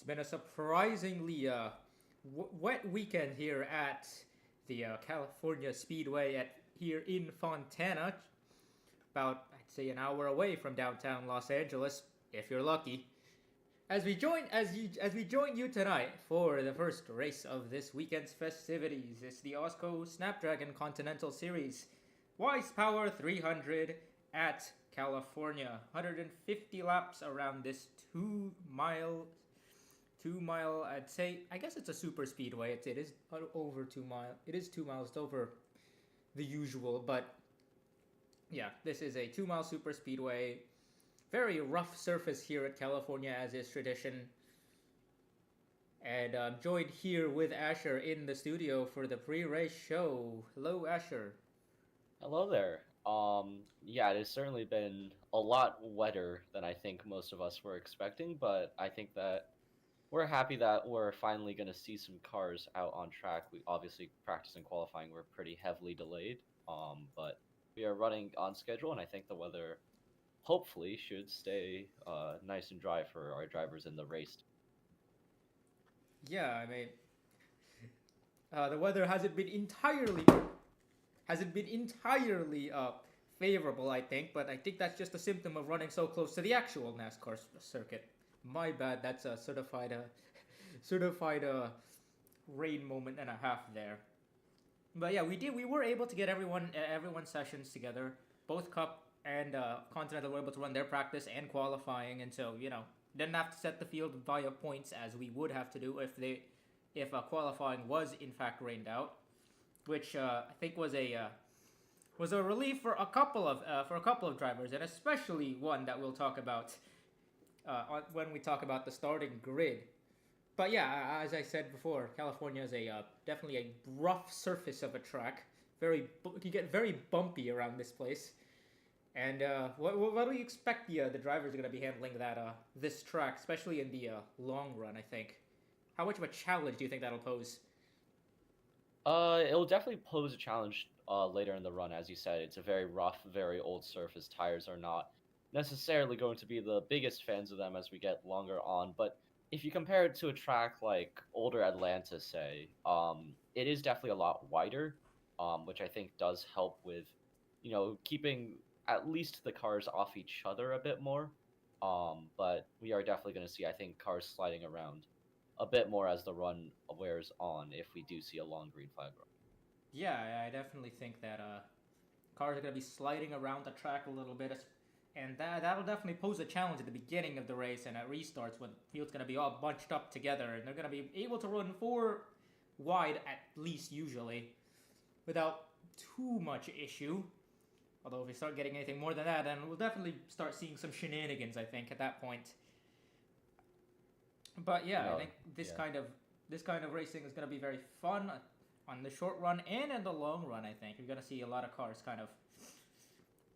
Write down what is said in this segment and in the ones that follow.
been a surprisingly wet weekend here at the California Speedway at here in Fontana, about I'd say an hour away from downtown Los Angeles, if you're lucky. As we join you tonight for the first race of this weekend's festivities, it's the AWSCO Snapdragon Continental Series, Wise Power 300 at California. 150 laps around this 2 mile. I'd say. I guess it's a super speedway. It is over 2 mile. It is 2 miles. It's over the usual, but yeah, this is a 2 mile super speedway. Very rough surface here at California, as is tradition. And I'm joined here with Asher in the studio for the pre-race show. Hello, Asher. Hello there. Yeah, it has certainly been a lot wetter than I think most of us were expecting, but I think that we're happy that we're finally going to see some cars out on track. We obviously practice and qualifying were pretty heavily delayed, but we are running on schedule, and I think the weather hopefully should stay nice and dry for our drivers in the race. Yeah, I mean, the weather hasn't been entirely favorable, I think, but I think that's just a symptom of running so close to the actual NASCAR circuit. My bad. That's a certified rain moment and a half there. But yeah, we did. We were able to get everyone's sessions together. Both Cup and Continental were able to run their practice and qualifying, and so didn't have to set the field via points as we would have to do if qualifying was in fact rained out, which I think was a relief for a couple of drivers, and especially one that we'll talk about when we talk about the starting grid. But yeah, as I said before, California is definitely a rough surface of a track. You get very bumpy around this place. And what do you expect the drivers are going to be handling this track, especially in the long run? I think. How much of a challenge do you think that'll pose? It'll definitely pose a challenge later in the run, as you said. It's a very rough, very old surface. Tires are not necessarily going to be the biggest fans of them as we get longer on, but if you compare it to a track like older Atlanta, say, it is definitely a lot wider, which I think does help with, keeping at least the cars off each other a bit more. But we are definitely going to see, I think, cars sliding around a bit more as the run wears on if we do see a long green flag run. Yeah, I definitely think that cars are going to be sliding around the track a little bit, and that'll definitely pose a challenge at the beginning of the race and at restarts when the field's going to be all bunched up together, and they're going to be able to run four wide at least usually without too much issue. Although if we start getting anything more than that, then we'll definitely start seeing some shenanigans, I think, at that point. But yeah, I No, think this yeah. kind of this kind of racing is going to be very fun on the short run and in the long run. I think you're going to see a lot of cars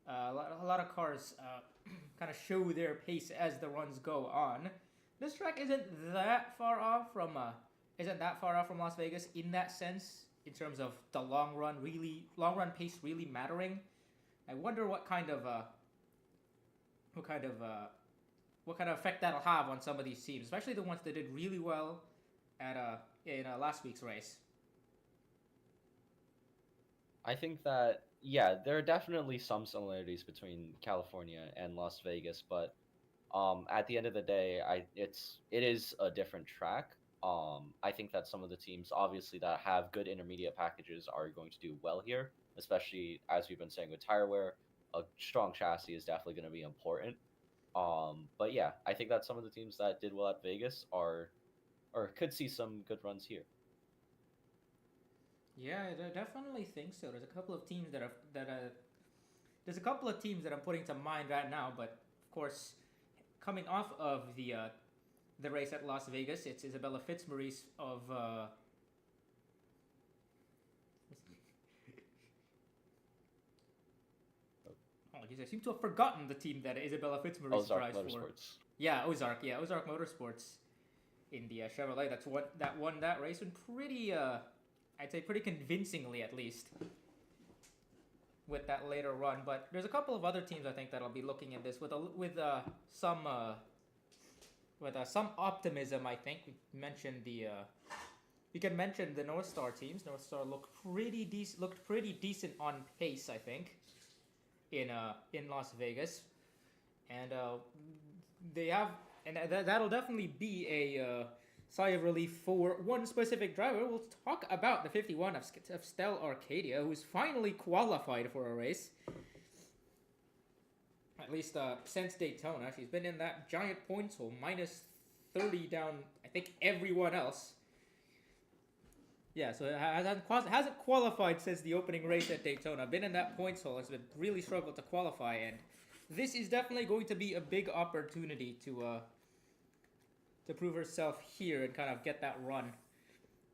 a lot of cars kind of show their pace as the runs go on. This track isn't that far off from Las Vegas in that sense, in terms of the long run pace really mattering. I wonder what kind of effect that'll have on some of these teams, especially the ones that did really well at in last week's race. I think that, yeah, there are definitely some similarities between California and Las Vegas, but at the end of the day, it is a different track. I think that some of the teams, obviously, that have good intermediate packages are going to do well here, especially as we've been saying with tire wear. A strong chassis is definitely going to be important. But yeah, I think that some of the teams that did well at Vegas are or could see some good runs here. Yeah, I definitely think so. There's a couple of teams that I'm putting to mind right now, but of course, coming off of the race at Las Vegas, it's Isabella Fitzmaurice of oh geez, I seem to have forgotten the team that Isabella Fitzmaurice Ozark drives for. Motorsports. Yeah, Ozark. Yeah, Ozark Motorsports in the Chevrolet. That's what that won that race, and I'd say pretty convincingly at least with that later run. But there's a couple of other teams I think that'll be looking at this with some with some optimism, I think we can mention the North Star teams. North Star looked pretty decent on pace, I think, in Las Vegas, and they have, and that'll definitely be a sigh of relief for one specific driver. We'll talk about the 51 of Stell Arcadia, who's finally qualified for a race. At least since Daytona, she's been in that giant points hole, minus 30 down, I think, everyone else. Yeah, so it hasn't qualified since the opening race at Daytona. Been in that points hole, has been really struggled to qualify, and this is definitely going to be a big opportunity to prove herself here and kind of get that run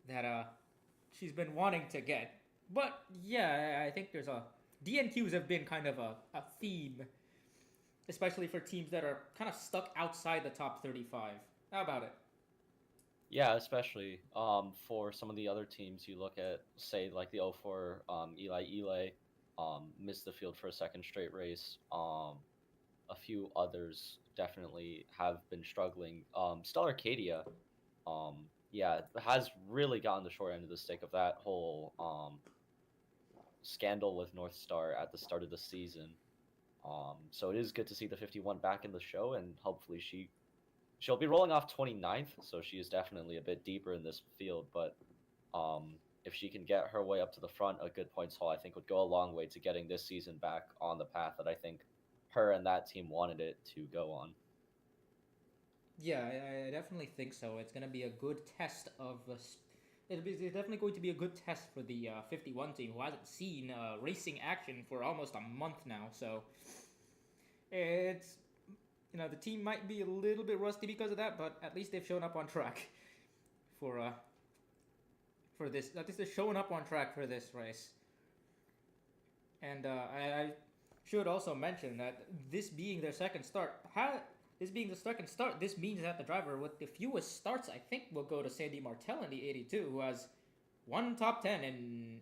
that she's been wanting to get. But yeah, I think there's DNQs have been kind of a theme, especially for teams that are kind of stuck outside the top 35. How about it? Yeah, especially for some of the other teams, you look at, say, like the 04 Eli, missed the field for a second straight race. A few others definitely have been struggling. Stellar Arcadia, yeah, has really gotten the short end of the stick of that whole scandal with North Star at the start of the season. So it is good to see the 51 back in the show, and hopefully she'll be rolling off 29th, so she is definitely a bit deeper in this field. But if she can get her way up to the front, a good points haul, I think, would go a long way to getting this season back on the path that I think her and that team wanted it to go on. Yeah, I definitely think so. It's going to be a good test of it's definitely going to be a good test for the 51 team, who hasn't seen racing action for almost a month now. So it's, the team might be a little bit rusty because of that, but at least they've shown up on track for this. At least they're showing up on track for this race. And I should also mention that this being their second start, this means that the driver with the fewest starts, I think, will go to Sandy Martel in the 82, who has one top 10 and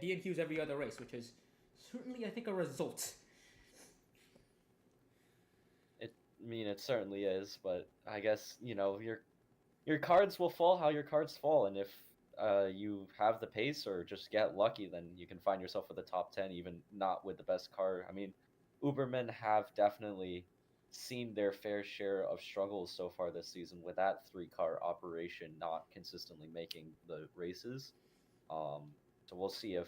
DNQs every other race, which is certainly, I think, a result. It certainly is, but I guess, your cards will fall how your cards fall, and if you have the pace or just get lucky, then you can find yourself with the top 10, even not with the best car. I mean, Ubermen have definitely seen their fair share of struggles so far this season with that 3-car operation not consistently making the races. So we'll see if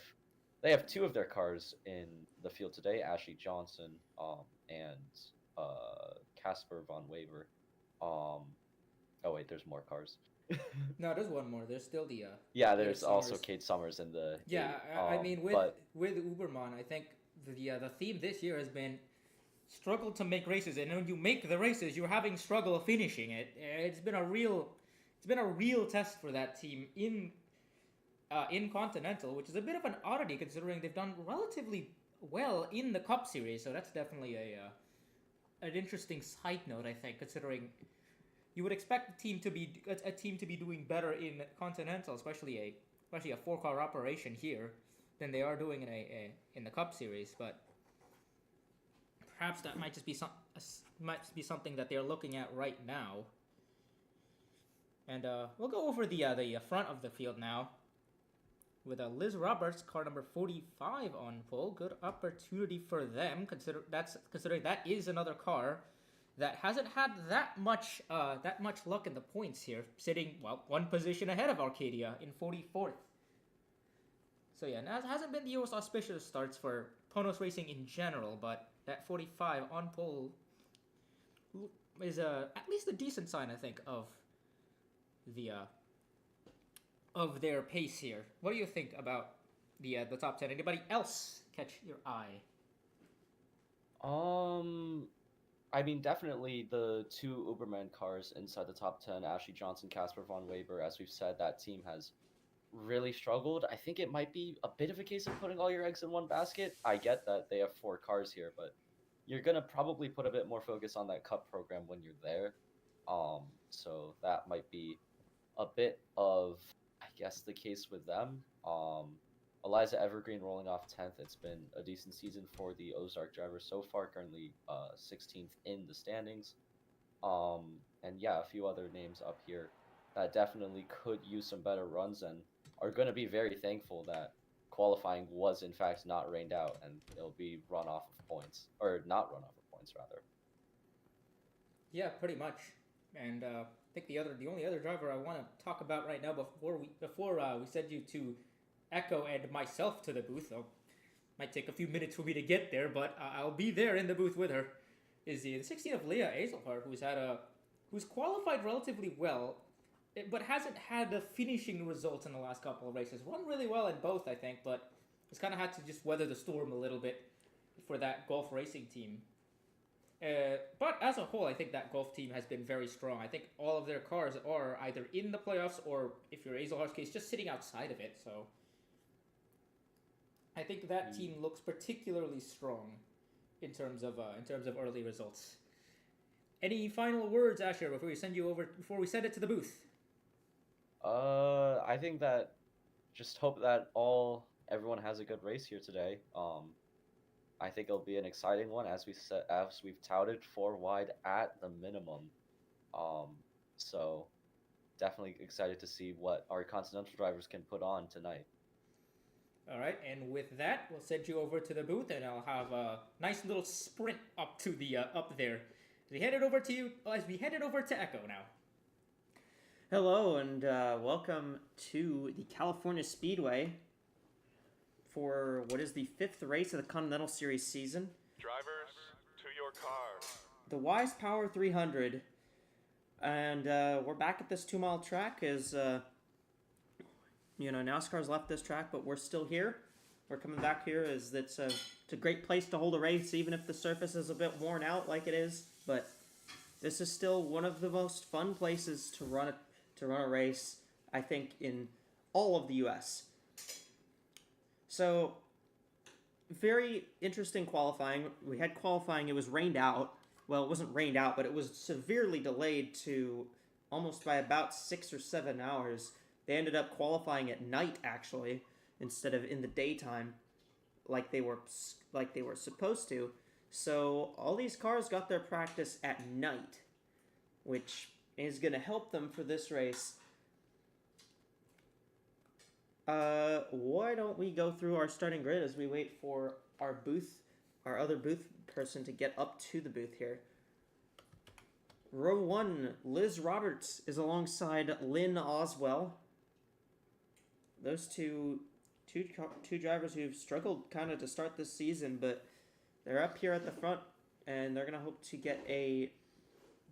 they have 2 of their cars in the field today, Ashley Johnson and Casper von Weber. Oh wait, there's more cars. No, there's one more. There's still the yeah. There's also Kate Summers in the yeah. 8. I mean, with Uberman, I think the theme this year has been struggle to make races, and when you make the races, you're having struggle finishing it. It's been a real test for that team in Continental, which is a bit of an oddity considering they've done relatively well in the Cup Series. So that's definitely an interesting side note, I think, considering you would expect a team to be doing better in Continental, especially a 4-car operation here, than they are doing in the Cup Series. But perhaps that might just be something that they're looking at right now. And we'll go over the front of the field now, with Liz Roberts, car number 45 on pole. Good opportunity for them, considering that is another car that hasn't had that much luck in the points here, sitting, one position ahead of Arcadia in 44th. So yeah, it hasn't been the most auspicious starts for Ponos Racing in general, but that 45 on pole is at least a decent sign, I think, of their pace here. What do you think about the top 10? Anybody else catch your eye? I mean, definitely the 2 Uberman cars inside the top 10, Ashley Johnson, Casper von Weber. As we've said, that team has really struggled. I think it might be a bit of a case of putting all your eggs in one basket. I get that they have 4 cars here, but you're going to probably put a bit more focus on that Cup program when you're there. So that might be a bit of, I guess, the case with them. Eliza Evergreen rolling off 10th. It's been a decent season for the Ozark driver so far, currently 16th in the standings. and yeah, a few other names up here that definitely could use some better runs and are going to be very thankful that qualifying was in fact not rained out and it'll be run off of points, or not run off of points rather. Yeah, pretty much. And I think the only other driver I want to talk about right now before we send you to Echo and myself to the booth, though might take a few minutes for me to get there, but I'll be there in the booth with her. Is the 16 of Leah Azelhart, who's qualified relatively well, but hasn't had the finishing results in the last couple of races. Run really well in both, I think, but has kind of had to just weather the storm a little bit for that golf racing team. But as a whole, I think that golf team has been very strong. I think all of their cars are either in the playoffs or, if you're Azelhart's case, just sitting outside of it. So I think that team looks particularly strong in terms of early results. Any final words, Asher, before we send it to the booth? I think that just hope that everyone has a good race here today. I think it'll be an exciting one, as we've touted 4 wide at the minimum. So definitely excited to see what our Continental drivers can put on tonight. All right, and with that, we'll send you over to the booth, and I'll have a nice little sprint up to the up there. As we headed over to Echo now. Hello, and welcome to the California Speedway for what is the 5th race of the Continental Series season. Drivers, to your cars. The Wise Power 300. And we're back at this 2-mile track as, NASCAR's left this track, but we're still here. We're coming back here as it's a great place to hold a race, even if the surface is a bit worn out like it is. But this is still one of the most fun places to run a race, I think, in all of the U.S. So, very interesting qualifying. We had qualifying, it was rained out. Well, it wasn't rained out, but it was severely delayed to almost by about 6 or 7 hours. They ended up qualifying at night, actually, instead of in the daytime, like they were supposed to. So all these cars got their practice at night, which is going to help them for this race. Why don't we go through our starting grid as we wait for our other booth person to get up to the booth here. Row 1, Liz Roberts is alongside Lynn Oswell. Those two drivers who've struggled kind of to start this season, but they're up here at the front, and they're going to hope to get a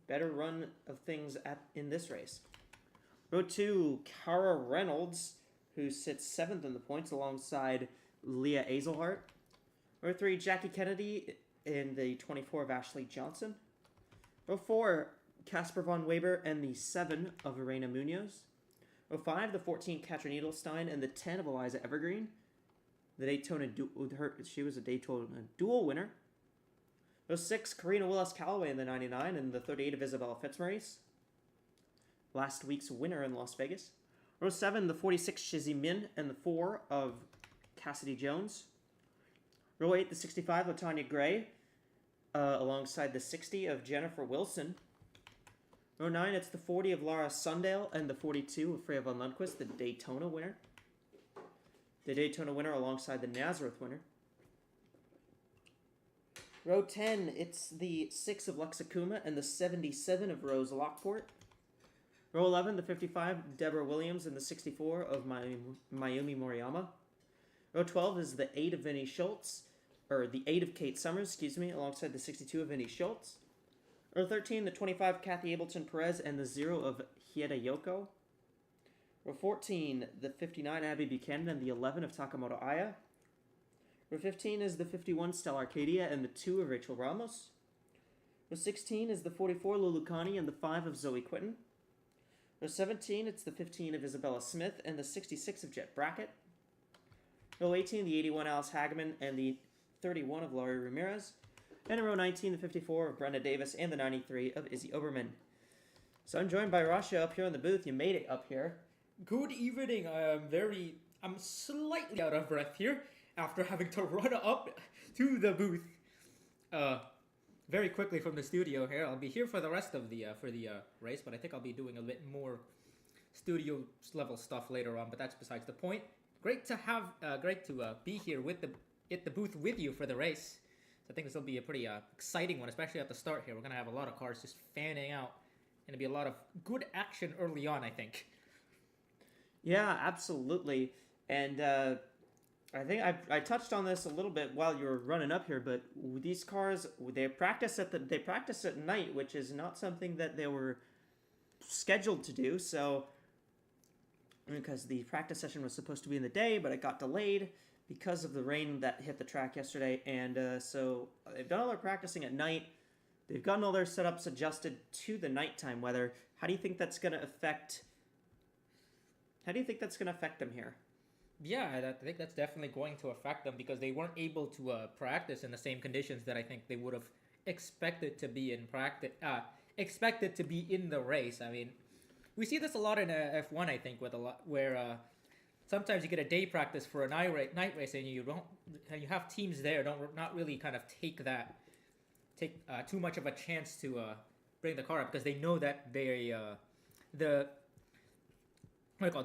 better run of things in this race. Row 2, Cara Reynolds, who sits 7th in the points alongside Leah Azelhart. Row 3, Jackie Kennedy in the 24 of Ashley Johnson. Row 4, Casper Von Weber and the 7 of Irena Munoz. Row 5, the 14, Katrin Edelstein and the 10 of Eliza Evergreen. The Daytona she was a Daytona dual winner. Row 6, Karina Willis-Callaway in the 99 and the 38 of Isabella Fitzmaurice, last week's winner in Las Vegas. Row 7, the 46 Shizzy Min and the 4 of Cassidy Jones. Row 8, the 65 Latanya Gray, alongside the 60 of Jennifer Wilson. Row 9, it's the 40 of Laura Sundale and the 42 of Freya von Lundquist, the Daytona winner. The Daytona winner alongside the Nazareth winner. Row 10, it's the 6 of Lexa Kuma and the 77 of Rose Lockport. Row 11, the 55, Deborah Williams and the 64 of Mayumi Moriyama. Row 12 is the 8 of Vinnie Schultz, or the 8 of Kate Summers, alongside the 62 of Vinnie Schultz. Row 13, the 25, Kathy Ableton Perez and the 0 of Hieda Yoko. Row 14, the 59, Abby Buchanan and the 11 of Takamoto Aya. Row 15 is the 51, Stella Arcadia and the 2 of Rachel Ramos. Row 16 is the 44, Lulu Kani and the 5 of Zoe Quinton. Row 17, it's the 15 of Isabella Smith and the 66 of Jet Brackett. Row 18, the 81, Alice Hageman and the 31 of Laurie Ramirez. And in row 19, the 54 of Brenda Davis and the 93 of Izzy Oberman. So I'm joined by Rasha up here in the booth. You made it up here. Good evening. I'm slightly out of breath here after having to run up to the booth. very quickly from the studio here. I'll be here for the rest of the race, but I think I'll be doing a bit more studio level stuff later on. But that's besides the point. Great to be here with the booth with you for the race. So I think this will be a pretty exciting one, especially at the start here. We're gonna have a lot of cars just fanning out, and it'll be a lot of good action early on, I think. Yeah, absolutely. And I think I touched on this a little bit while you were running up here, but these cars they practice at night, which is not something that they were scheduled to do. So because the practice session was supposed to be in the day, but it got delayed because of the rain that hit the track yesterday, and so they've done all their practicing at night. They've gotten all their setups adjusted to the nighttime weather. How do you think that's going to affect? How do you think that's going to affect them here? Yeah, I think that's definitely going to affect them because they weren't able to practice in the same conditions that I think they would have expected to be in practice, expected to be in the race. I mean, we see this a lot in F1, I think, with a lot where sometimes you get a day practice for a night race, and you have teams there not really kind of take too much of a chance to bring the car up because they know that the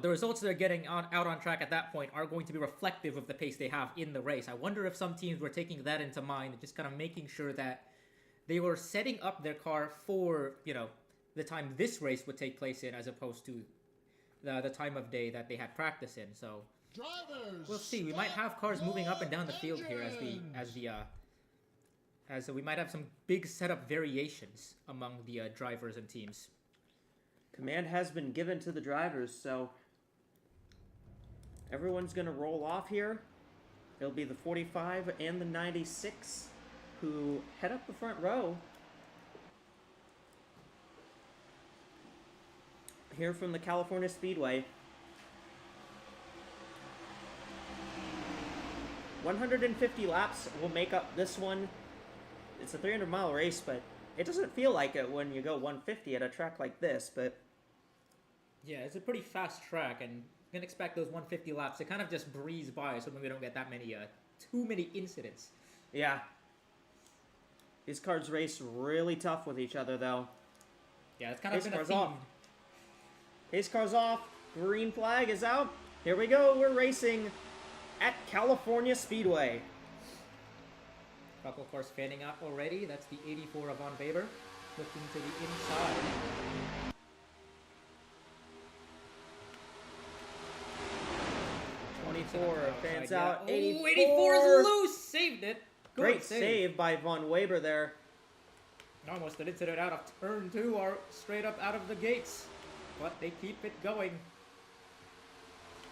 results they're getting out on track at that point are going to be reflective of the pace they have in the race. I wonder if some teams were taking that into mind and just kind of making sure that they were setting up their car for the time this race would take place in, as opposed to the time of day that they had practice in. So we'll see. We might have cars moving up and down the field here as we might have some big setup variations among the drivers and teams. Command has been given to the drivers, so everyone's going to roll off here. It'll be the 45 and the 96 who head up the front row. Here from the California Speedway. 150 laps will make up this one. It's a 300-mile race, but it doesn't feel like it when you go 150 at a track like this, but... Yeah, it's a pretty fast track, and you can expect those 150 laps to kind of just breeze by, so we don't get that many, too many incidents. Yeah. These cars race really tough with each other, though. Yeah, it's kind of been a theme. Off. Pace car's off. Green flag is out. Here we go. We're racing at California Speedway. Couple cars fanning out already. That's the 84 of Von Weber. Looking to the inside. Fans out. 84. 84 is loose. Saved it. Good Great save by Von Weber there. Almost an incident out of turn 2 or straight up out of the gates. But they keep it going.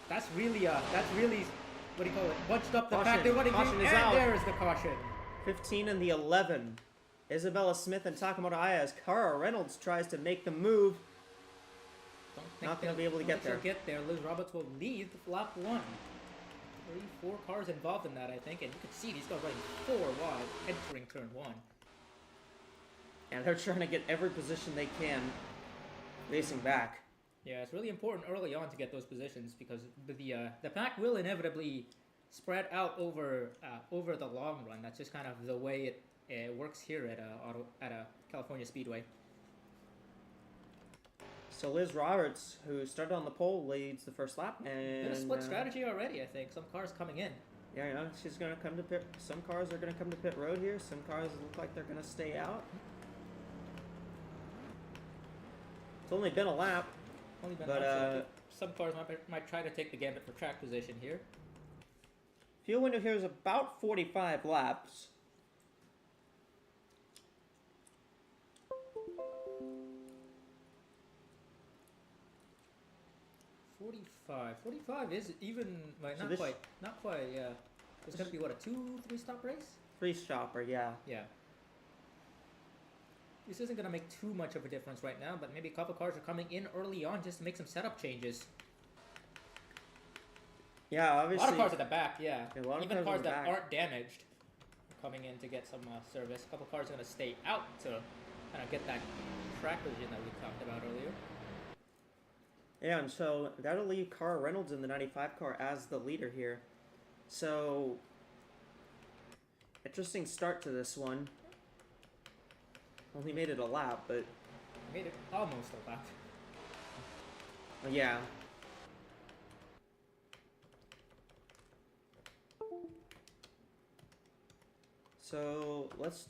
That's really, what do you call it? Bunched up the fact they're running. Caution is and out. There is the caution. 15 and the 11. Isabella Smith and Takamoto Aya as Cara Reynolds tries to make the move. Not going to be able to get there. Liz Roberts will lead lap 1. 4 cars involved in that, I think, and you can see these guys running 4 wide entering turn 1. And they're trying to get every position they can racing back. Yeah, it's really important early on to get those positions because the pack will inevitably spread out over the long run. That's just kind of the way it works here at a California Speedway. So Liz Roberts, who started on the pole, leads the first lap. And been a split strategy already, I think. Some cars coming in. Yeah, she's going to come to pit. Some cars are going to come to pit road here. Some cars look like they're going to stay out. It's only been a lap. Some cars might try to take the gambit for track position here. Fuel window here is about 45 laps. Forty-five is even not quite. Yeah, it's gonna be what, a 2-3 stop race? 3 stopper, yeah. Yeah. This isn't gonna make too much of a difference right now, but maybe a couple cars are coming in early on just to make some setup changes. Yeah, obviously. A lot of cars at the back, yeah. Even cars that aren't damaged are coming in to get some service. A couple cars are gonna stay out to kind of get that track position that we talked about earlier. Yeah, and so that'll leave Cara Reynolds in the 95 car as the leader here. So, interesting start to this one. Only made it a lap, but Made it almost a lap. yeah. So let's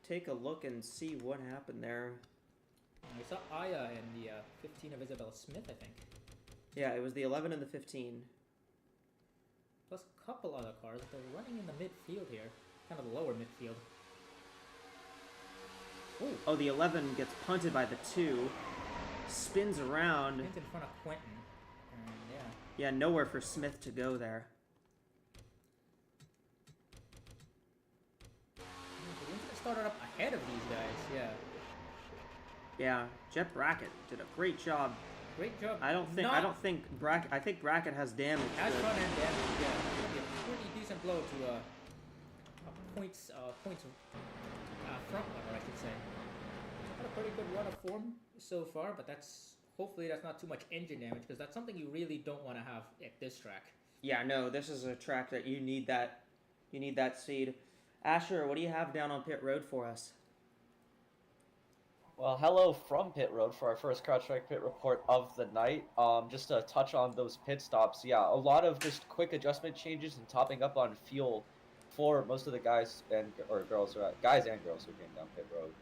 take a look and see what happened there. We saw Aya and the 15 of Isabella Smith, I think. Yeah, it was the 11 and the 15. Plus a couple other cars. They're running in the midfield here. Kind of the lower midfield. Oh, the 11 gets punted by the 2. Spins around. Quint in front of Quentin. And yeah. Yeah, nowhere for Smith to go there. So Winter started up ahead of these guys, yeah. Yeah, Jet Brackett did a great job. Great job. I think Brackett has damage. Has but- front end damage, yeah. It's gonna be a pretty decent blow to a points front runner, I should say. Had a pretty good run of form so far, but hopefully that's not too much engine damage, because that's something you really don't want to have at this track. Yeah, no, this is a track that you need that speed. Asher, what do you have down on pit road for us? Well, hello from pit road for our first CrowdStrike pit report of the night. Just to touch on those pit stops, yeah, a lot of just quick adjustment changes and topping up on fuel for most of the guys and girls who came down pit road.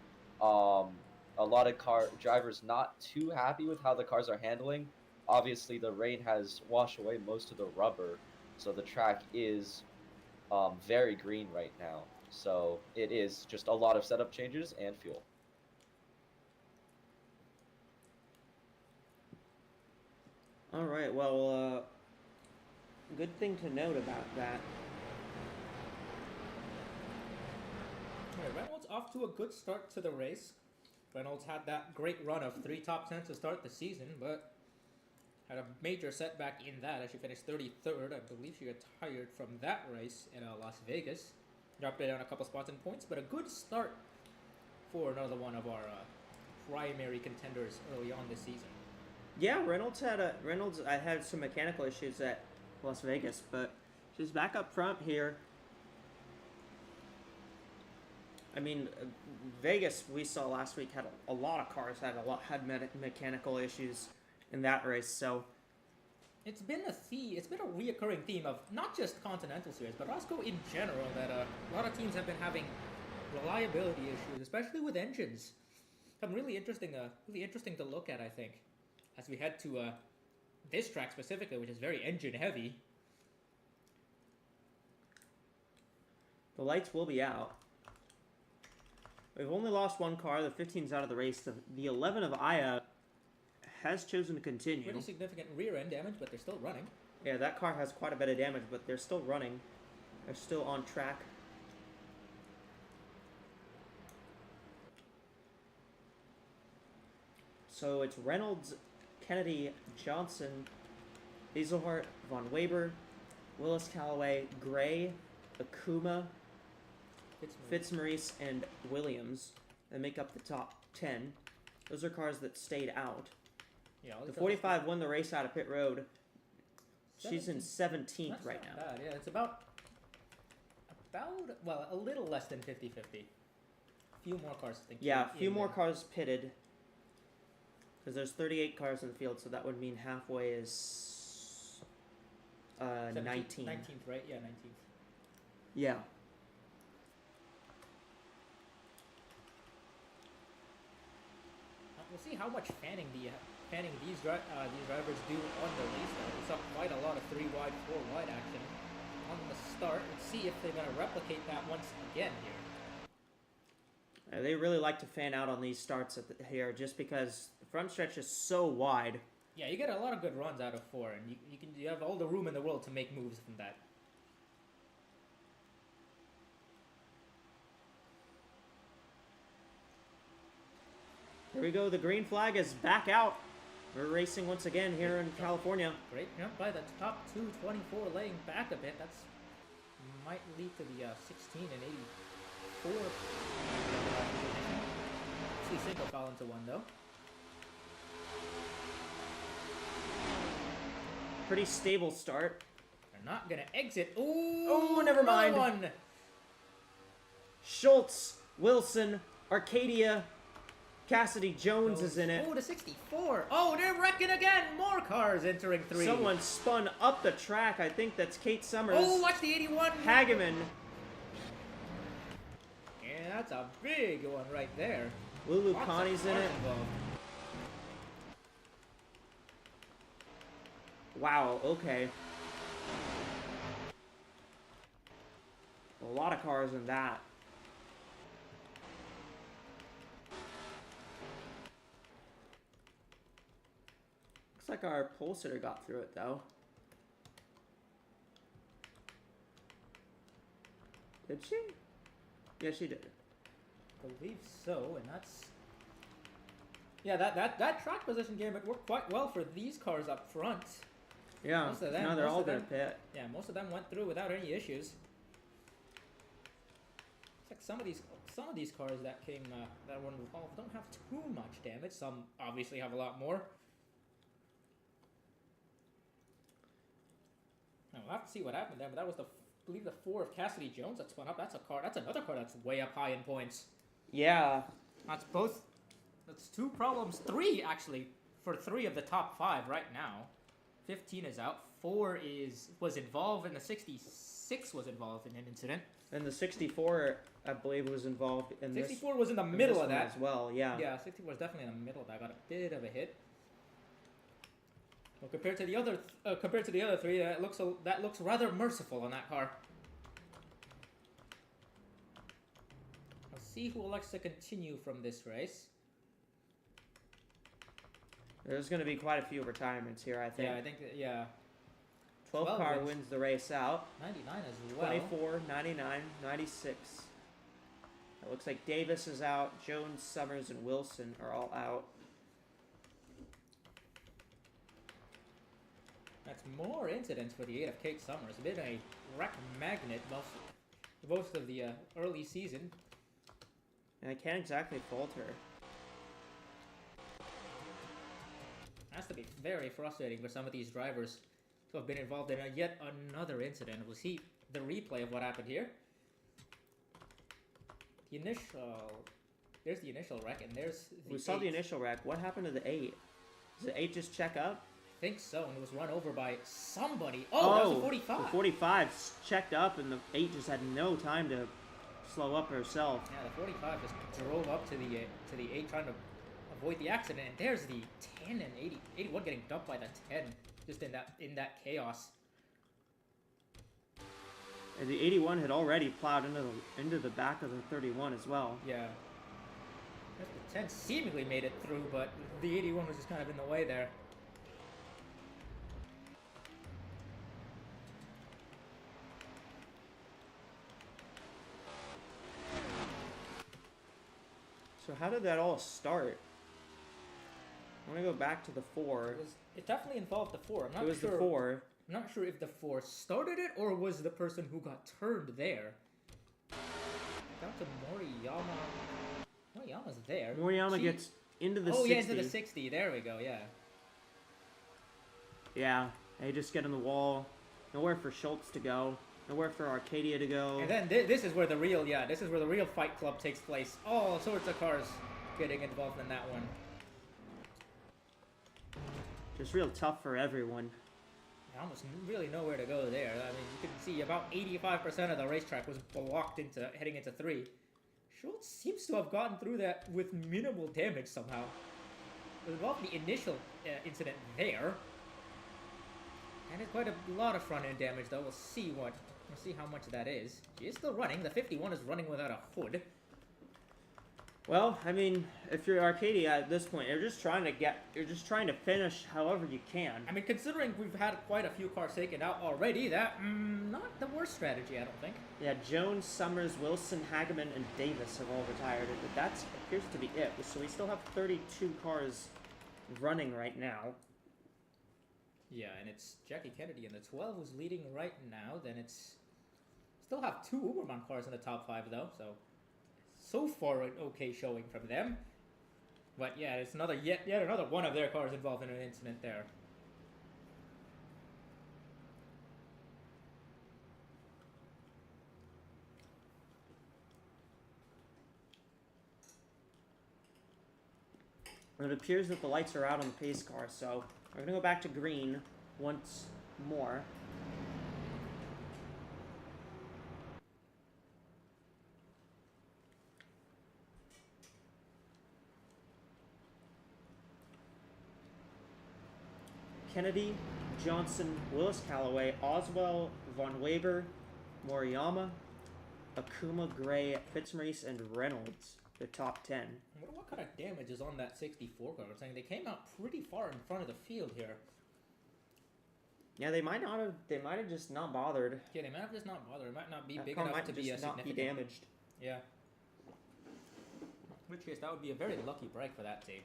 A lot of drivers not too happy with how the cars are handling. Obviously, the rain has washed away most of the rubber, so the track is very green right now. So it is just a lot of setup changes and fuel. All right, well, good thing to note about that. Okay, Reynolds off to a good start to the race. Reynolds had that great run of 3 top 10s to start the season, but had a major setback in that as she finished 33rd. I believe she got tired from that race in Las Vegas. Dropped it down a couple spots in points, but a good start for another one of our primary contenders early on this season. Yeah, Reynolds had some mechanical issues at Las Vegas, but she's back up front here. I mean, Vegas we saw last week had a lot of cars had mechanical issues in that race. So It's been a reoccurring theme of not just Continental Series, but AWSCO in general, that a lot of teams have been having reliability issues, especially with engines. Really interesting to look at, I think, as we head to this track specifically, which is very engine heavy. the lights will be out. We've only lost one car. The 15's out of the race. The 11 of Aya has chosen to continue. Pretty significant rear end damage, but they're still running. Yeah, that car has quite a bit of damage, but they're still running. They're still on track. So it's Reynolds, Kennedy, Johnson, Dieselhart, Von Weber, Willis Callaway, Gray, Akuma, Fitzmaurice, and Williams that make up the top 10. Those are cars that stayed out. Yeah, The 45 won the race out of pit road. She's in 17th That's right not now. bad. Yeah, it's about a little less than 50-50. A few more cars, I think. Yeah, a few in more there. cars pitted. Because there's 38 cars in the field, so that would mean halfway is 19. 19th, right? Yeah, 19th. Yeah. We'll see how much fanning these drivers do on the restart. We saw quite a lot of 3 wide, 4 wide action on the start. Let's see if they're going to replicate that once again here. They really like to fan out on these starts here, just because the front stretch is so wide. Yeah, you get a lot of good runs out of 4, and you have all the room in the world to make moves from that. Here we go. The green flag is back out. We're racing once again here in California. Great jump by the top 224, laying back a bit. That's might lead to the 16 and 84. See, single fell into one though. Pretty stable start. They're not gonna exit. Ooh, Oh, never mind. One. Schultz, Wilson, Arcadia, Cassidy Jones is in it. Oh, the 64. Oh, they're wrecking again. More cars entering 3. Someone spun up the track. I think that's Kate Summers. Oh, watch the 81. Hageman. Yeah, that's a big one right there. Lulu Lots of Connie's in cars it. involved. Wow, okay. A lot of cars in that. Looks like our pole sitter got through it though. Did she? Yeah, she did. I believe so, and that's... Yeah, that track position game, it worked quite well for these cars up front. Yeah, Most of them- now they're most all of gonna them- pit. Yeah, most of them went through without any issues. It's like some of these cars that came that were involved don't have too much damage. Some obviously have a lot more. Now we'll have to see what happened there, but that was I believe the 4 of Cassidy Jones that spun up. That's another car that's way up high in points. Yeah. That's 2 problems, 3 actually, for 3 of the top 5 right now. 15 is out, 4 was involved, and the 66 was involved in an incident. And the 64, I believe, was involved in 64 was in the this middle of one that. as well. Yeah. Yeah, 64 was definitely in the middle of that. Got a bit of a hit. Well, compared to the other 3, that looks rather merciful on that car. Let's see who elects to continue from this race. There's going to be quite a few retirements here, I think. Yeah, I think that, yeah. 12 12 car wins. wins the race out. 99 as well. 24, 99, 96. It looks like Davis is out. Jones, Summers, and Wilson are all out. That's more incidents for the 8 of Kate Summers. Been a wreck magnet most of the early season. And I can't exactly fault her. Has to be very frustrating for some of these drivers to have been involved in yet another incident. We'll see the replay of what happened here. There's the initial wreck, and there's the We saw the 8. initial wreck. What happened to the 8? Does the 8 just check up? I think so, and it was run over by somebody. Oh, that was a 45. The 45 checked up, and the 8 just had no time to slow up herself. Yeah, the 45 just drove up to the 8 trying to avoid the accident, and there's the 10 and 81 getting dumped by the 10 just in that chaos. And the 81 had already plowed into the back of the 31 as well. Yeah. The 10 seemingly made it through, but the 81 was just kind of in the way there. So how did that all start? I'm gonna go back to the 4. It definitely involved the 4. I'm not It was sure. the 4. I'm not sure if the 4 started it or was the person who got turned there. Down to Moriyama. Moriyama's there. Moriyama She- gets into the Oh 60. yeah, into the 60. There we go. Yeah. Yeah, they just get in the wall. Nowhere for Schultz to go. Nowhere for Arcadia to go. And then this is where the real Fight Club takes place. All sorts of cars getting involved in that one. Just real tough for everyone. Almost really nowhere to go there. I mean, you can see about 85% of the racetrack was blocked heading into 3. Schultz seems to have gotten through that with minimal damage somehow. It involved the initial incident there. And it's quite a lot of front end damage though. We'll see how much that is. She is still running. The 51 is running without a hood. Well, I mean, if you're Arcadia at this point, you're just trying to finish however you can. I mean, considering we've had quite a few cars taken out already, that not the worst strategy, I don't think. Yeah, Jones, Summers, Wilson, Hageman, and Davis have all retired, but that appears to be it. So we still have 32 cars running right now. Yeah, and it's Jackie Kennedy in the 12 who's leading right now. Then it's still have 2 Uberman cars in the top 5 though, so far an okay showing from them. But yeah, it's yet another one of their cars involved in an incident there. And it appears that the lights are out on the pace car, so we're gonna go back to green once more. Kennedy, Johnson, Willis Callaway, Oswell, Von Weber, Moriyama, Akuma, Gray, Fitzmaurice, and Reynolds, the top 10. I wonder what kind of damage is on that 64 car. I'm saying they came out pretty far in front of the field here. Yeah, they might have just not bothered. Yeah, they might have just not bothered. It might not be That big car enough might to be a just not be significant. damaged. Yeah. In which case, that would be a very lucky break for that team.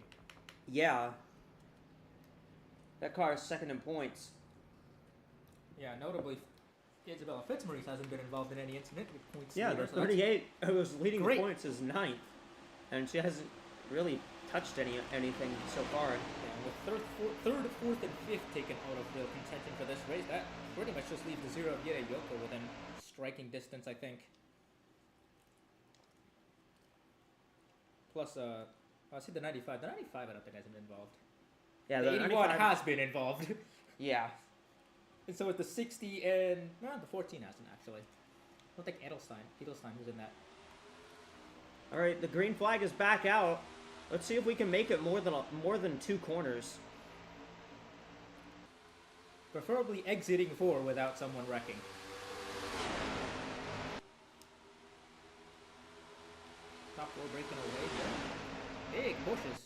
Yeah. That car is second in points. Yeah, notably, Isabella Fitzmaurice hasn't been involved in any incident with points. Yeah, leader, the so that's 38 who was leading great. the points is ninth, and she hasn't really touched anything so far. Yeah, with third, fourth, and fifth taken out of real contention for this race, that pretty much just leaves the zero of Yere Yoko within striking distance, I think. Plus, I see the 95. The 95 I don't think hasn't been involved. Yeah, The the 81 95 has been involved. Yeah. And so with the 60 and... No, the 14 hasn't, actually. I don't think Edelstein was in that. All right, the green flag is back out. Let's see if we can make it more than 2 corners. Preferably exiting 4 without someone wrecking. Top 4 breaking away here. Big pushes.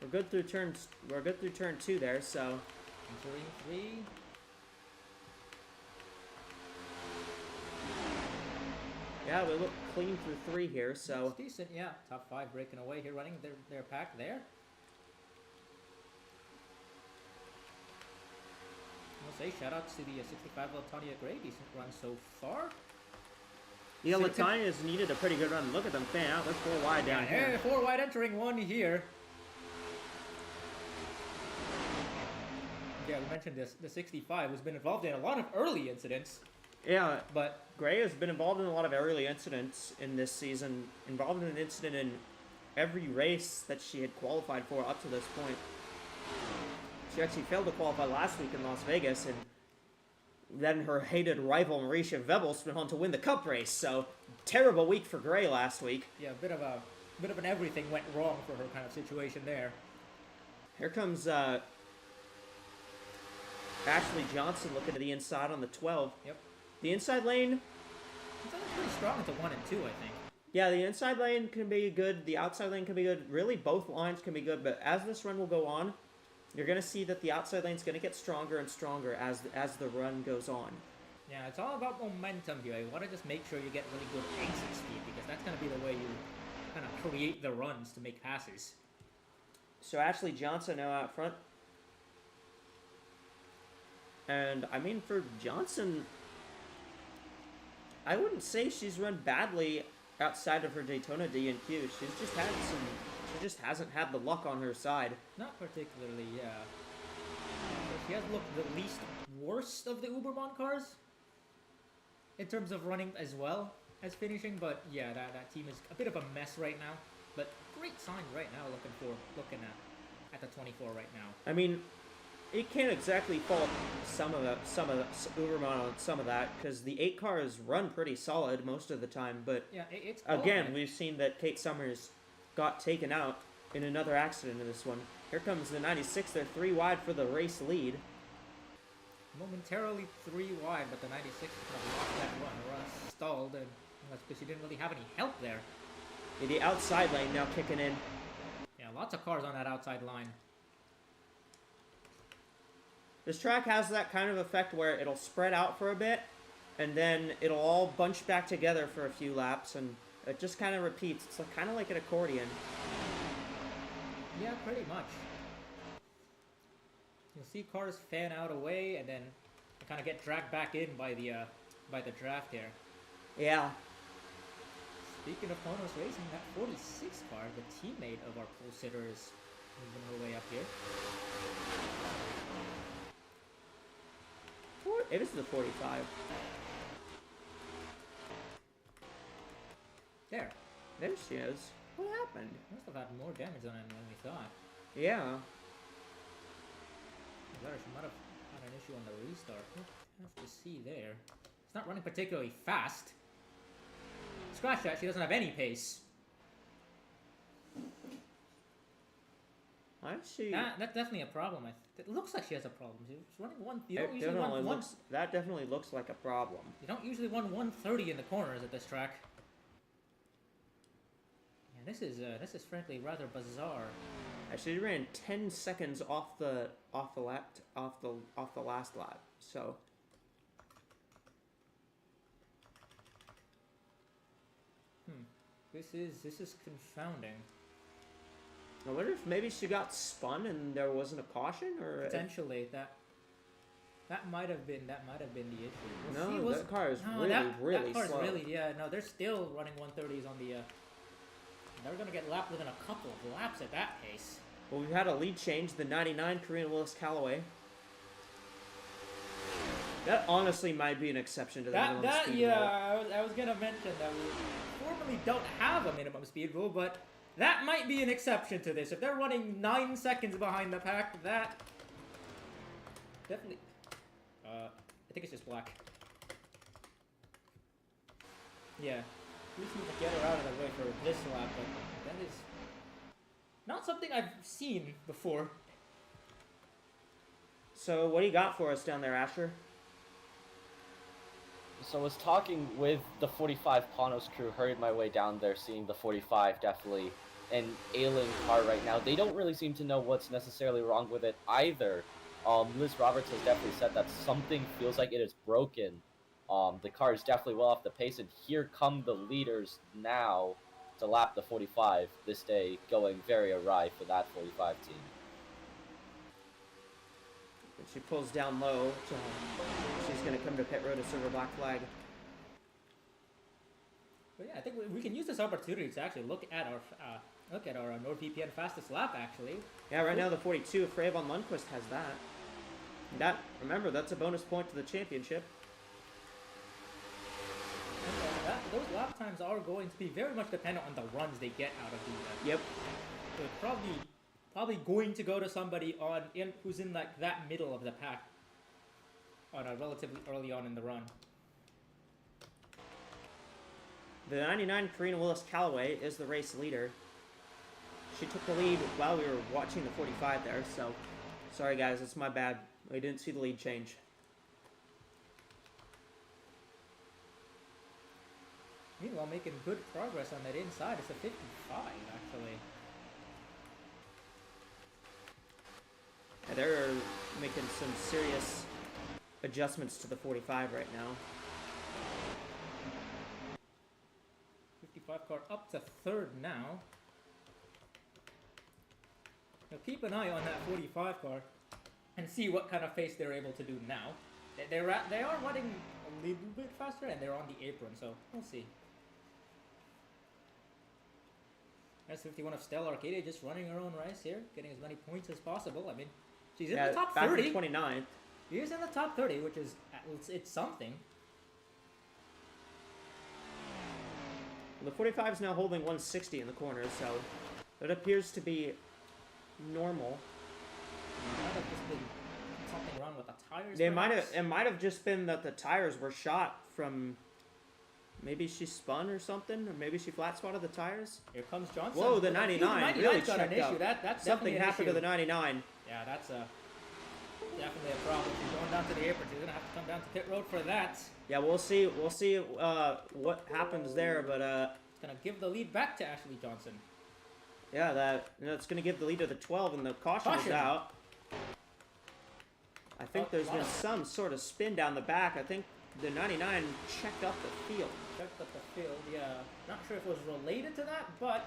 We're good through turn 2 there, so Entering 3. yeah, we look clean through 3 here, so It's decent, yeah. Top 5 breaking away here, running their pack there. I'll say shout outs to the 65 Latanya Gray, decent run so far. yeah, So- Latania's needed a pretty good run. Look at them fan out. They're 4 wide down Yeah, here. 4 wide entering 1 here. Yeah, we mentioned this. The 65 has been involved in a lot of early incidents, Yeah, but Gray has been involved in a lot of early incidents in this season. Involved in an incident in every race that she had qualified for up to this point. She actually failed to qualify last week in Las Vegas, and then her hated rival Mauricia Vebels went on to win the Cup race. So terrible week for Gray last week. yeah, a bit of an everything went wrong for her kind of situation there. Here comes Ashley Johnson looking to the inside on the 12. Yep. The inside lane, It's only pretty strong into 1 and 2, I think. yeah, the inside lane can be good. The outside lane can be good. Really, both lines can be good. But as this run will go on, you're going to see that the outside lane's going to get stronger and stronger as the run goes on. Yeah, it's all about momentum here. You want to just make sure you get really good exit speed, because that's going to be the way you kind of create the runs to make passes. So Ashley Johnson now out front. And, I mean, for Johnson, I wouldn't say she's run badly outside of her Daytona DNQ. She just hasn't had the luck on her side. Not particularly, yeah. She has looked the least worst of the Uberman cars in terms of running as well as finishing, but yeah, that team is a bit of a mess right now. But great sign right now looking at the 24 right now. I mean, it can't exactly fault some of Uberman on some of that, because the 8 cars run pretty solid most of the time, but Yeah, it's again, qualifying. we've seen that Kate Summers got taken out in another accident in this one. Here comes the 96. They're 3 wide for the race lead. Momentarily 3 wide, but the 96 kind of lost that run. The run stalled, and that's because she didn't really have any help there. Yeah, the outside lane now kicking in. Yeah, lots of cars on that outside line. This track has that kind of effect where it'll spread out for a bit, and then it'll all bunch back together for a few laps, and it just kind of repeats. It's kind of like an accordion. Yeah, pretty much. You'll see cars fan out away, and then they kind of get dragged back in by the draft here. Yeah. Speaking of Konos Racing, that 46 car, the teammate of our pole sitter, is moving her way up here. It is the 45. There. There she is. What happened? Must have had more damage on it than we thought. Yeah. She might have had an issue on the restart. We'll have to see there. It's not running particularly fast. Scratch that, she doesn't have any pace. Actually, That's definitely a problem. It looks like she has a problem. She's running one. You don't it usually definitely run one. looks. That definitely looks like a problem. You don't usually run 130 in the corners at this track. Yeah, this is frankly rather bizarre. Actually, ran 10 seconds off the last lap. So. This is confounding. I wonder if maybe she got spun and there wasn't a caution, or Potentially that might have been the issue. We'll see. no, that car is really that car's slow. really no. They're still running 130s on the. They're gonna get lapped within a couple of laps at that pace. Well, we've had a lead change. The 99 Korean Willis Callaway. That honestly might be an exception to the minimum speed rule. I was gonna mention that we formally don't have a minimum speed rule, but that might be an exception to this. If they're running 9 seconds behind the pack, that definitely. I think it's just black. Yeah, we just need to get her out of the way for this lap, but that is not something I've seen before. So, what do you got for us down there, Asher? So I was talking with the 45 Panos crew, hurried my way down there, seeing the 45 definitely an ailing car right now. They don't really seem to know what's necessarily wrong with it either. Liz Roberts has definitely said that something feels like it is broken. The car is definitely well off the pace, and here come the leaders now to lap the 45 this day, going very awry for that 45 team. She pulls down low. She's going to come to pit road to serve her black flag. But yeah, I think we can use this opportunity to actually look at our NordVPN fastest lap. Actually, Yeah, right now the 42 of Freyvon Lundqvist has that. Remember, that's a bonus point to the championship. Those lap times are going to be very much dependent on the runs they get out of the. Yep. So it's probably going to go to somebody who's in like that middle of the pack on a relatively early on in the run. The 99 Karina Willis Callaway is the race leader. She took the lead while we were watching the 45 there, so sorry guys, it's my bad. We didn't see the lead change. Meanwhile, making good progress on that inside. It's a 55 actually. Yeah, they're making some serious adjustments to the 45 right now. 55 car up to third now. Now keep an eye on that 45 car and see what kind of pace they're able to do now. They are running a little bit faster and they're on the apron, so we'll see. S51 of Stella Arcadia just running her own race here, getting as many points as possible. I mean, she's in the top back 30. in 29th. She is in the top 30, which is it's something. The 45 is now holding 160 in the corner, so that appears to be normal. Might have just been something wrong with the tires. It might have just been that the tires were shot from. Maybe she spun or something, or maybe she flat spotted the tires. Here comes Johnson. Whoa, the 99 really got an checked issue. up. That's Something definitely an happened issue. to the 99. Yeah, that's definitely a problem. She's going down to the apron. She's gonna have to come down to pit road for that. Yeah, we'll see. We'll see what happens there, but It's gonna give the lead back to Ashley Johnson. yeah, that's gonna give the lead to the 12, and the caution is Caution. out. I think there's been wow. some sort of spin down the back. I think the 99 checked up the field. Checked up the field. Yeah, not sure if it was related to that, but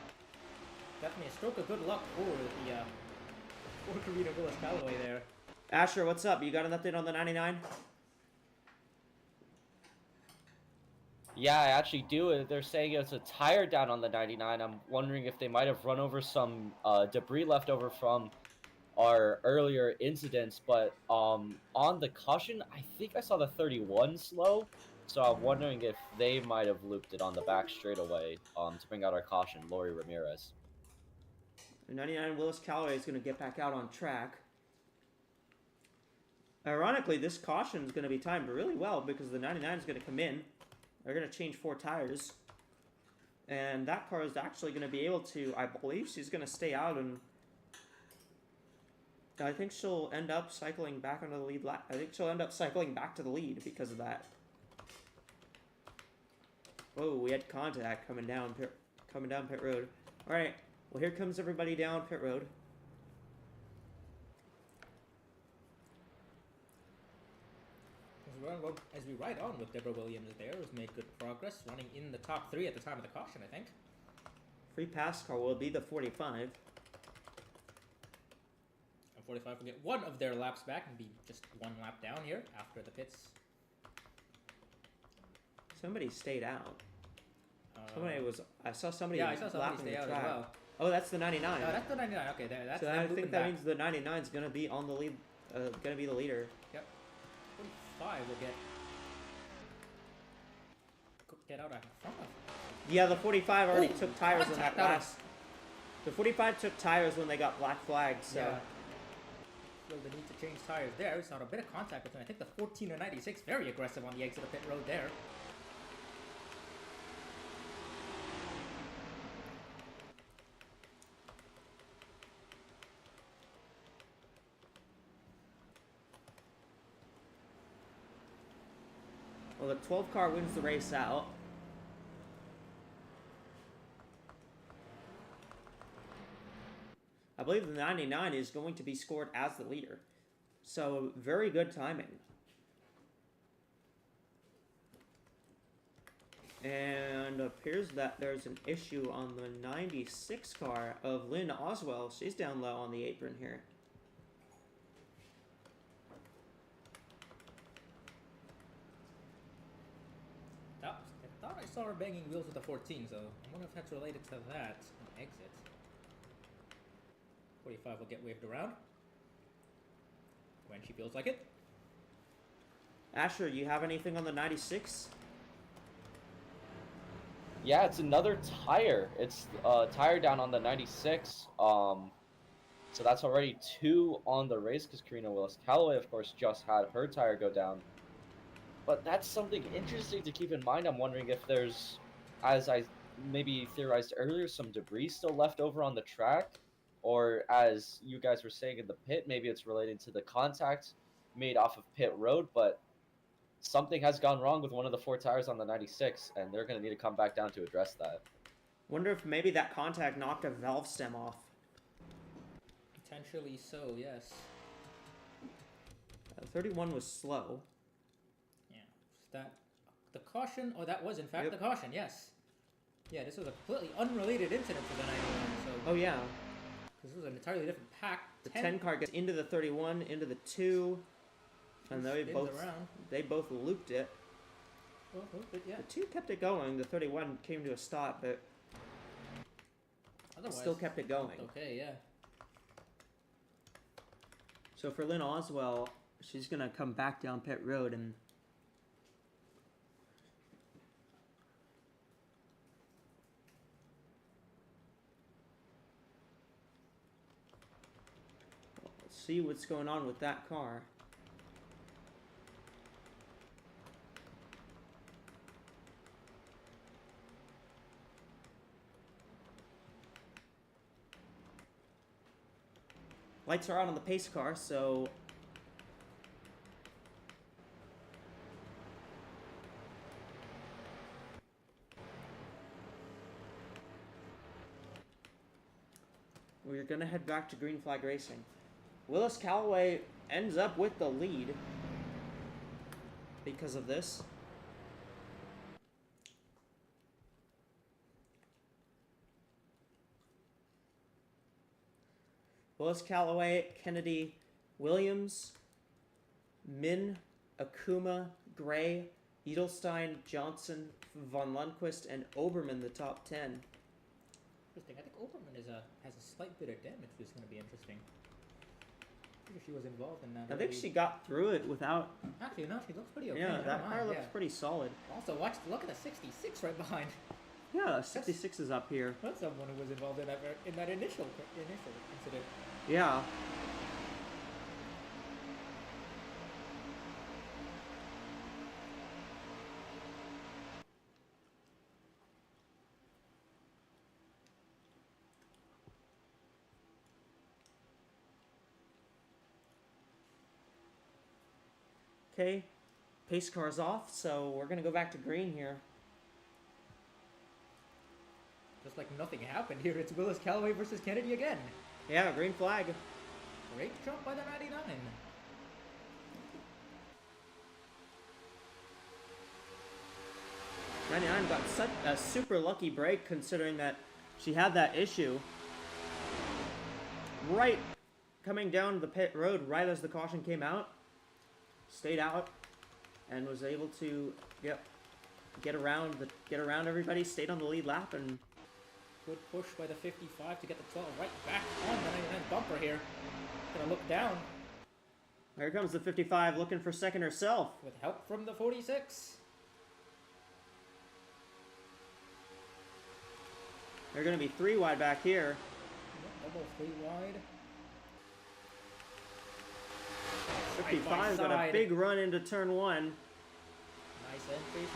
definitely a stroke of good luck for the for Karina Willis Callaway there. Asher, what's up? You got an update on the 99? Yeah, I actually do. They're saying it's a tire down on the 99. I'm wondering if they might have run over some debris left over from our earlier incidents. But on the caution, I think I saw the 31 slow So I'm wondering if they might have looped it on the back straightaway to bring out our caution, Lori Ramirez. The 99 Willis Callaway is going to get back out on track. Ironically, this caution is going to be timed really well because the 99 is going to come in. They're going to change 4 tires. And that car is actually going to be able to, I believe she's going to stay out, and I think she'll end up cycling back onto the lead lap. I think she'll end up cycling back to the lead because of that. Whoa, we had contact coming down pit road. All right, well here comes everybody down pit road. As we ride on with Deborah Williams there, has made good progress, running in the top 3 at the time of the caution, I think. Free pass car will be the 45. And 45 will get one of their laps back and be just 1 lap down here after the pits. Somebody stayed out. I saw somebody Yeah, I saw somebody lapping stay the out track. as well. Oh, that's the 99. No, that's the 99. Okay, that's So I think that means the 99 is going to be on the lead, going to be the leader. Yep. 45 will get out in front of. Yeah, the 45 already took tires on that contact out of- last. The 45 took tires when they got black flagged, so. Yeah. So the need to change tires there. We saw a bit of contact between, I think, the 14 and 96. Very aggressive on the exit of pit road there. Well, the 12 car wins the race out. I believe the 99 is going to be scored as the leader. So, very good timing. And appears that there's an issue on the 96 car of Lynn Oswell. She's down low on the apron here. I thought I saw her banging wheels with the 14, so I wonder if that's related to that on exit. 45 will get waved around when she feels like it. Asher, you have anything on the 96? Yeah, it's another tire. It's tire down on the 96. So that's already 2 on the race because Karina Willis Callaway, of course, just had her tire go down. But that's something interesting to keep in mind. I'm wondering if there's, as I maybe theorized earlier, some debris still left over on the track. Or as you guys were saying in the pit, maybe it's related to the contact made off of pit road. But something has gone wrong with one of the 4 tires on the 96, and they're going to need to come back down to address that. Wonder if maybe that contact knocked a valve stem off. Potentially so, yes. 31 was slow. Yeah. That the caution? Oh, that was in fact the caution. Yes. Yeah, this was a completely unrelated incident for the 91. So. Oh yeah. This was an entirely different pack. The 10 car gets into the 31, into the 2, and they both looped it. Well, yeah. The 2 kept it going. The 31 came to a stop, but Otherwise, still kept it going. Okay, yeah. So for Lynn Oswell, she's gonna come back down pit road and see what's going on with that car. Lights are on the pace car, so we're gonna head back to green flag racing. Willis Callaway ends up with the lead because of this. Willis Callaway, Kennedy, Williams, Min, Akuma, Gray, Edelstein, Johnson, Von Lundquist, and Oberman the top 10. Interesting. I think Oberman has a slight bit of damage, which is going to be interesting. Pretty sure she was involved in that. I think already. she got through it without. Actually, no, she looks pretty okay. Yeah, never that mind, car looks yeah. pretty solid. Also, look at the 66 right behind. Yeah, 66 is up here. That's someone who was involved in that initial incident. Yeah. Okay, pace car's off, so we're gonna go back to green here. Just like nothing happened here. It's Willis Callaway versus Kennedy again. Yeah, green flag. Great jump by the 99. 99 got such a super lucky break considering that she had that issue right coming down the pit road right as the caution came out. Stayed out and was able to get around everybody. Stayed on the lead lap and Good push by the 55 to get the 12 right back on the 99 bumper here. Gonna look down here comes the 55 looking for second herself. with help from the 46. They're going to be 3 wide back here. Double 3 wide. 55 got a side. big run into turn 1. Nice entry.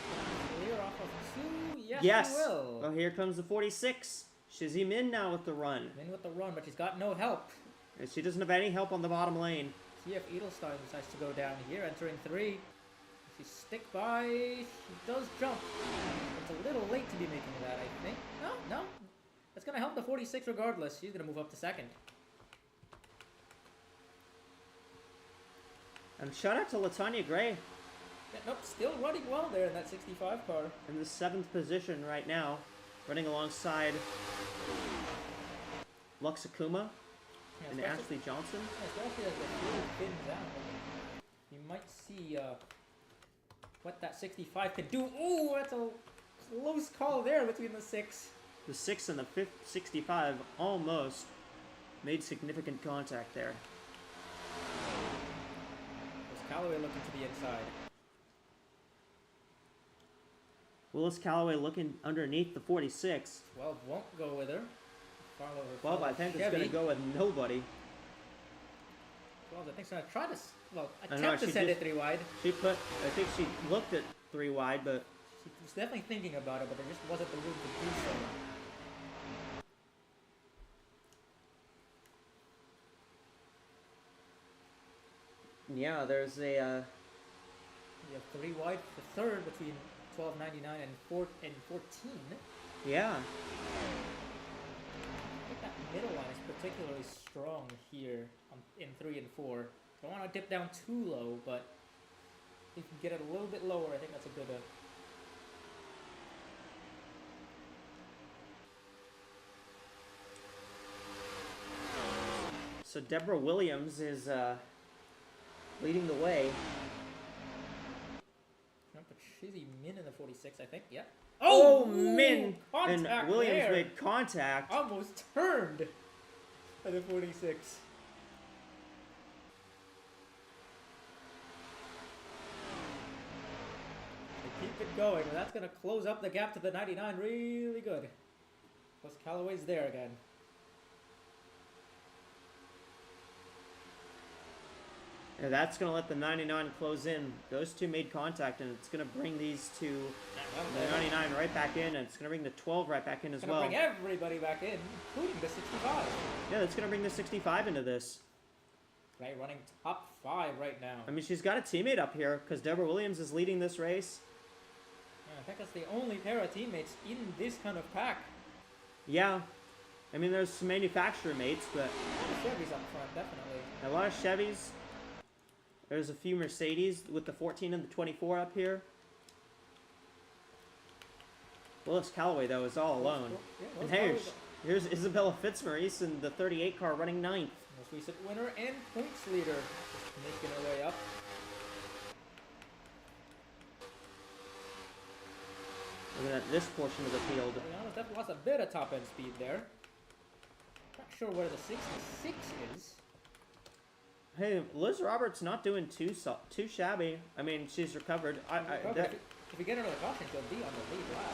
Clear off of 2. Yes, Yes. he will. Oh, here comes the 46. Shizzy Min now with the run. In with the run, but she's got no help. And she doesn't have any help on the bottom lane. See if Edelstein decides to go down here, entering 3. She stick by. She does jump. It's a little late to be making that, I think. No. That's going to help the 46 regardless. She's going to move up to second. And shout out to Latanya Gray Yeah, nope, still running well there in that 65 car. in the 7th position right now, running alongside Lux Akuma Yeah, and especially- Ashley Johnson. Especially as the field thins out. You might see what that 65 can do. Ooh, that's a close call there between the 6. The 6 and the 65 almost made significant contact there. There's Callaway looking to the inside. Willis Callaway looking underneath the 46. 12 won't go with her. Well, I think it's going to go with nobody. 12, I think she's going to try to, I know, attempt to she send just- it 3 wide. I think she looked at 3 wide, but She was definitely thinking about it, but there just wasn't the room to do so. yeah, there's a, You have 3 wide for third between 12.99 and 14. yeah. I think that middle line is particularly strong here in 3 and 4. Don't want to dip down too low, but if you can get it a little bit lower, I think that's a good. So Deborah Williams is leading the way. But Shizzy Min in the 46, I think. Yeah. Oh, ooh, Min! And contact Williams there. made contact. Almost turned by the 46. They keep it going, and that's going to close up the gap to the 99 really good. Plus Callaway's there again. And that's going to let the 99 close in. Those two made contact, and it's going to bring these two, the 99 right back in, and it's going to bring the 12 right back in as It's going well. to bring everybody back in, including the 65. Yeah, that's going to bring the 65 into this. Right, running top 5 right now. I mean, she's got a teammate up here, because Deborah Williams is leading this race. Yeah, I think that's the only pair of teammates in this kind of pack. Yeah. I mean, there's some manufacturer mates, but Chevy's up front, definitely. a lot of Chevys. There's a few Mercedes with the 14 and the 24 up here. Willis Callaway, though, is all alone. Yeah, And Willis here's, Callaway's here's Isabella Fitzmaurice in the 38 car running 9th. most recent winner and points leader, just making her way up. Looking at this portion of the field. To be honest, that lost a bit of top end speed there. Not sure where the 66 is. Hey, Liz Roberts not doing too shabby. I mean, she's recovered. If you get another caution, she'll be on the lead lap.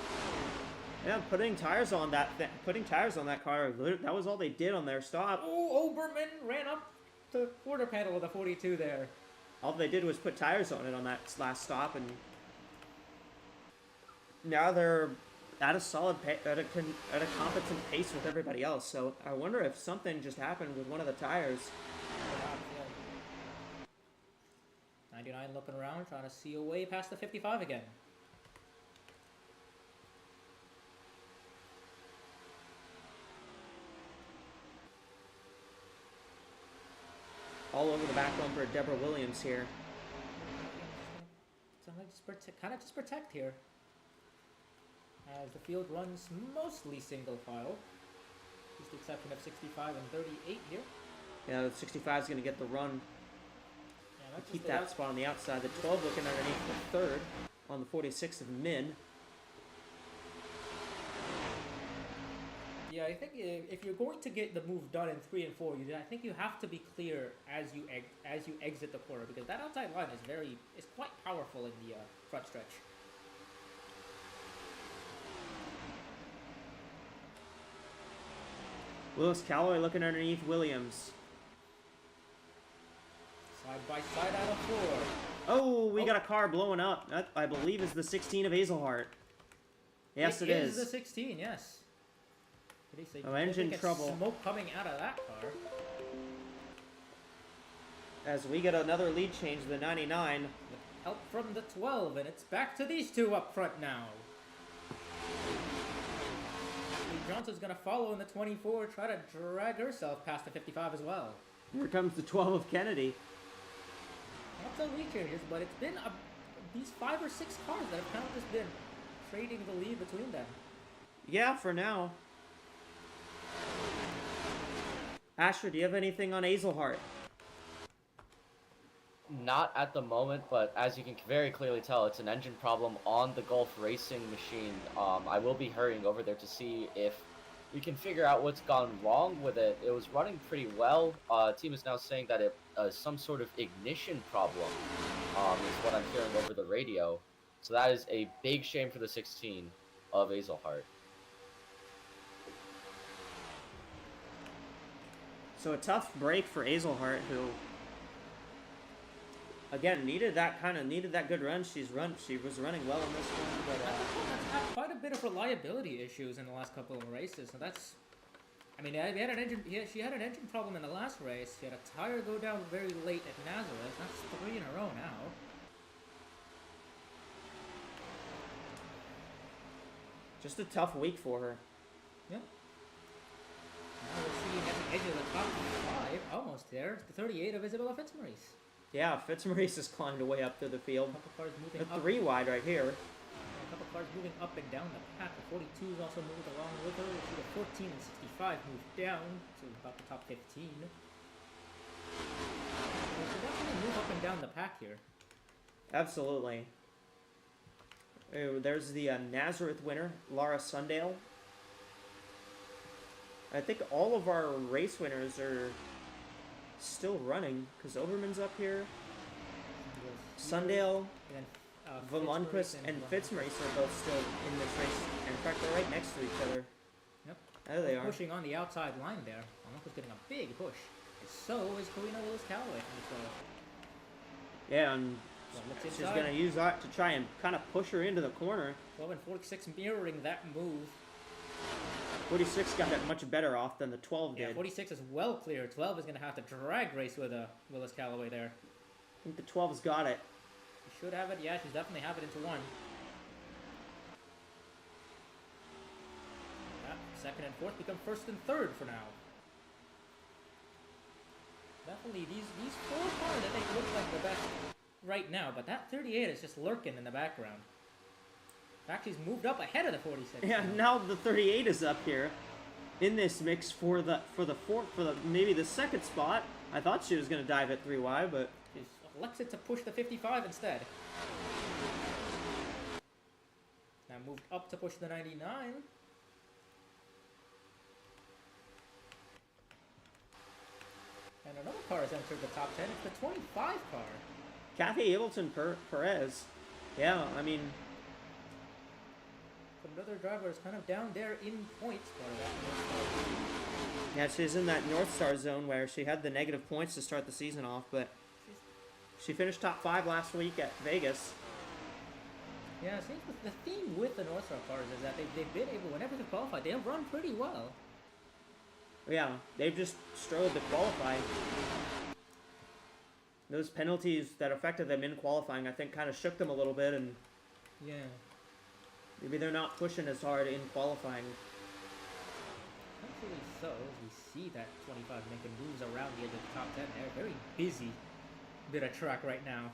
Yeah, putting tires on that car. That was all they did on their stop. Oh, Oberman ran up the quarter panel of the 42 there. All they did was put tires on it on that last stop, and now they're at a solid at a competent pace with everybody else. So I wonder if something just happened with one of the tires. 99 looking around, trying to see a way past the 55 again. All over the back bumper of Deborah Williams here. Kind of just protect here. As the field runs mostly single file. With the exception of 65 and 38 here. Yeah, the 65 is going to get the run. Yeah, Keep that spot on the outside. The 12 looking underneath the third on the 46 of Min. Yeah, I think if you're going to get the move done in 3 and 4, I think you have to be clear as you exit the corner, because that outside line is quite powerful in the front stretch. Lewis Calloway looking underneath Williams. Side by side out of 4. Oh, we got a car blowing up. That, I believe, is the 16 of Hazelhart. Yes, it is. It is the 16, yes. Oh, engine trouble. Smoke coming out of that car. As we get another lead change, the 99. With help from the 12, and it's back to these two up front now. Johnson's going to follow in the 24, try to drag herself past the 55 as well. Here comes the 12 of Kennedy. Lots of lead changes, but it's been these 5 or 6 cars that have kind of just been trading the lead between them. Yeah, for now. Asher, do you have anything on Hazelhart? Not at the moment, but as you can very clearly tell, it's an engine problem on the Gulf Racing machine. I will be hurrying over there to see if we can figure out what's gone wrong with it. It was running pretty well. Team is now saying that it some sort of ignition problem is what I'm hearing over the radio. So that is a big shame for the 16 of Hazelhart. So a tough break for Hazelhart, who again needed that good run. She was running well in this one, but that's had quite a bit of reliability issues in the last couple of races. So that's, I mean, she had an engine problem in the last race. She had a tire go down very late at Nazareth. That's 3 in a row now. just a tough week for her. Yep. Now we're seeing at the edge of the top 5, almost there, the 38 of Isabella Fitzmaurice. Yeah, Fitzmaurice has climbed way up through the field. A couple cars moving The up. 3 wide right here. A couple cars moving up and down the pack. The 42 is also moving along with her. We see the 14 and 65 move down to about the top 15. We should definitely move up and down the pack here. Absolutely. There's the Nazareth winner, Laura Sundale. I think all of our race winners are still running, because Oberman's up here. Sundale, And then Van Lundquist, and Fitzmaurice are both still in this race. In fact, they're right next to each other. Yep. There they are. Pushing on the outside line there. Van getting a big push. And so is Karina Lewis-Calloway from the 12. Yeah, and Well, looks she's inside. going to use that to try and kind of push her into the corner. 12 and 46 mirroring that move. 46 got it much better off than the 12 Yeah, did. 46 is well clear. 12 is going to have to drag race with Willis Calloway there. I think the 12's got it. She should have it. Yeah, she's definitely have it into 1. Yeah, second and fourth become first and third for now. Definitely these 4 cars I think look like the best right now, but that 38 is just lurking in the background. In fact, she's moved up ahead of the 46. Yeah, now the 38 is up here in this mix for maybe the second spot. I thought she was going to dive at 3 wide, but She's elected to push the 55 instead. Now moved up to push the 99. And another car has entered the top 10. It's the 25 car. Kathy Ableton Perez. Yeah, I mean, Another driver is kind of down there in points for that. yeah, she's in that North Star zone where she had the negative points to start the season off, but she finished top 5 last week at Vegas. Yeah, it seems the theme with the North Star cars is that they've been able, whenever they qualify, they've run pretty well. Yeah, they've just struggled to qualify. Those penalties that affected them in qualifying, I think, kind of shook them a little bit, and Yeah. maybe they're not pushing as hard in qualifying. Hopefully so, as we see that 25 making moves around the edge of the top 10 there. Very busy bit of track right now.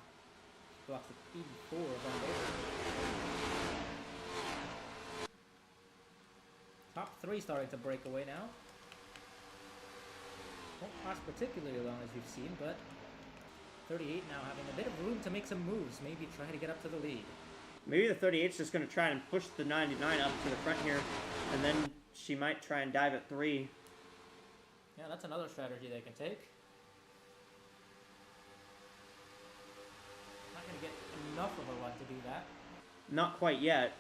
Blocks of 84 of on there. Top 3 starting to break away now. Won't last particularly long as you've seen, but 38 now having a bit of room to make some moves. Maybe try to get up to the lead. Maybe the 38's just going to try and push the 99 up to the front here, and then she might try and dive at 3. Yeah, that's another strategy they can take. Not going to get enough of a run to do that. Not quite yet.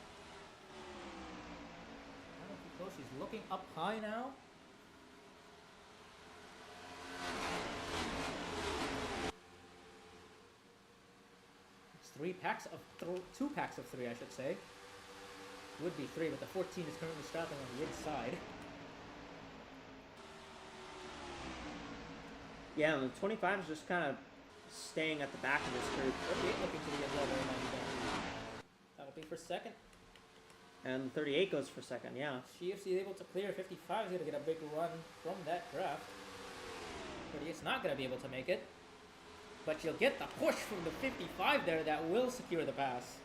I don't think so. She's looking up high now. It's 2 packs of 3, I should say. Would be 3, but the 14 is currently strapping on the inside. Yeah, and the 25 is just kind of staying at the back of this group. 38 looking to the end level. That'll be for second. And the 38 goes for second, yeah. If she's able to clear 55, is going to get a big run from that draft. 38's not going to be able to make it. But you'll get the push from the 55 there that will secure the pass.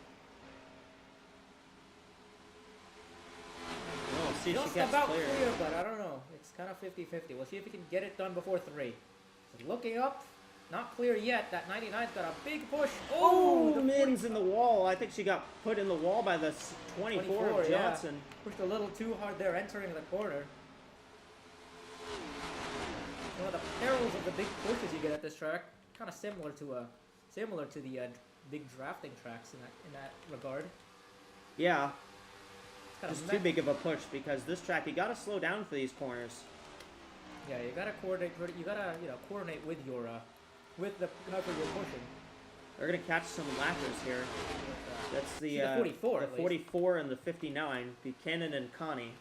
We'll see if Just she gets about clear. clear, but I don't know. It's kind of 50-50. We'll see if we can get it done before 3. So looking up, not clear yet. That 99's got a big push. Oh, the the min's in the wall. I think she got put in the wall by the 24 of yeah. Johnson. Pushed a little too hard there, entering the corner. One of the perils of the big pushes you get at this track, kind of similar to the big drafting tracks in that regard. Yeah, It's kind just of too big of a push because this track, you gotta slow down for these corners. Yeah, you gotta coordinate. You gotta coordinate with your with the whoever you're pushing. They're gonna catch some lappers here. That's See the 44 the at least. 44 and the 59, Buchanan and Connie.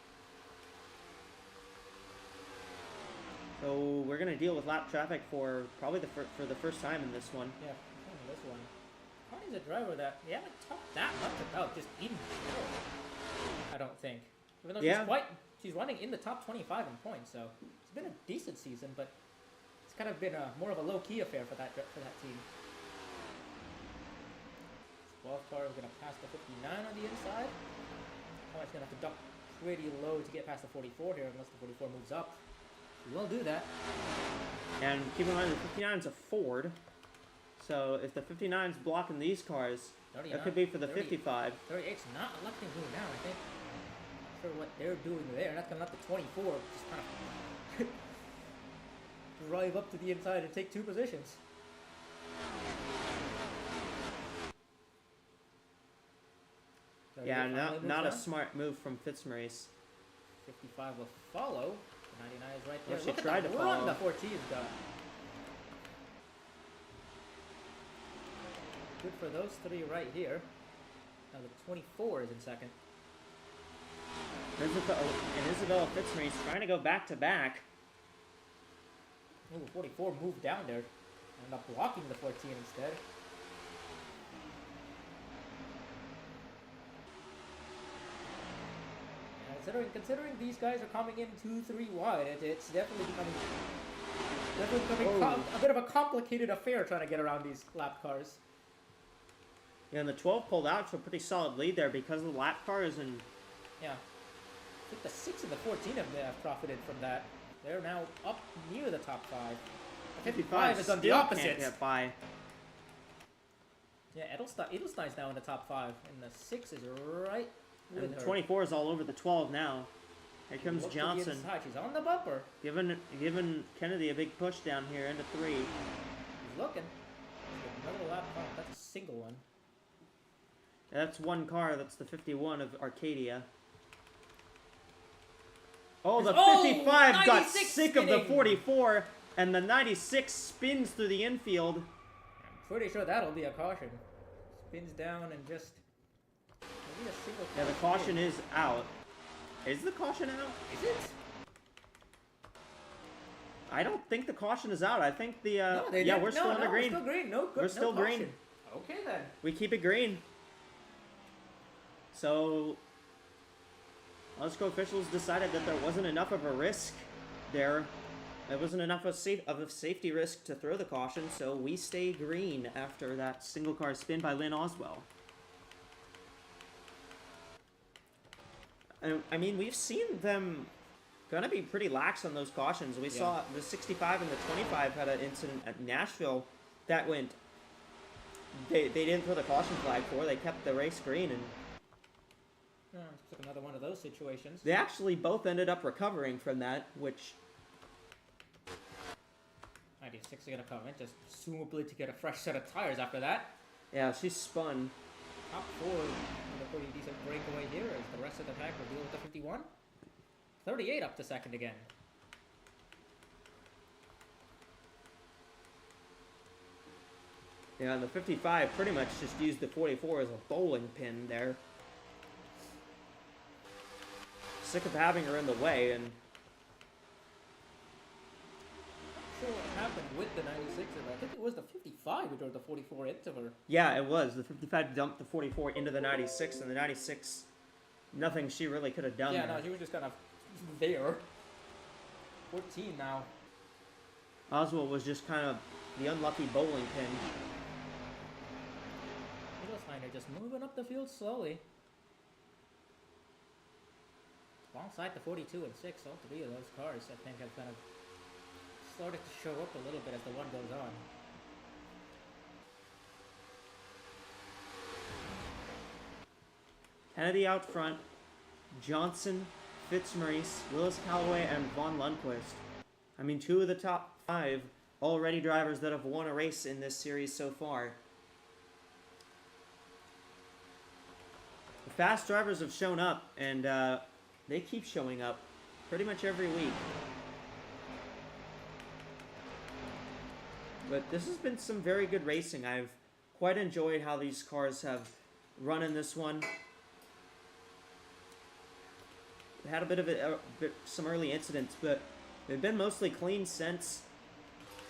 So we're gonna deal with lap traffic for probably for the first time in this one. Yeah, this one. Connie's a driver that we haven't talked that much about just in general. I don't think. Even though she's running in the top 25 in points, so it's been a decent season, but it's kind of been more of a low-key affair for that team. 12 car is going to pass the 59 on the inside. Oh, it's going to have to duck pretty low to get past the 44 here, unless the 44 moves up. She will do that. And keep in mind the 59 is a Ford, so if the 59's blocking these cars, that could be for the 55. 38's not electing who now, I think. Not sure what they're doing there. That's going to let the 24 just kind of drive up to the inside and take 2 positions. Yeah, not a smart move from Fitzmaurice. 55 will follow. The 99 is right there. Well, she Look tried at to the run follow. the 14's got. Good for those 3 right here. Now the 24 is in second. And Isabella Fitzmaurice trying to go back to back. Ooh, 44 moved down there. Ended up blocking the 14 instead. Considering these guys are coming in 2-3 wide, it's definitely becoming a bit of a complicated affair trying to get around these lap cars. Yeah, and the 12 pulled out to a pretty solid lead there because of the lap cars, and Yeah. I think the 6 and the 14 have profited from that. They're now up near the top 5. The 55 is on the still opposite. can't get by. Yeah, Edelstein's now in the top 5, and the 6 is right with And the her. 24 is all over the 12 now. Here comes Look to the Johnson, inside. She's on the bumper. giving Kennedy a big push down here into 3. He's looking. Another lap up. That's a single one. That's one car. That's the 51 of Arcadia. Oh, the 55 got sick of the 44, and the 96 spins through the infield. I'm pretty sure that'll be a caution. Spins down and just... maybe a single Yeah, the caution is out. Is the caution out? Is it? I don't think the caution is out. I think the No, they yeah, didn't. we're still on the We're green. still green. No, good. We're still no green. caution. Okay then. We keep it green. So, AWSCO officials decided that there wasn't enough of a risk there. There wasn't enough of a safety risk to throw the caution, so we stay green after that single car spin by Lynn Oswell. I mean, we've seen them gonna be pretty lax on those cautions. We saw the 65 and the 25 had an incident at Nashville that went. They didn't throw the caution flag for. They kept the race green, and It's like another one of those situations. they actually both ended up recovering from that, which 96 are gonna come in, just presumably to get a fresh set of tires after that. yeah, she spun. Top 4 with a pretty decent breakaway here as the rest of the pack will deal with the 51. 38 up to second again. Yeah, and the 55 pretty much just used the 44 as a bowling pin there. Sick of having her in the way, and Not sure what happened with the 96, but I think it was the 55 who drove the 44 into her. yeah, it was. The 55 dumped the 44 into the 96, and the 96, nothing she really could have done Yeah, there. no, she was just kind of there. 14 now. Oswald was just kind of the unlucky bowling pin. Middlesheimer just moving up the field slowly. Alongside the 42 and 6, all 3 of those cars I think have kind of started to show up a little bit as the one goes on. Kennedy out front, Johnson, Fitzmaurice, Willis Callaway, and Von Lundquist. I mean, 2 of the top 5 already drivers that have won a race in this series so far. The fast drivers have shown up, and they keep showing up pretty much every week. But this has been some very good racing. I've quite enjoyed how these cars have run in this one. They had a bit of some early incidents, but they've been mostly clean since,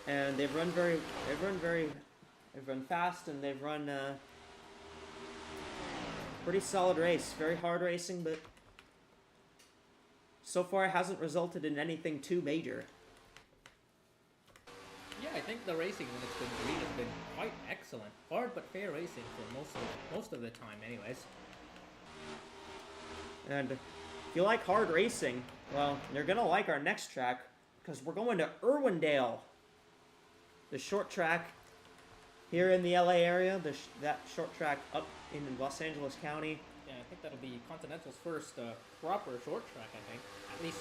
and they've run fast, and they've run pretty solid race. Very hard racing, but so far it hasn't resulted in anything too major. Yeah, I think the racing when it's been green has been quite excellent. Hard but fair racing for most of the time anyways. And if you like hard racing, well, you're going to like our next track, because we're going to Irwindale. The short track here in the LA area, that short track up in Los Angeles County. Yeah, I think that'll be Continental's first proper short track, I think. At least,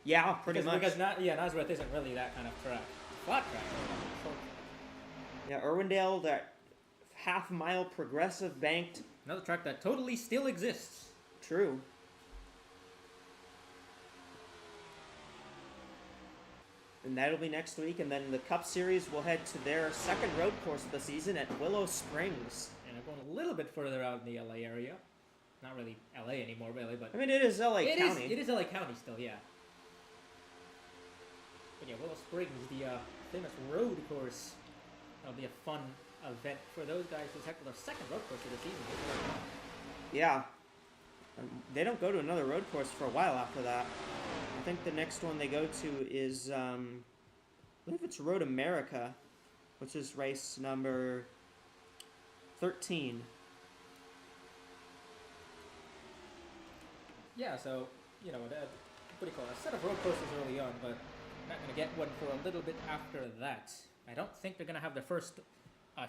Yeah, pretty much. Because Nazareth isn't really that kind of track. It's a flat track, short track. Yeah, Irwindale, that half-mile progressive banked. Another track that totally still exists. True. And that'll be next week, and then the Cup Series will head to their second road course of the season at Willow Springs. And they're going a little bit further out in the LA area. Not really LA anymore, really, but... I mean, it is LA County. It is LA County still, yeah. But yeah, Willow Springs, the famous road course. That'll be a fun event for those guys to tackle their second road course of the season. Yeah. They don't go to another road course for a while after that. I think the next one they go to is, I believe it's Road America, which is race number 13. Yeah, so, you know, what do you call it? A set of road courses early on, but not going to get one for a little bit after that. I don't think they're going to have their first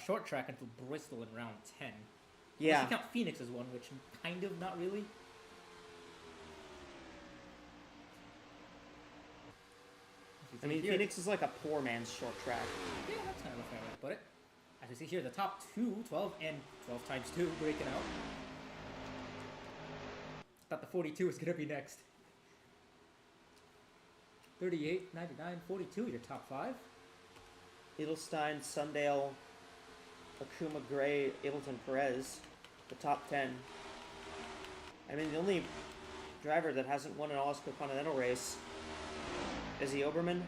short track until Bristol in round 10. Yeah. Unless you count Phoenix as one, which kind of not really. I mean, here, Phoenix is like a poor man's short track. yeah, that's kind of a fair way to put it. As we see here, the top two, 12 and 12 times 2 breaking out. Thought the 42 was going to be next. 38, 99, 42, your top 5. Edelstein, Sundale, Akuma Gray, Ableton Perez, the top 10. I mean, the only driver that hasn't won an AWSCO Continental race is the Oberman.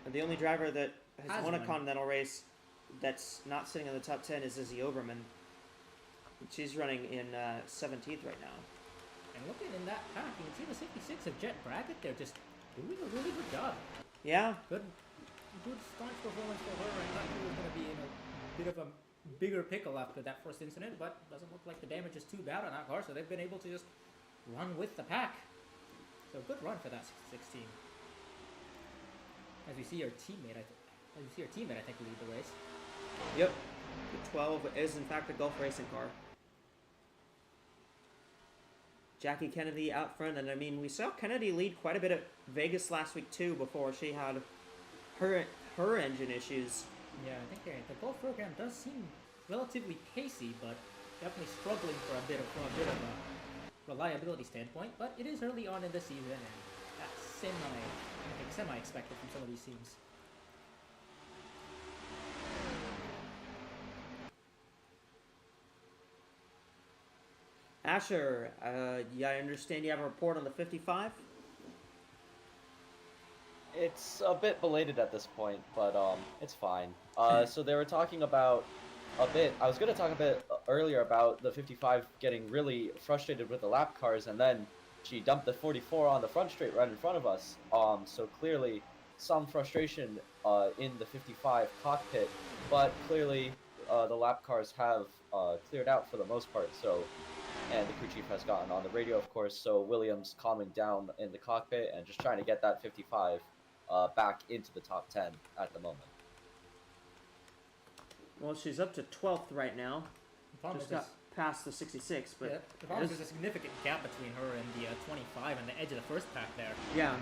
And the only driver that has won a Continental race that's not sitting in the top 10 is Izzy Oberman. She's running in 17th right now. And looking in that pack, you can see the 66 of Jet Brackett. They're just doing a really good job. Yeah. Good staunch performance for her. I thought she was going to be in a bit of a bigger pickle after that first incident, but doesn't look like the damage is too bad on that car, so they've been able to just run with the pack. So good run for that 16. As we see our teammate, I think lead the race. Yep. The 12 is in fact a Gulf Racing car. Jackie Kennedy out front, and I mean, we saw Kennedy lead quite a bit at Vegas last week too before she had her engine issues. Yeah, I think the Gulf program does seem relatively pacey, but definitely struggling for a bit of a reliability standpoint. But it is early on in the season, and that's semi expected from some of these teams. Asher, yeah, I understand you have a report on the 55? It's a bit belated at this point, but it's fine. So they were talking about I was going to talk a bit earlier about the 55 getting really frustrated with the lap cars, and then she dumped the 44 on the front straight right in front of us. So clearly some frustration in the 55 cockpit, but clearly the lap cars have cleared out for the most part. So, and the crew chief has gotten on the radio, of course. So Williams calming down in the cockpit and just trying to get that 55 back into the top 10 at the moment. Well, she's up to 12th right now. The problem Just is got past the 66, but yeah, the problem is there's a significant gap between her and the 25 and the edge of the first pack there. yeah,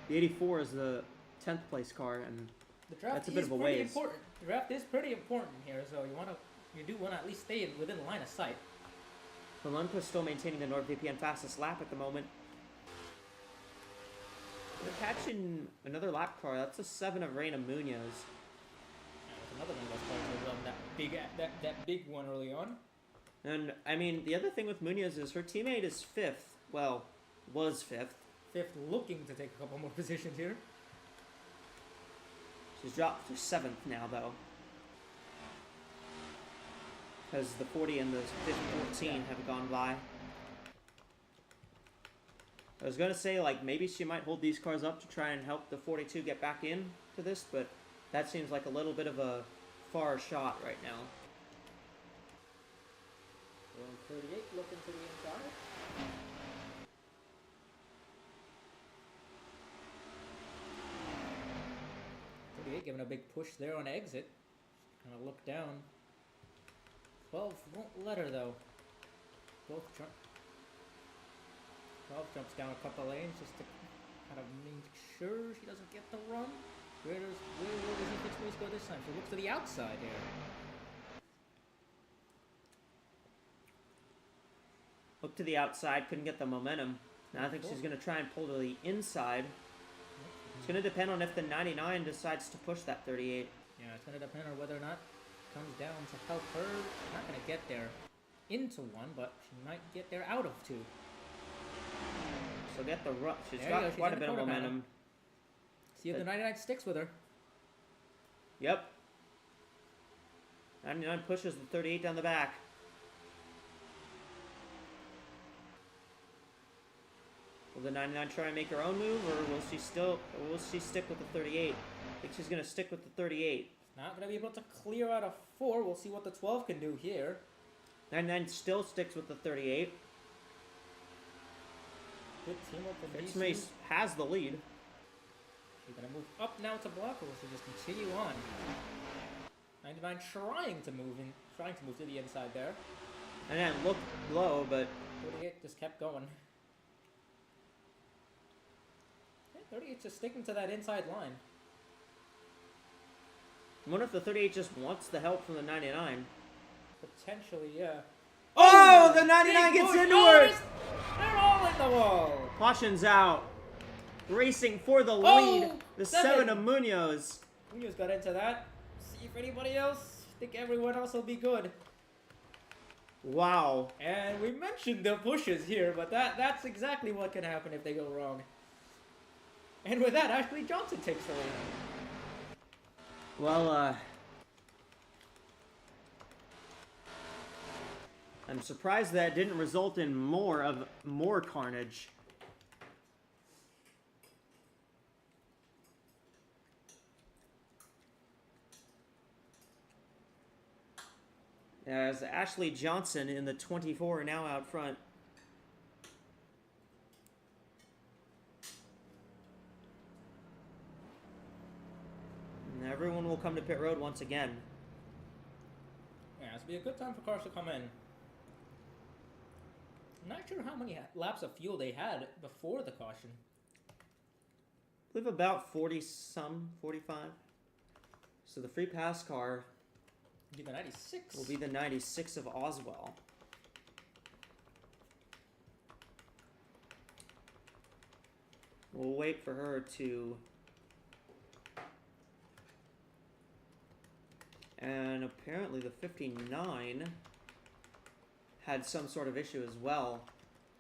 the 84 is the 10th place car, and The draft that's a bit is of a pretty ways. important. The draft is pretty important here, so you do want to at least stay within the line of sight. Lundqvist still maintaining the NordVPN fastest lap at the moment. They're catching another lap car. That's a 7 of Reina Munoz. Yeah, there's another one of those cars that run that big one early on. And, I mean, the other thing with Munoz is her teammate is 5th. Well, was 5th. Fifth, looking to take a couple more positions here. She's dropped to 7th now, though. Because the 40 and the 14 have gone by. I was going to say, like, maybe she might hold these cars up to try and help the 42 get back in to this, but that seems like a little bit of a far shot right now. 38 looking to the inside. 38 giving a big push there on exit. Kind of look down. 12 won't let her though. 12 jumps down a couple lanes just to kind of make sure she doesn't get the run. Where does he fix race go this time? She looks to the outside here. Look to the outside, couldn't get the momentum. Now I think she's going to try and pull to the inside. It's going to depend on if the 99 decides to push that 38. Yeah, it's going to depend on whether or not it comes down to help her. She's not going to get there into one, but she might get there out of two. She'll get the rut. She's There you got go, she's quite a in bit the of corner momentum. See if the 99 sticks with her. Yep. 99 pushes the 38 down the back. Will the 99 try and make her own move, or will she stick with the 38? I think she's going to stick with the 38. Not going to be able to clear out of 4. We'll see what the 12 can do here. 99 still sticks with the 38. Good teamwork from these Fixmace two. has the lead. She's going to move up now to block, or will she just continue on? 99 trying to move to the inside there. 99 looked low, but 38 just kept going. 38 just sticking to that inside line. I wonder if the 38 just wants the help from the 99. Potentially, yeah. Oh, the 99 big gets push. into Oh, her! they're all in the wall. Caution's out. Racing for the Oh, lead. The 7 7. of Munoz. Munoz got into that. See if anybody else. I think everyone else will be good. Wow. And we mentioned the pushes here, but that's exactly what can happen if they go wrong. And with that, Ashley Johnson takes the lead. Well, I'm surprised that didn't result in more carnage. As Ashley Johnson in the 24 now out front. And everyone will come to pit road once again. Yeah, this will be a good time for cars to come in. I'm not sure how many laps of fuel they had before the caution. I believe about 40-some, 45. So the free pass car Be the 96. will be the 96 of Oswell. We'll wait for her to... And apparently the 59 had some sort of issue as well.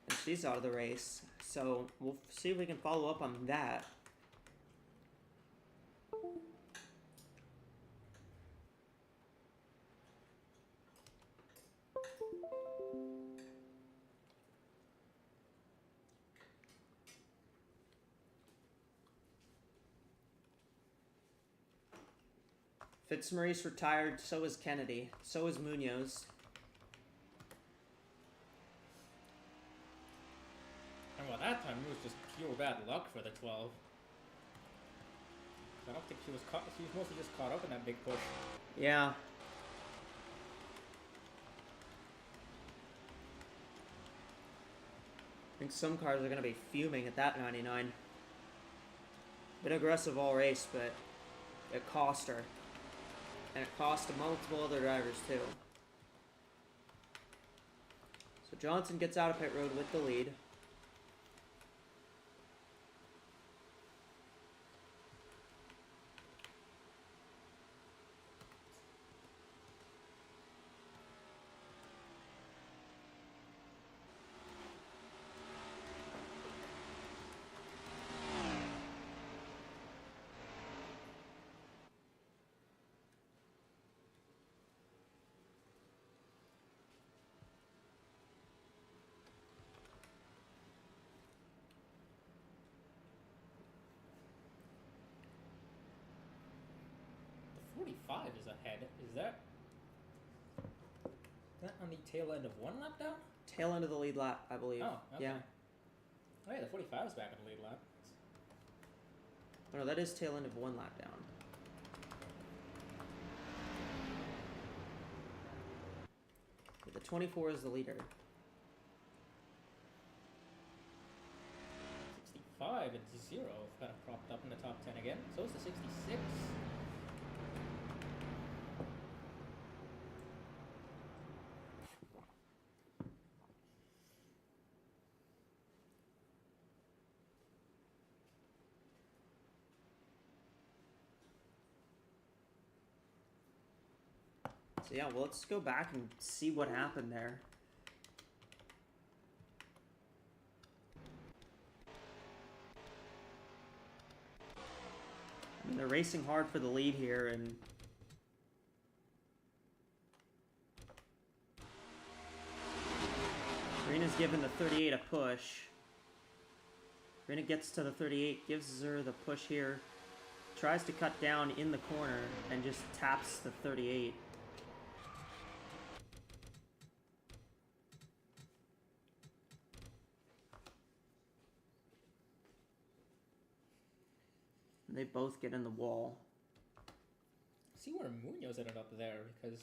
And she's out of the race. So we'll see if we can follow up on that. Fitzmaurice retired, so is Kennedy, so is Munoz. And well, that time it was just pure bad luck for the 12. I don't think she was caught. She was mostly just caught up in that big push. Yeah. I think some cars are going to be fuming at that 99. Been aggressive all race, but it cost her. And it cost multiple other drivers too. So Johnson gets out of pit road with the lead. The 45 is ahead. Is that on the tail end of one lap down? Tail end of the lead lap, I believe. Oh, okay. Yeah. Oh yeah, the 45 is back on the lead lap. Oh, no, that is tail end of one lap down. But the 24 is the leader. 65 and 0 kind of propped up in the top 10 again. So is the 66. So yeah, well, let's go back and see what happened there. I mean, they're racing hard for the lead here, and Karina's giving the 38 a push. Karina gets to the 38, gives her the push here, tries to cut down in the corner, and just taps the 38. And they both get in the wall. See where Munoz ended up there, because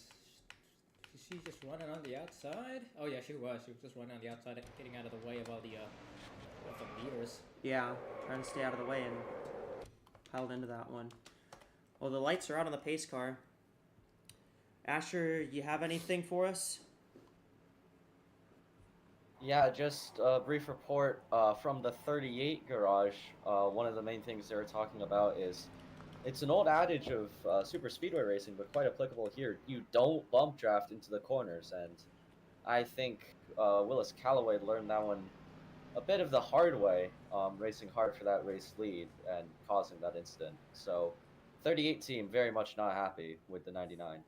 she's just running on the outside. Oh yeah, she was. She was just running on the outside, getting out of the way of all the With the leaders. Yeah, trying to stay out of the way and piled into that one. Well, the lights are out on the pace car. Asher, you have anything for us? Yeah, just a brief report from the 38 garage. One of the main things they were talking about is it's an old adage of super speedway racing, but quite applicable here. You don't bump draft into the corners, and I think Willis Callaway learned that one a bit of the hard way, racing hard for that race lead and causing that incident. So, 38 team very much not happy with the 99.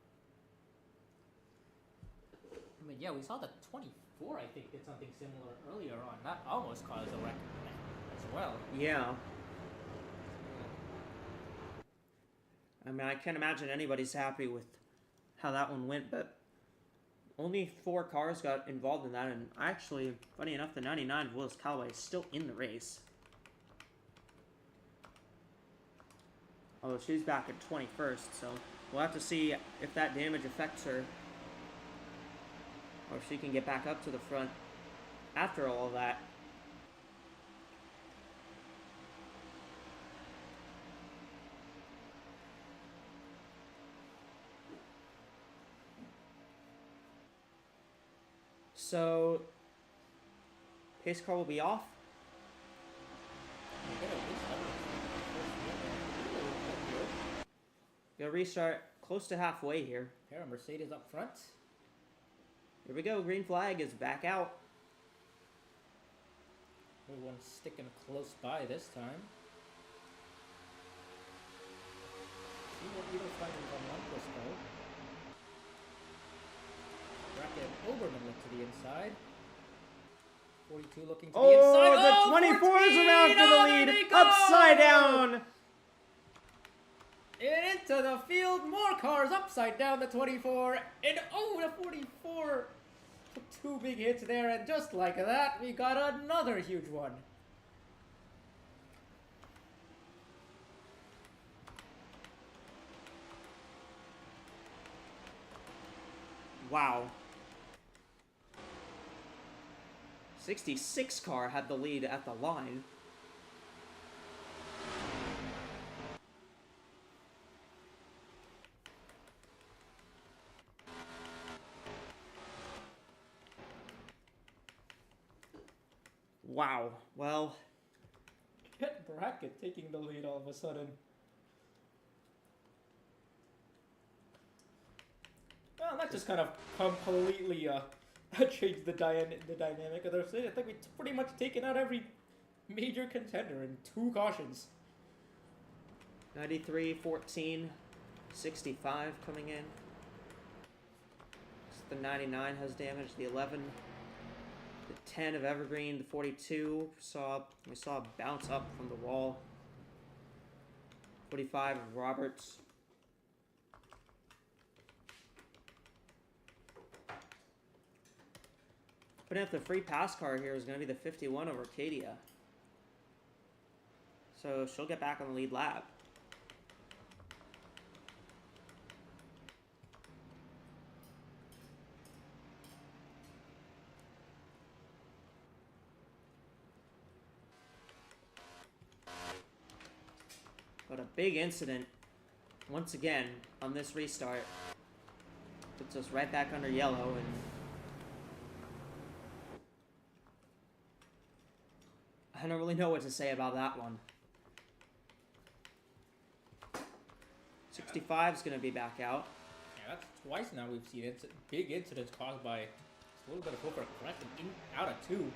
I mean, yeah, we saw the 24, I think, did something similar earlier on. That almost caused a wreck as well. Yeah. I mean, I can't imagine anybody's happy with how that one went, but only 4 cars got involved in that, and actually, funny enough, the 99 of Willis Callaway is still in the race. Although she's back at 21st, so we'll have to see if that damage affects her, or if she can get back up to the front after all of that. So, pace car will be off. Gonna restart close to halfway here. Here, Mercedes up front. Here we go, green flag is back out. Everyone's sticking close by this time. See what either flag is on AWSCO. Bracket Oberman look to the inside. 42 looking to the inside. Oh, the 24 is around for the lead. Upside down. And into the field, more cars upside down the 24. And oh, the 44 took 2 big hits there. And just like that, we got another huge one. Wow. 66 car had the lead at the line. Wow. Well, Pit Bracket taking the lead all of a sudden. Well, that just kind of completely changed the dynamic of their city. I think we pretty much taken out every major contender in 2 cautions. 93, 14, 65 coming in. The 99 has damage. The 11, the 10 of Evergreen, the 42 we saw a bounce up from the wall. 45 of Roberts. Putting up the free pass car here is going to be the 51 of Arcadia. So she'll get back on the lead lap. But a big incident, once again, on this restart. Puts us right back under yellow, and I don't really know what to say about that one. 65 is going to be back out. Yeah, that's twice now we've seen big incidents caused by a little bit of overcorrection out of 2.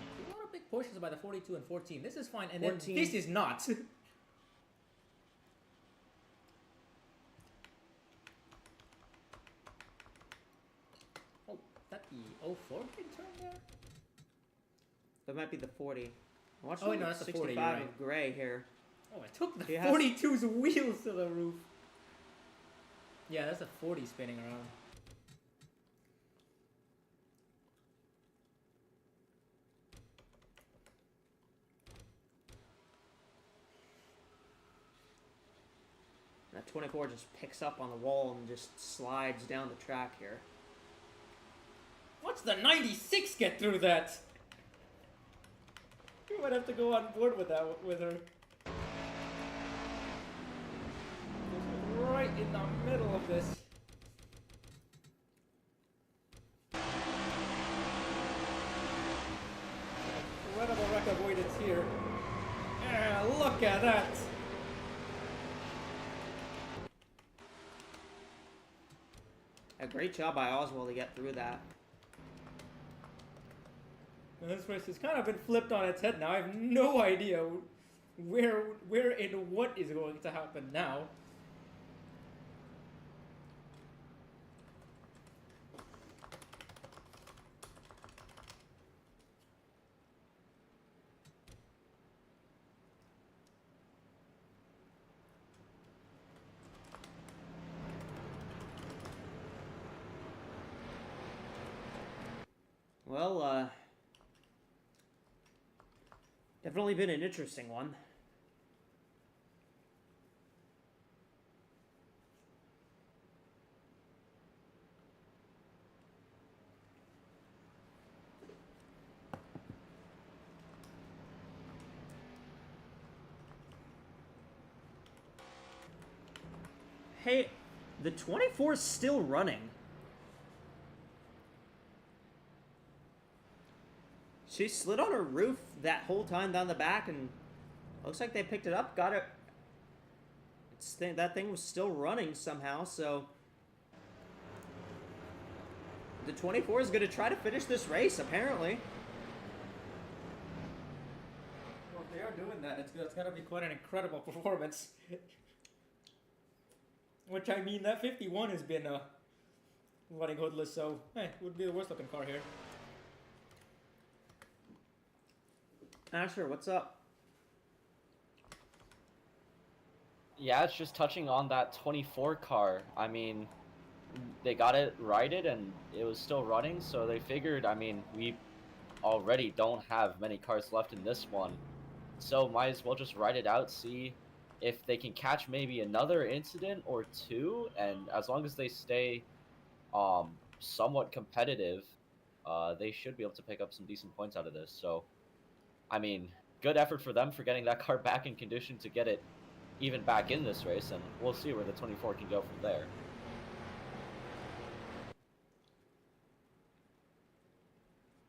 A lot of big pushes by the 42 and 14. This is fine, and 14. then this is not. Oh, that the 04 big turn there? That might be the 40. Watch Oh, wait, no, that's the 40, 65 you're right. of Gray here. Oh, I took the He has- 42's wheels to the roof. Yeah, that's a 40 spinning around. 24 just picks up on the wall and just slides down the track here. What's the 96 get through that? You might have to go on board with that with her. Right in the middle of this. Incredible wreck avoidance here. Yeah, look at that. A great job by Oswald to get through that. And this race has kind of been flipped on its head now. I have no idea where and what is going to happen now. Well, definitely been an interesting one. Hey, the 24 is still running. She slid on her roof that whole time down the back, and looks like they picked it up, got it. That thing was still running somehow, so the 24 is going to try to finish this race, apparently. Well, if they are doing that, it's going to be quite an incredible performance. Which, I mean, that 51 has been running hoodless, so it would be the worst looking car here. Asher, what's up? Yeah, it's just touching on that 24 car. I mean, they got it righted and it was still running, so they figured, I mean, we already don't have many cars left in this one. So might as well just ride it out, see if they can catch maybe another incident or two, and as long as they stay somewhat competitive, they should be able to pick up some decent points out of this. So, I mean, good effort for them for getting that car back in condition to get it even back in this race, and we'll see where the 24 can go from there.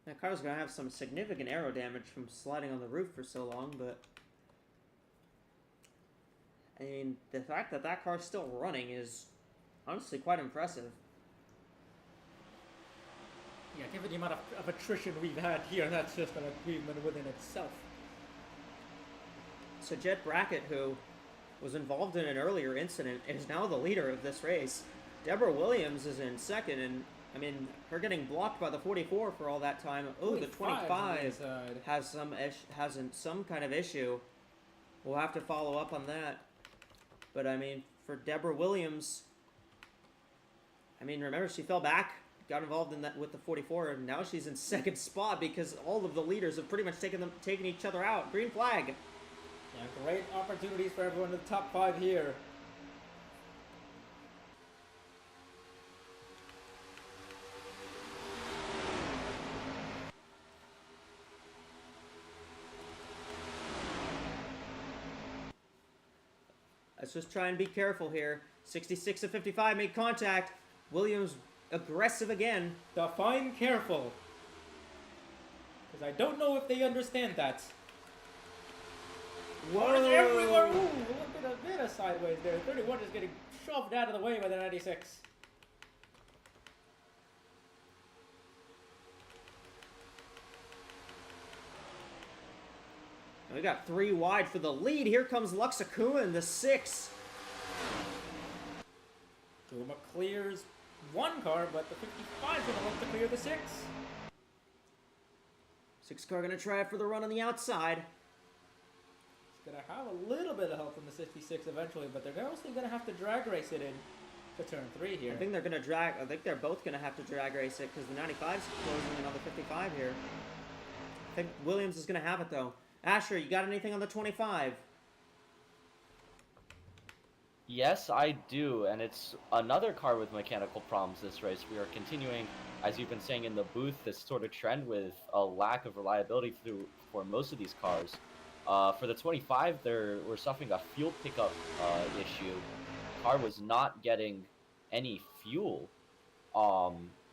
That car's going to have some significant aero damage from sliding on the roof for so long, but I mean, the fact that that car's still running is honestly quite impressive. Yeah, given the amount of attrition we've had here, that's just an achievement within itself. So Jet Brackett, who was involved in an earlier incident, is now the leader of this race. Deborah Williams is in second, and I mean, her getting blocked by the 44 for all that time. Oh, the 25 has some kind of issue. We'll have to follow up on that. But I mean, for Deborah Williams, I mean, remember she fell back, got involved in that with the 44, and now she's in second spot because all of the leaders have pretty much taken each other out. Green flag. Yeah, great opportunities for everyone in the top 5 here. Let's just try and be careful here. 66 and 55 made contact. Williams aggressive again. Define careful. Because I don't know if they understand that. Whoa! Everywhere! Ooh, look at a bit of sideways there. 31 is getting shoved out of the way by the 96. We got 3 wide for the lead. Here comes Luxakua in the 6. Kuma clears 1 car, but the 55 is going to look to clear the 6. 6 car going to try it for the run on the outside. It's going to have a little bit of help from the 66 eventually, but they're also going to have to drag race it in to turn 3 here. I think they're going to drag. I think they're both going to have to drag race it because the 95's closing in on the 55 here. I think Williams is going to have it though. Asher, you got anything on the 25? Yes, I do, and it's another car with mechanical problems this race. We are continuing, as you've been saying in the booth, this sort of trend with a lack of reliability for most of these cars. For the 25, we're suffering a fuel pickup issue. Car was not getting any fuel.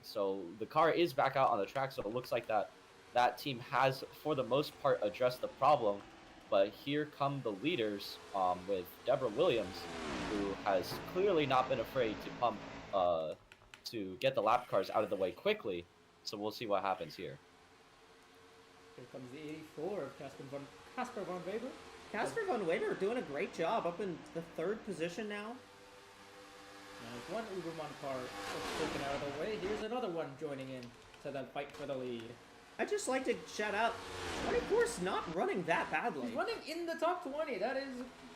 So the car is back out on the track, so it looks like that team has, for the most part, addressed the problem. But here come the leaders, with Deborah Williams, who has clearly not been afraid to pump, to get the lap cars out of the way quickly. So we'll see what happens here. Here comes the 84 of Casper von Weber. Casper von Weber doing a great job up in the 3rd position now. Now, there's one Uberman car taken out of the way. Here's another one joining in to that fight for the lead. I'd just like to shout out, 24's not running that badly. She's running in the top 20. That is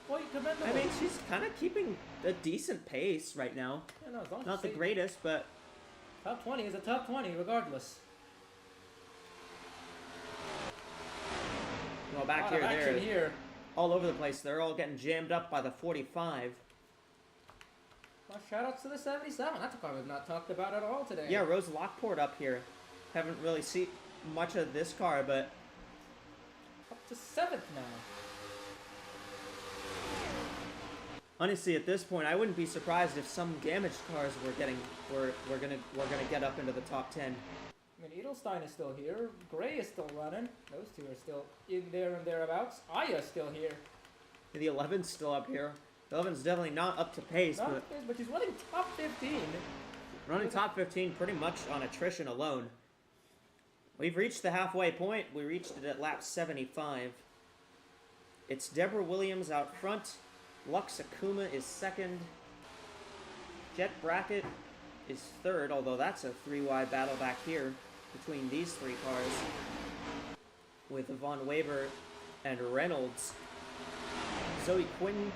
quite commendable. I mean, she's kind of keeping a decent pace right now. Yeah, no, as long as Not the she- greatest, but Top 20 is a top 20 regardless. well, back Lot here, of action they're here. all over the place. They're all getting jammed up by the 45. Well, shout outs to the 77. That's a car we've not talked about at all today. Yeah, Rose Lockport up here. Haven't really seen much of this car, but Up to 7th now. honestly, at this point, I wouldn't be surprised if some damaged cars were gonna get up into the top 10. I mean, Edelstein is still here. Gray is still running. Those two are still in there and thereabouts. Aya's still here. The 11's still up here. The 11's definitely not up to pace, Not but but she's running top 15. running top 15 pretty much on attrition alone. We've reached the halfway point. We reached it at lap 75. It's Deborah Williams out front. Lux Akuma is second. Jet Brackett is third, although that's a 3-wide battle back here between these 3 cars. With Von Weber and Reynolds. Zoe Quinn,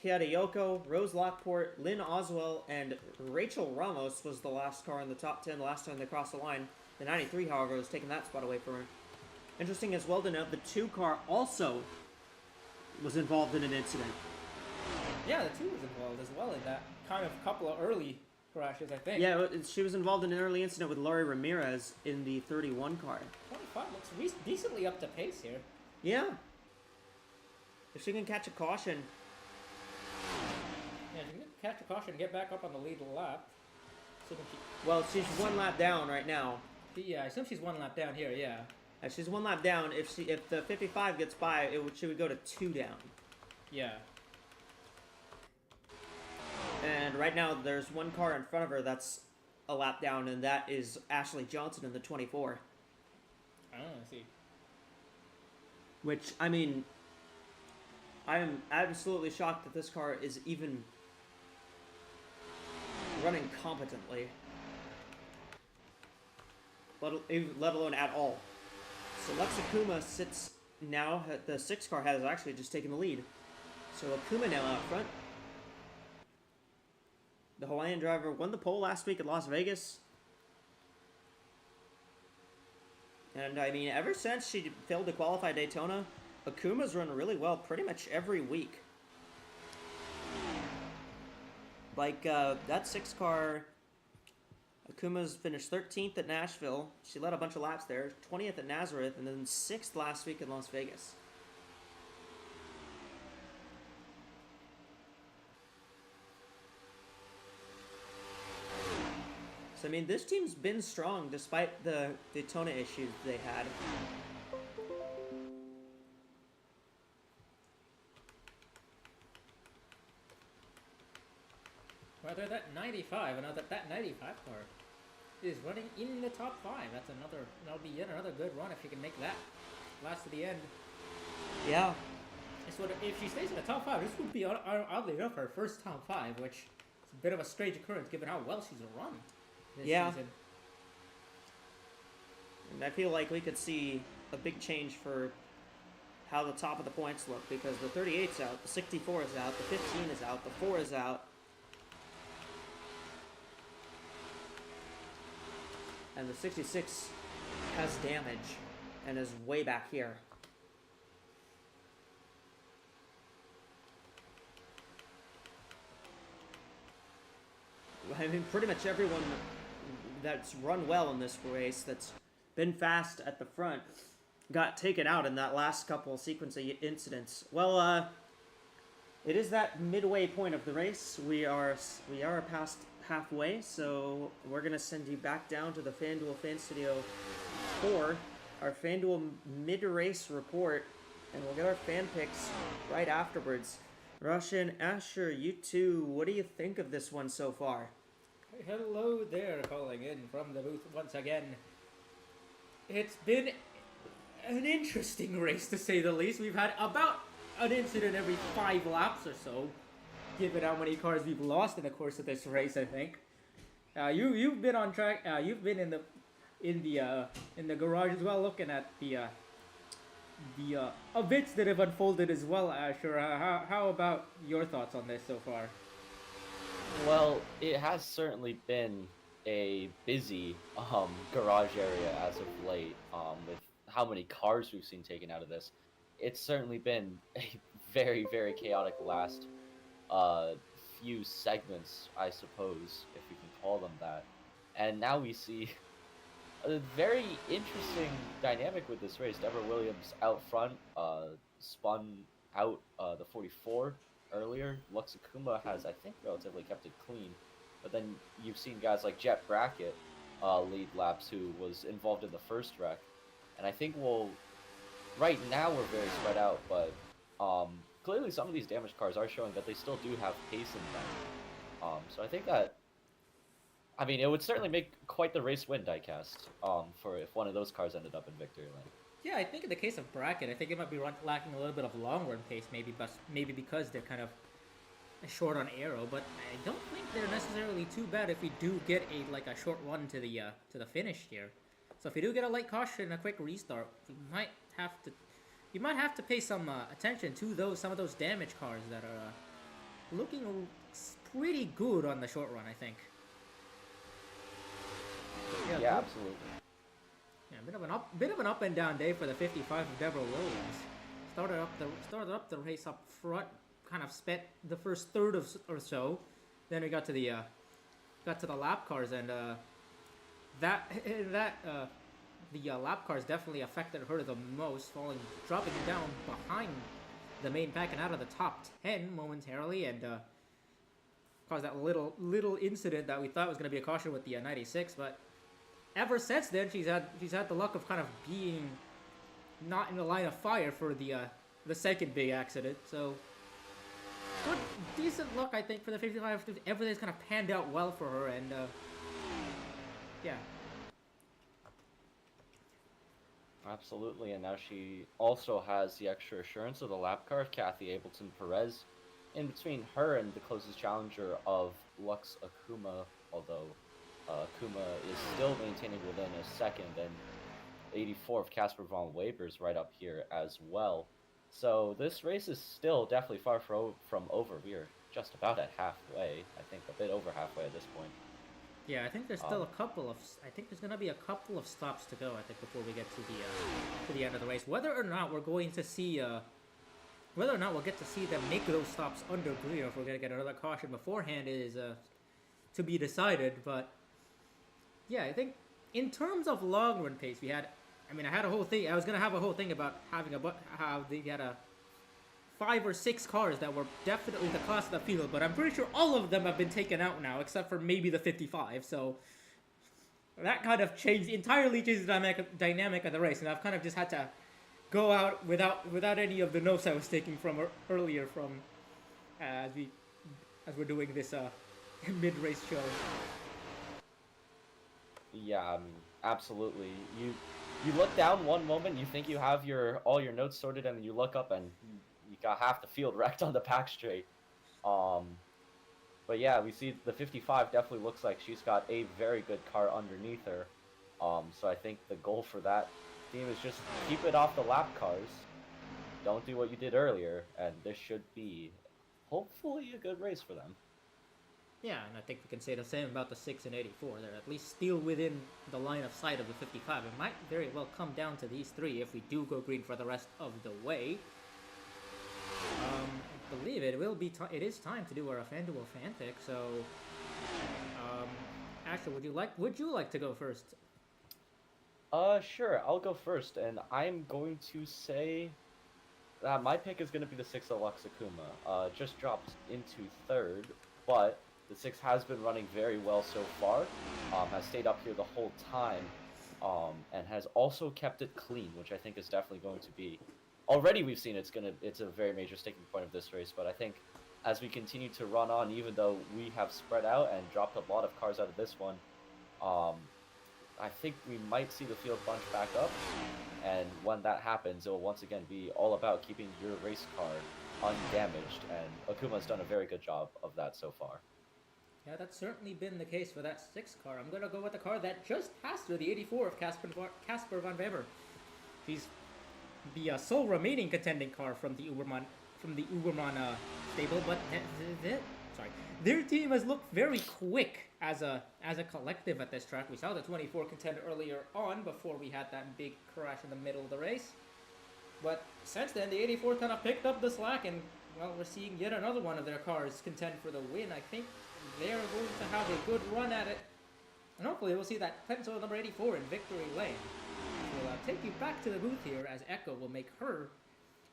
Hirayoko, Rose Lockport, Lynn Oswell, and Rachel Ramos was the last car in the top 10 last time they crossed the line. The 93, however, was taking that spot away from her. Interesting as well to note, the 2 car also was involved in an incident. Yeah, the 2 was involved as well in that kind of couple of early crashes, I think. Yeah, she was involved in an early incident with Laurie Ramirez in the 31 car. 25 looks decently up to pace here. Yeah. If she can catch a caution. Yeah, she can catch a caution and get back up on the lead lap. So Well, she's 1 lap down right now. yeah, I assume she's 1 lap down here, yeah. She's 1 lap down. If the 55 gets by, she would go to 2 down. Yeah. And right now, there's 1 car in front of her that's a lap down, and that is Ashley Johnson in the 24. I see. Which, I mean, I am absolutely shocked that this car is even running competently. Let alone at all. So Lux Akuma sits now, the 6 car has actually just taken the lead. So Akuma now out front. The Hawaiian driver won the pole last week at Las Vegas. And I mean, ever since she failed to qualify Daytona, Akuma's run really well pretty much every week. Like, that 6 car, Akuma's finished 13th at Nashville. She led a bunch of laps there. 20th at Nazareth, and then 6th last week in Las Vegas. So, I mean, this team's been strong despite the Daytona issues they had. Whether that 95, another that 95 car is running in the top 5. That'll be yet another good run if she can make that last to the end. Yeah. If she stays in the top 5, this would be oddly enough her first top 5, which is a bit of a strange occurrence given how well she's run this season. And I feel like we could see a big change for how the top of the points look, because the 38's out, the 64 is out, the 15 is out, the 4 is out. And the 66 has damage and is way back here. I mean, pretty much everyone that's run well in this race, that's been fast at the front, got taken out in that last couple sequence of incidents. Well, it is that midway point of the race. We are past halfway, so we're gonna send you back down to the FanDuel Fan Studio for our FanDuel mid-race report, and we'll get our fan picks right afterwards. Russian, Asher, you two, what do you think of this one so far? Hello there, calling in from the booth once again. It's been an interesting race, to say the least. We've had about an incident every 5 laps or so, given how many cars we've lost in the course of this race. I think you've been on track. You've been in the garage as well, looking at the events that have unfolded as well. Asher, how about your thoughts on this so far? Well, it has certainly been a busy garage area as of late, with how many cars we've seen taken out of this. It's certainly been a very, very chaotic last few segments, I suppose, if we can call them that. And now we see a very interesting dynamic with this race. Deborah Williams out front, spun out the 44 earlier. Lux Akuma has, I think, relatively kept it clean. But then you've seen guys like Jet Brackett lead laps, who was involved in the first wreck. And I think right now we're very spread out, but clearly some of these damaged cars are showing that they still do have pace in them. So I think that, I mean, it would certainly make quite the race win diecast for if one of those cars ended up in victory lane. Yeah, I think in the case of Brackett, I think it might be lacking a little bit of long run pace, maybe because they're kind of short on aero. But I don't think they're necessarily too bad if we do get a short run to the finish here. So if you do get a light caution and a quick restart, you might have to pay some attention to some of those damaged cars that are looking pretty good on the short run, I think. Yeah, absolutely. Yeah, bit of an up and down day for the 55 of Deborah Williams. Started up the race up front, kind of spent the first third or so. Then we got to the lap cars, and the lap cars definitely affected her the most, dropping down behind the main pack and out of the top 10 momentarily, and caused that little incident that we thought was going to be a caution with the 96. But ever since then, she's had the luck of kind of being not in the line of fire for the second big accident. So good, decent luck, I think, for the 55. Everything's kind of panned out well for her, and yeah. Absolutely, and now she also has the extra assurance of the lap car of Kathy Ableton Perez in between her and the closest challenger of Lux Akuma, although Akuma is still maintaining within a second, and 84 of Casper von Weber's right up here as well. So this race is still definitely far from over. We are just about at halfway, I think a bit over halfway at this point. Yeah, I think there's still I think there's gonna be a couple of stops to go. I think before we get to the end of the race. Whether or not we're going to see, whether or not we'll get to see them make those stops under green, or if we're gonna get another caution beforehand, is to be decided. But yeah, I think in terms of long run pace, I had a whole thing. I was gonna have a whole thing about how they had 5 or 6 cars that were definitely the class of the field, but I'm pretty sure all of them have been taken out now, except for maybe the 55. So that kind of entirely changed the dynamic of the race, and I've kind of just had to go out without any of the notes I was taking from earlier from as we're doing this mid-race show. Yeah, absolutely. You look down one moment, you think you have all your notes sorted, and then you look up and you got half the field wrecked on the pack straight. But yeah, we see the 55 definitely looks like she's got a very good car underneath her. So I think the goal for that team is just keep it off the lap cars. Don't do what you did earlier, and this should be hopefully a good race for them. Yeah, and I think we can say the same about the 6 and 84. They're at least still within the line of sight of the 55. It might very well come down to these 3 if we do go green for the rest of the way. I believe it is time to do our FanDuel fan pick. So Asher, would you like to go first? Sure, I'll go first, and I'm going to say that my pick is going to be the 6 Deluxe Akuma. Just dropped into third, but the 6 has been running very well so far. Has stayed up here the whole time, and has also kept it clean, which I think is definitely going to be. Already we've seen it's a very major sticking point of this race, but I think as we continue to run on, even though we have spread out and dropped a lot of cars out of this one, I think we might see the field bunch back up, and when that happens, it will once again be all about keeping your race car undamaged, and Akuma's done a very good job of that so far. Yeah, that's certainly been the case for that 6 car. I'm gonna go with the car that just passed through the 84 of Casper van Weber. He's the sole remaining contending car from the Uberman stable, but sorry, their team has looked very quick as a collective at this track. We saw the 24 contender earlier on before we had that big crash in the middle of the race. But since then, the 84 kind of picked up the slack, and well, we're seeing yet another one of their cars contend for the win. I think they're going to have a good run at it, and hopefully we'll see that pencil number 84 in victory lane. We'll take you back to the booth here as Echo will make her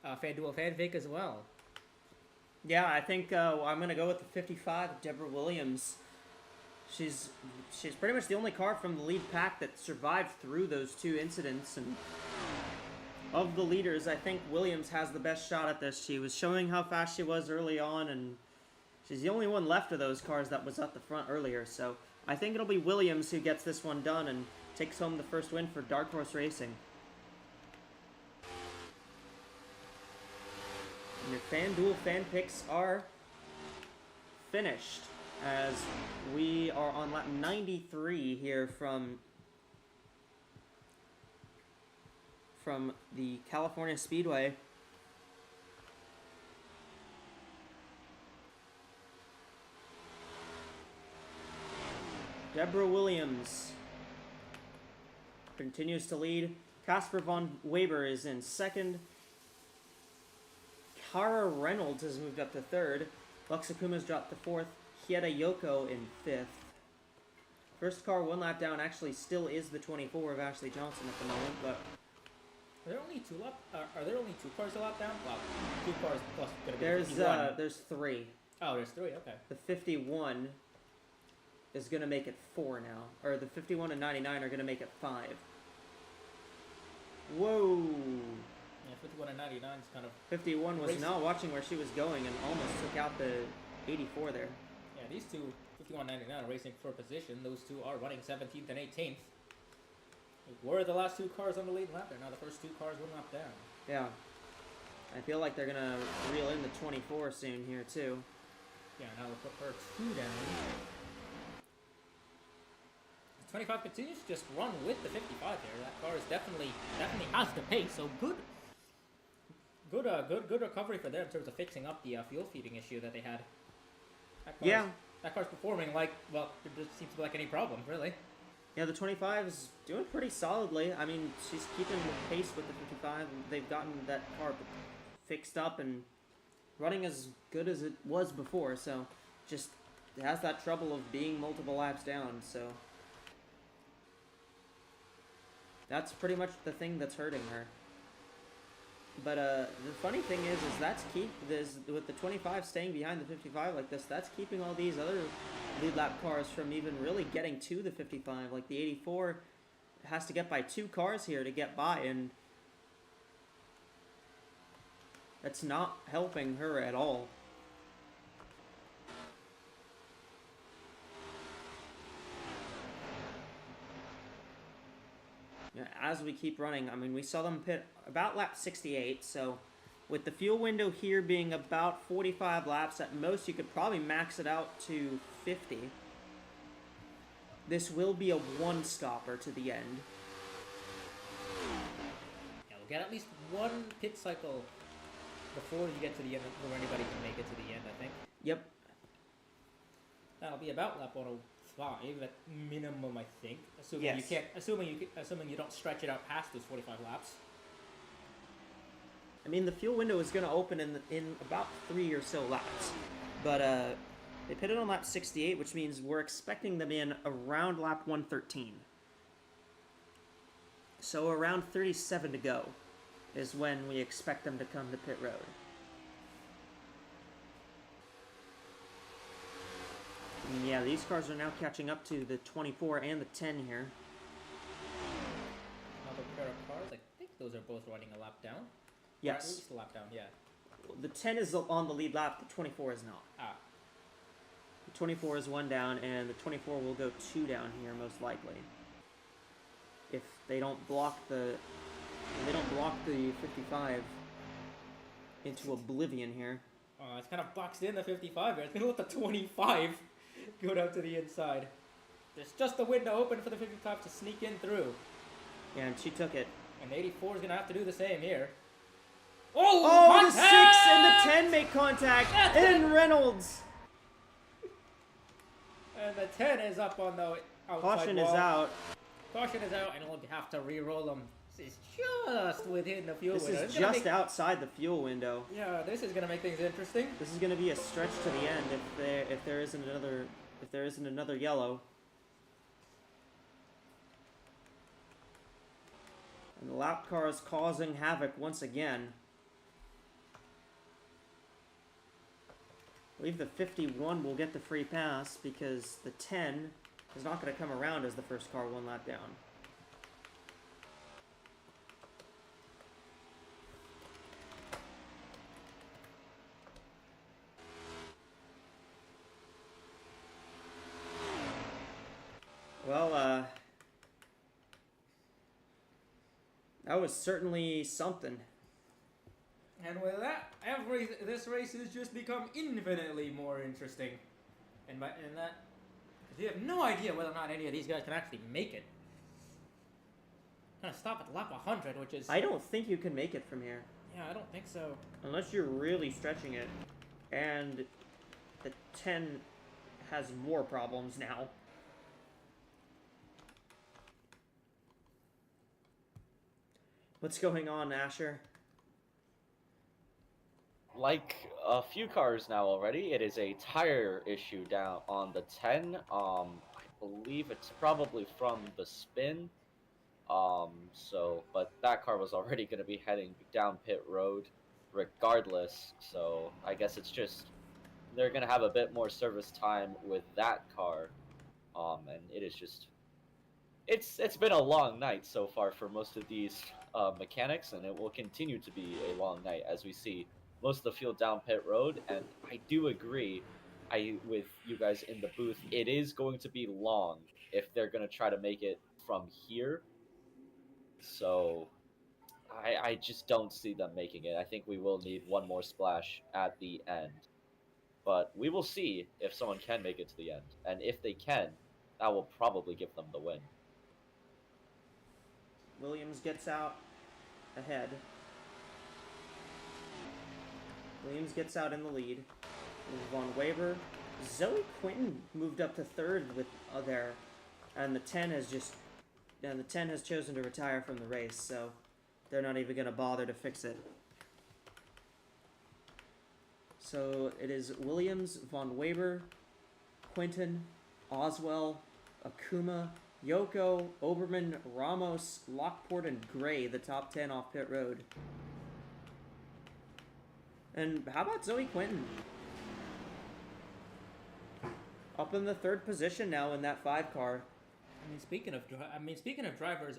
FanDuel fanfic as well. Yeah, I think I'm gonna go with the 55, Deborah Williams. She's pretty much the only car from the lead pack that survived through those 2 incidents, and of the leaders, I think Williams has the best shot at this. She was showing how fast she was early on, and she's the only one left of those cars that was at the front earlier. So I think it'll be Williams who gets this one done and takes home the first win for Dark Horse Racing. And your FanDuel fan picks are finished, as we are on lap 93 here from the California Speedway. Deborah Williams continues to lead. Casper von Weber is in second. Kara Reynolds has moved up to third. Lux Akuma's dropped to fourth. Hieta Yoko in fifth. First car 1 lap down actually still is the 24 of Ashley Johnson at the moment, but Are there only 2 cars a lap down? Wow, 2 cars plus gonna be 51. there's 3. Oh, there's 3. Okay. The 51 is gonna make it 4 now, or the 51 and 99 are gonna make it 5. Whoa! Yeah, 51 and 99 is kind of. 51 was Racing. not watching where she was going and almost took out the 84 there. Yeah, these two, 51 and 99, are racing for position. Those 2 are running 17th and 18th. Were the last 2 cars on the lead lap? They're now the first 2 cars 1 lap down. Yeah. I feel like they're gonna reel in the 24 soon here too. Yeah, now we'll put her 2 down. 25 continues to just run with the 55 here. That car is definitely has the pace. So good recovery for them in terms of fixing up the fuel feeding issue that they had. That car's performing like, well, there doesn't seem to be like any problem really. Yeah, the 25 is doing pretty solidly. I mean, she's keeping the pace with the 55. They've gotten that car fixed up and running as good as it was before. So, just it has that trouble of being multiple laps down. So, that's pretty much the thing that's hurting her. But the funny thing is that's with the 25 staying behind the 55 like this, that's keeping all these other lead lap cars from even really getting to the 55. Like the 84 has to get by 2 cars here to get by, and that's not helping her at all. As we keep running, I mean, we saw them pit about lap 68, so with the fuel window here being about 45 laps, at most you could probably max it out to 50. This will be a one-stopper to the end. Yeah, we'll get at least 1 pit cycle before you get to the end, before anybody can make it to the end, I think. Yep. That'll be about lap 105 at minimum, I think. Assuming Yes. you can't, assuming you don't stretch it out past those 45 laps. I mean, the fuel window is going to open in about 3 or so laps. But They pitted on lap 68, which means we're expecting them in around lap 113. So around 37 to go is when we expect them to come to pit road. And yeah, these cars are now catching up to the 24 and the 10 here. Another pair of cars. I think those are both running a lap down. Or at Yes. least a lap down, yeah. The 10 is on the lead lap, the 24 is not. Ah. The 24 is 1 down, and the 24 will go 2 down here, most likely. If they don't block the 55 into oblivion here. It's kind of boxed in the 55 here. It's going to let the 25 go down to the inside. There's just the window open for the 55 to sneak in through. Yeah, and she took it. And the 84 is going to have to do the same here. Oh, the 6 contact! and the 10 make contact, and Reynolds. And the 10 is up on the outside Caution wall. is out. Caution is out, and we'll have to re-roll them. This is just within the fuel This window. is It's gonna just make- outside the fuel window. Yeah, this is going to make things interesting. This is going to be a stretch to the end if there isn't another yellow. And the lap car is causing havoc once again. I believe the 51 will get the free pass because the 10 is not going to come around as the first car 1 lap down. Well, that was certainly something. And with that, this race has just become infinitely more interesting. And that, because you have no idea whether or not any of these guys can actually make it. Gonna stop at lap 100, which is... I don't think you can make it from here. Yeah, I don't think so. Unless you're really stretching it. And the 10 has more problems now. What's going on, Asher? Like a few cars now already, it is a tire issue down on the 10. I believe it's probably from the spin. But that car was already going to be heading down pit road regardless. So I guess it's just they're going to have a bit more service time with that car. And it is just it's been a long night so far for most of these mechanics, and it will continue to be a long night as we see most of the field down pit road. And I do agree with you guys in the booth, it is going to be long if they're going to try to make it from here. So I just don't see them making it. I think we will need one more splash at the end. But we will see if someone can make it to the end. And if they can, that will probably give them the win. Williams gets out ahead. Williams gets out in the lead. Von Weber. Zoe Quinton moved up to third with there. And the 10 has chosen to retire from the race, so they're not even going to bother to fix it. So it is Williams, Von Weber, Quinton, Oswell, Akuma, Yoko, Oberman, Ramos, Lockport, and Gray, the top 10 off pit road. And how about Zoe Quinton? Up in the third position now in that 5 car. Speaking of drivers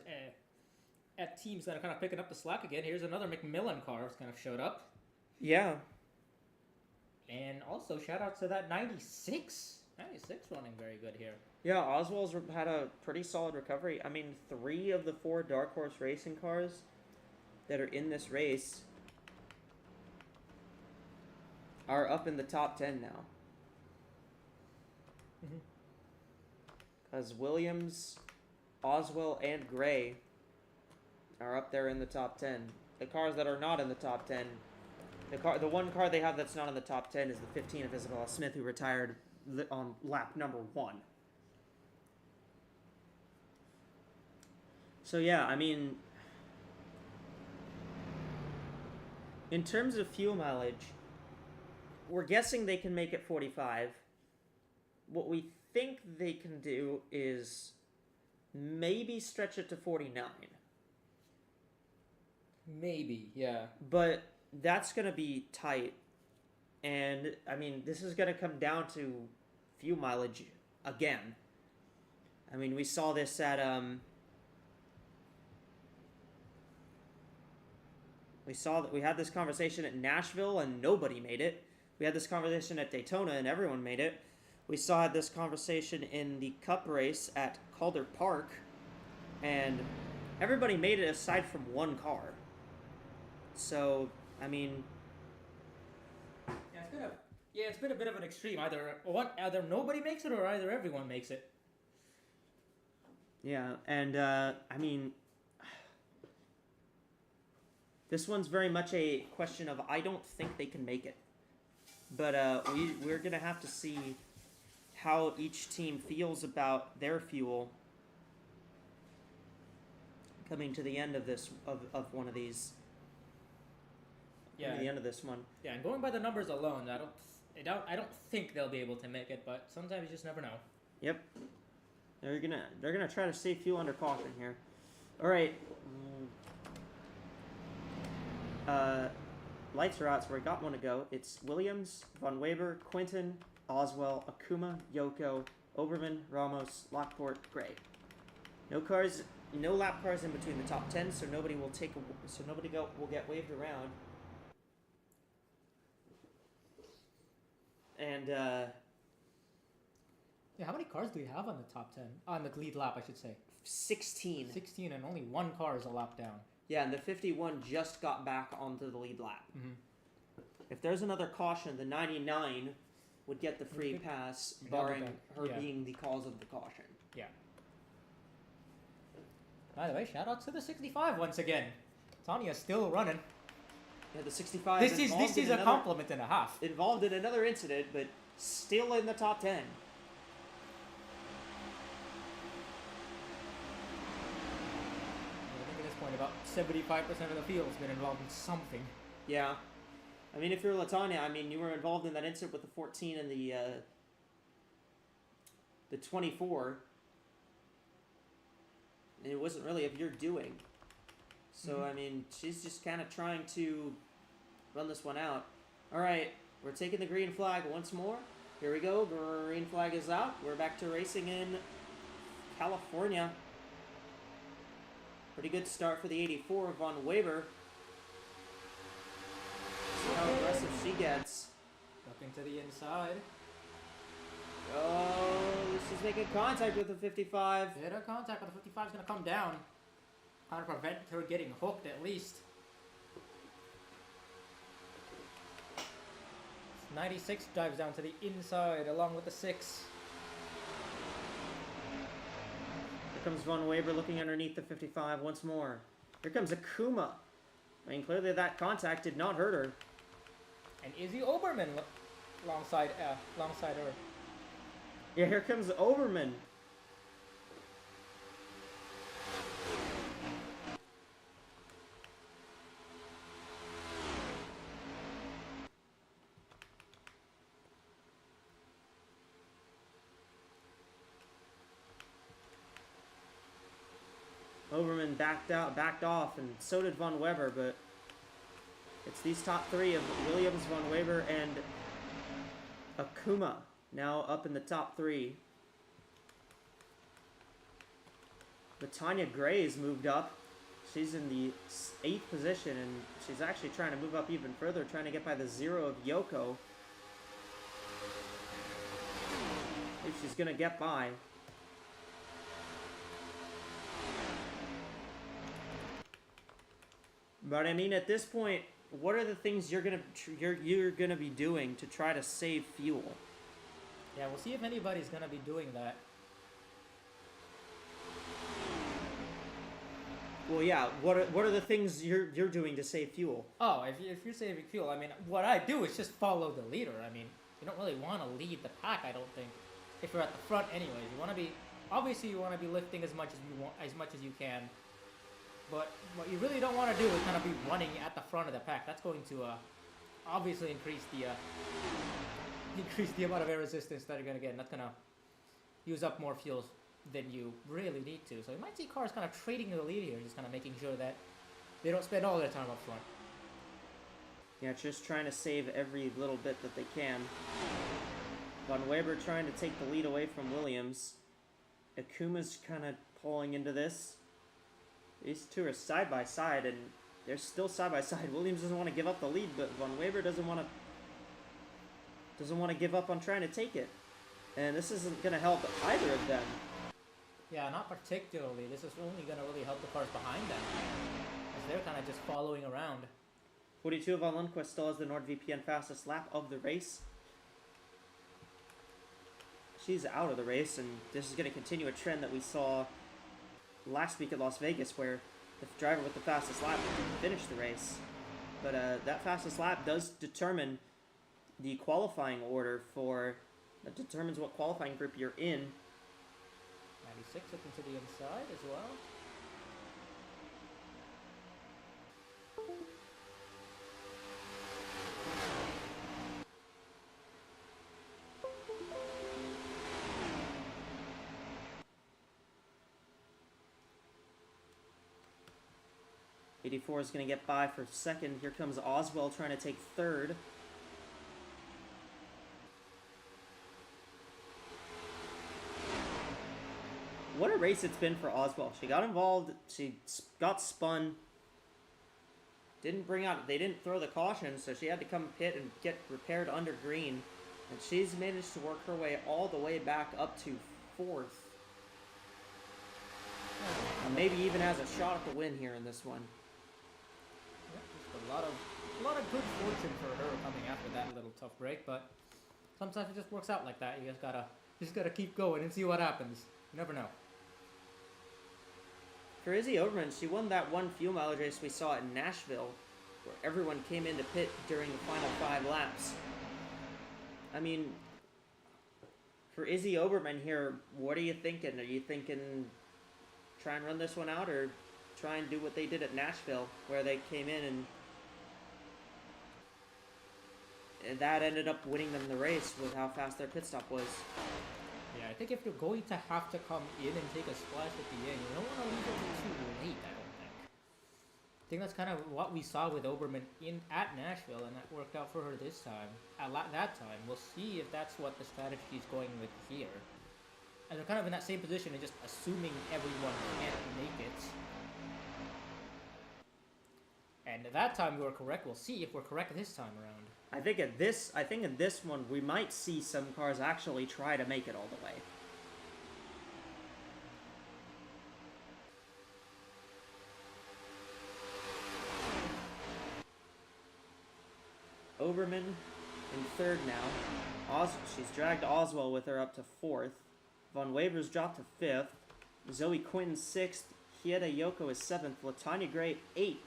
at teams that are kind of picking up the slack again, here's another McMillan car that's kind of showed up. Yeah. And also shout out to that 96. 96 running very good here. Yeah, Oswald's had a pretty solid recovery. I mean, 3 of the 4 Dark Horse Racing cars that are in this race are up in the top 10 now. Because Williams, Oswell, and Gray are up there in the top 10. The cars that are not in the top 10, the one car they have that's not in the top 10 is the 15 of Isabella Smith, who retired on lap number 1. So yeah, I mean, in terms of fuel mileage, we're guessing they can make it 45. what we think they can do is maybe stretch it to 49. Maybe, yeah. But that's going to be tight. And, I mean, this is going to come down to fuel mileage again. I mean, we saw this at, we had this conversation at Nashville and nobody made it. We had this conversation at Daytona and everyone made it. We saw this conversation in the Cup race at Calder Park, and everybody made it aside from one car. So, I mean, it's been a bit of an extreme. Either nobody makes it or either everyone makes it. yeah, and I mean, this one's very much a question of I don't think they can make it, but we're gonna have to see how each team feels about their fuel coming to the end of this of one of these. Yeah. The end of this one. Yeah, and going by the numbers alone, I don't think they'll be able to make it, but sometimes you just never know. Yep. They're gonna try to save fuel under caution here. All right. Lights are out, so we got one to go. It's Williams, Von Weber, Quinton, Oswell, Akuma, Yoko, Oberman, Ramos, Lockport, Gray. No lap cars in between the top 10, so nobody will will get waved around. And Yeah, how many cars do we have on the top 10? On the lead lap, I should say. 16. 16, and only one car is a lap down. Yeah, and the 51 just got back onto the lead lap. Mm-hmm. If there's another caution, the 99 would get the free pass, barring her being the cause of the caution. Yeah. By the way, shout out to the 65 once again. Tanya's still running. Yeah, the 65. This is a compliment and a half. Involved in another incident, but still in the top 10. I think at this point about 75% of the field has been involved in something. Yeah. I mean, if you're Latanya, I mean, you were involved in that incident with the 14 and the 24. And it wasn't really of your doing. So, I mean, she's just kind of trying to run this one out. All right, we're taking the green flag once more. Here we go. Green flag is out. We're back to racing in California. Pretty good start for the 84 Von Weber. See how aggressive she gets. Looking to the inside. Oh, she's making contact with the 55. Bit of contact, but the 55 is going to come down. Trying to prevent her getting hooked at least. 96 drives down to the inside along with the 6. Here comes Von Weber looking underneath the 55 once more. Here comes Akuma. I mean, clearly that contact did not hurt her. And Izzy Oberman alongside her. Yeah, here comes Oberman. Oberman backed off, and so did Von Weber, but it's these top three of Williams, Von Weber, and Akuma now up in the top three. But Tanya Gray's moved up. She's in the 8th position, and she's actually trying to move up even further, trying to get by the 0 of Yoko. If she's going to get by. But I mean, at this point, what are the things you're gonna be doing to try to save fuel? Yeah, we'll see if anybody's gonna be doing that. Well, yeah. What are the things you're doing to save fuel? Oh, if you're saving fuel, I mean, what I do is just follow the leader. I mean, you don't really want to lead the pack, I don't think. If you're at the front, anyways, you want to be obviously you want to be lifting as much as you can. But what you really don't want to do is kind of be running at the front of the pack. That's going to obviously increase the increase the amount of air resistance that you're gonna get. Not gonna use up more fuel than you really need to. So you might see cars kind of trading the lead here, just kind of making sure that they don't spend all their time up front. Yeah, just trying to save every little bit that they can. Von Weber trying to take the lead away from Williams. Akuma's kind of pulling into this. These two are side by side, and they're still side by side. Williams doesn't want to give up the lead, but Von Weber doesn't want to give up on trying to take it. And this isn't going to help either of them. Yeah, not particularly. This is only going to really help the cars behind them, as they're kind of just following around. 42 of Von Lundquist still has the NordVPN fastest lap of the race. She's out of the race, and this is going to continue a trend that we saw last week at Las Vegas, where the driver with the fastest lap didn't finish the race. But that fastest lap does determine the qualifying order that determines what qualifying group you're in. 96 looking to the inside as well. '84 is going to get by for second. Here comes Oswell trying to take third. What a race it's been for Oswell. She got involved. She got spun. They didn't throw the caution, so she had to come pit and get repaired under green. And she's managed to work her way all the way back up to fourth. And maybe even has a shot at the win here in this one. Yeah, just a lot of good fortune for her coming after that little tough break, but sometimes it just works out like that. You just gotta keep going and see what happens. You never know. For Izzy Overman, she won that one fuel mileage race we saw in Nashville, where everyone came into pit during the final 5 laps. I mean, for Izzy Oberman here, what are you thinking? Are you thinking try and run this one out, or try and do what they did at Nashville, where they came in and that ended up winning them the race with how fast their pit stop was? Yeah, I think if you're going to have to come in and take a splash at the end, you don't want to leave it too late, I don't think. I think that's kind of what we saw with Oberman at Nashville, and that worked out for her this time. At that time, we'll see if that's what the strategy is going with here. And they're kind of in that same position and just assuming everyone can't make it. And at that time we were correct. We'll see if we're correct this time around. I think in this one we might see some cars actually try to make it all the way. Oberman in third now. She's dragged Oswell with her up to fourth. Von Weber's dropped to fifth. Zoe Quinn sixth. Hieda Yoko is seventh. Latanya Gray eighth.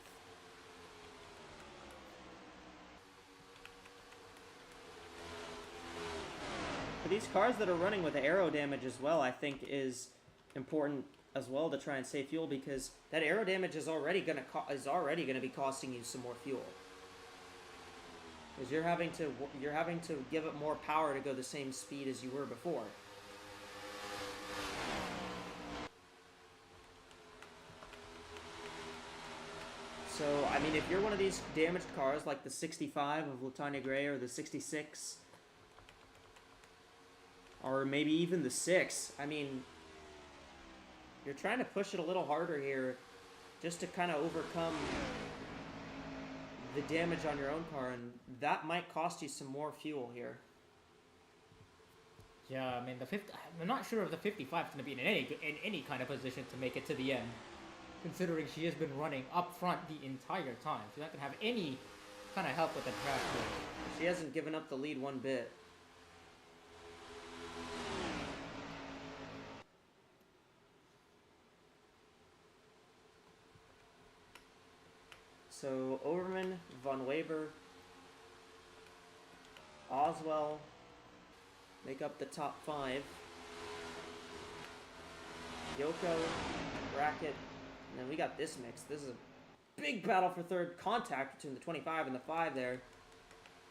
For these cars that are running with aero damage as well, I think is important as well to try and save fuel, because that aero damage is already gonna be costing you some more fuel. Because you're having to give it more power to go the same speed as you were before. So, I mean, if you're one of these damaged cars, like the 65 of Latanya Gray or the 66, or maybe even the 6, I mean, you're trying to push it a little harder here just to kind of overcome the damage on your own car, and that might cost you some more fuel here. Yeah, I mean, I'm not sure if the 55 is going to be in any kind of position to make it to the end, considering she has been running up front the entire time. She's not going to have any kind of help with the track here. She hasn't given up the lead one bit. So, Overman, Von Weber, Oswell make up the top 5. Yoko, Brackett, and then we got this mix. This is a big battle for third. Contact between the 25 and the 5 there.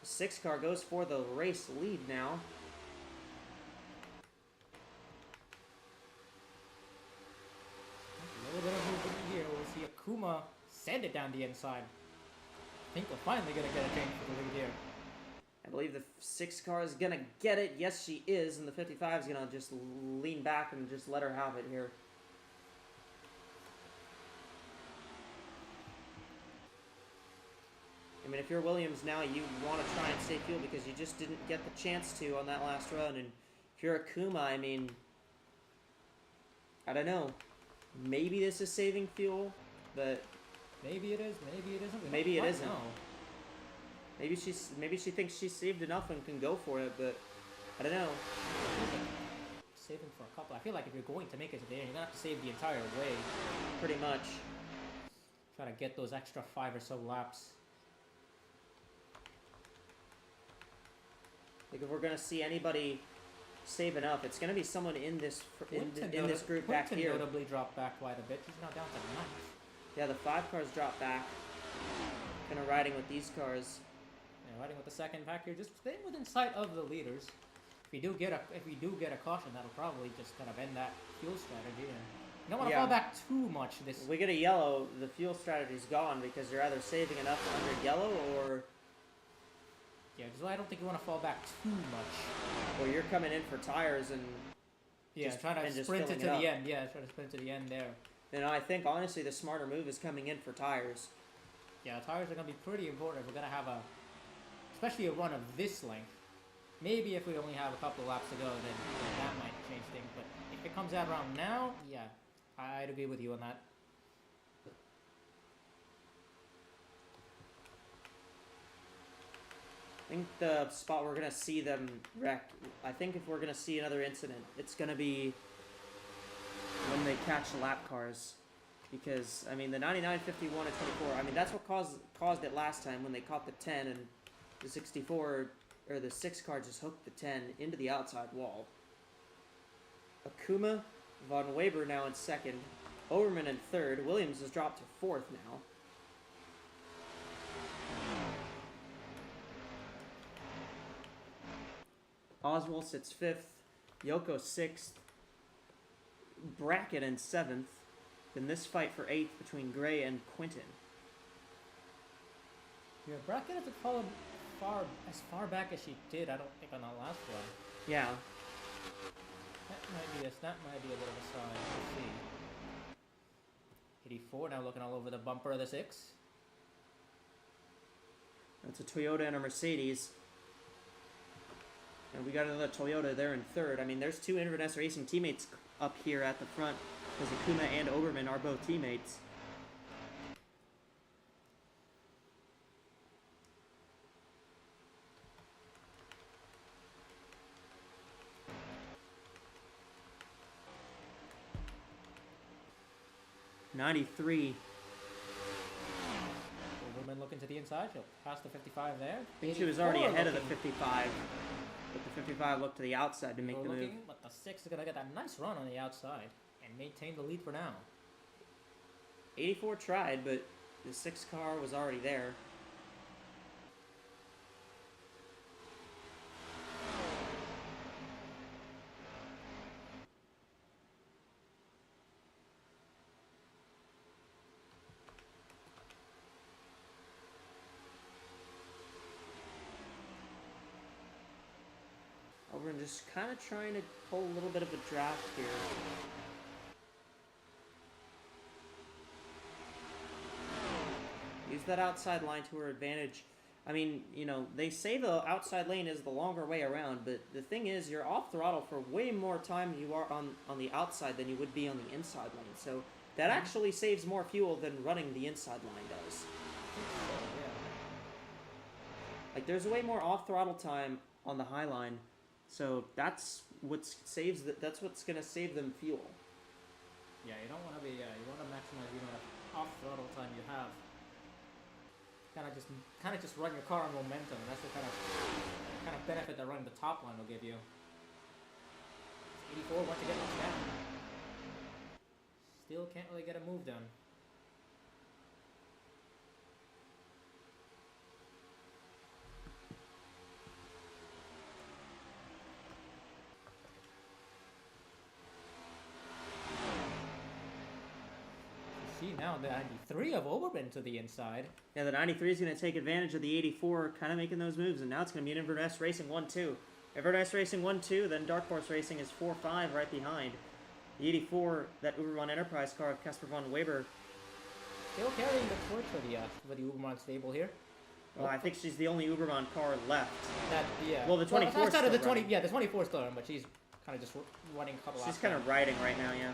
6 car goes for the race lead now. A little bit of movement here. We'll see Akuma send it down the inside. I think we're finally going to get a change for the lead here. I believe the 6 car is going to get it. Yes, she is. And the 55 is going to just lean back and just let her have it here. I mean, if you're Williams now, you want to try and save fuel because you just didn't get the chance to on that last run. And if you're Akuma, I mean, I don't know. Maybe this is saving fuel, but maybe it is, maybe it isn't. Maybe it isn't. No. Maybe she thinks she's saved enough and can go for it, but I don't know. Saving for a couple. I feel like if you're going to make it to the end, you're gonna have to save the entire way. Pretty much. Try to get those extra 5 or so laps. Like if we're gonna see anybody save enough, it's gonna be someone in this in this group back Quinton here. notably dropped back quite a bit. He's now down to 9. Yeah, the 5 cars drop back. Kind of riding with these cars. Yeah, riding with the second pack here, just staying within sight of the leaders. If we do get a caution, that'll probably just kind of end that fuel strategy. And you don't want to fall back too much. If we get a yellow, the fuel strategy's gone because you're either saving enough under yellow or yeah, just I don't think you want to fall back too much. you're coming in for tires and trying to sprint it to the end. Yeah, try to sprint to the end there. And I think honestly the smarter move is coming in for tires. Yeah, tires are gonna be pretty important if we're gonna have especially a run of this length. Maybe if we only have a couple of laps to go, then that might change things. But if it comes out around now, yeah, I'd agree with you on that. I think the spot we're gonna see them wreck, I think if we're gonna see another incident, it's gonna be when they catch lap cars. Because, I mean, the 99, 51, and 24, I mean, that's what caused it last time when they caught the 10 and the 64, or the 6 car just hooked the 10 into the outside wall. Akuma, Von Weber now in second, Overman in third, Williams has dropped to fourth now. Oswald sits fifth, Yoko sixth, Brackett in seventh. Then this fight for eighth between Gray and Quinton. Yeah, Brackett hasn't followed as far back as she did, I don't think, on that last one. Yeah. That might be a bit of a sign. Let's see. 84 now looking all over the bumper of the 6. That's a Toyota and a Mercedes. And we got another Toyota there in third. I mean, there's 2 Inverness Racing teammates up here at the front, because Akuma and Oberman are both teammates. '93. Overman looking to the inside. She'll pass the 55 there. I think she was already ahead of the looking. 55. But the 55 looked to the outside to make the move. Looking, but the 6 is going to get that nice run on the outside and maintain the lead for now. 84 tried, but the 6 car was already there. We're just kind of trying to pull a little bit of a draft here. Use that outside line to her advantage. I mean, you know, they say the outside lane is the longer way around, but the thing is, you're off throttle for way more time you are on the outside than you would be on the inside lane. So that actually saves more fuel than running the inside line does. Like, there's way more off throttle time on the high line. So that's what's gonna save them fuel. Yeah, you don't want to you want to maximize the amount of off throttle time you have. Kind of just run your car on momentum. That's the kind of benefit that running the top line will give you. 84 wants to get knocked down. Still can't really get a move done. see now the 93 of Oberman to the inside. Yeah, the 93 is going to take advantage of the 84, kind of making those moves, and now it's going to be an Inverness Racing 1-2. Inverness Racing 1-2, then Dark Horse Racing is 4-5 right behind. The 84, that Uberman Enterprise car of Casper von Weber. Still carrying the torch for the Uberman stable here. Well, I think she's the only Uberman car left. That yeah. Well, the 24 outside of the still 20, running. yeah, the 24 still running, but she's kind of just running a couple. She's kind of riding right now, yeah.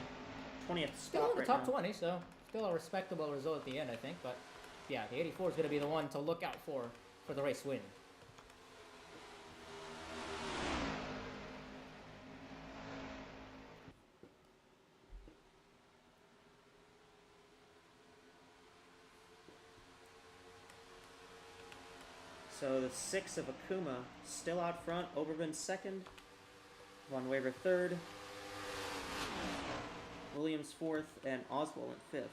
20th still spot in the right top now. 20, so still a respectable result at the end, I think. But yeah, the 84 is going to be the one to look out for the race win. So the 6 of Akuma still out front. Oberman second. Von Weber third. Williams fourth, and Oswald in fifth.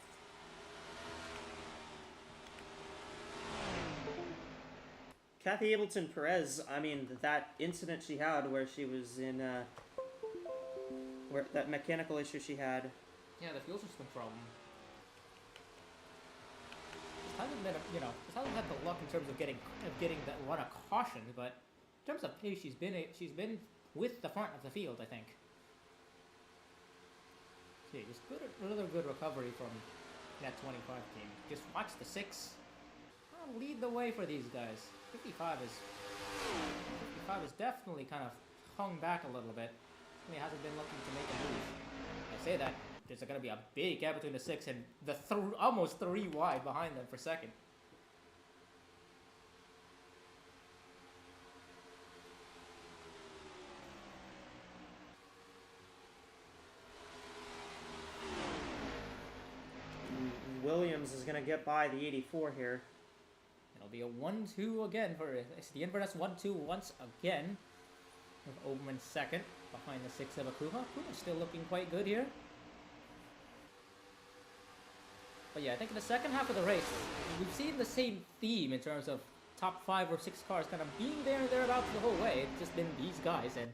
Kathy Ableton Perez, I mean, that incident she had where she was in, where that mechanical issue she had. Yeah, the fuel system problem. Just hasn't been, just hasn't had the luck in terms of getting that run of caution, but in terms of pace, she's been with the front of the field, I think. See, just another good recovery from that 25 team. Just watch the 6. Lead the way for these guys. 55 is definitely kind of hung back a little bit. He hasn't been looking to make a move. I say that there's going to be a big gap between the 6 and the almost 3 wide behind them for second. Williams is going to get by the 84 here. It'll be a 1-2 again for it's the Inverness 1-2 once again. With Oberman second behind the 6 of Akuma. Akuma's still looking quite good here. But yeah, I think in the second half of the race, we've seen the same theme in terms of top 5 or 6 cars kind of being there and thereabouts the whole way. It's just been these guys, and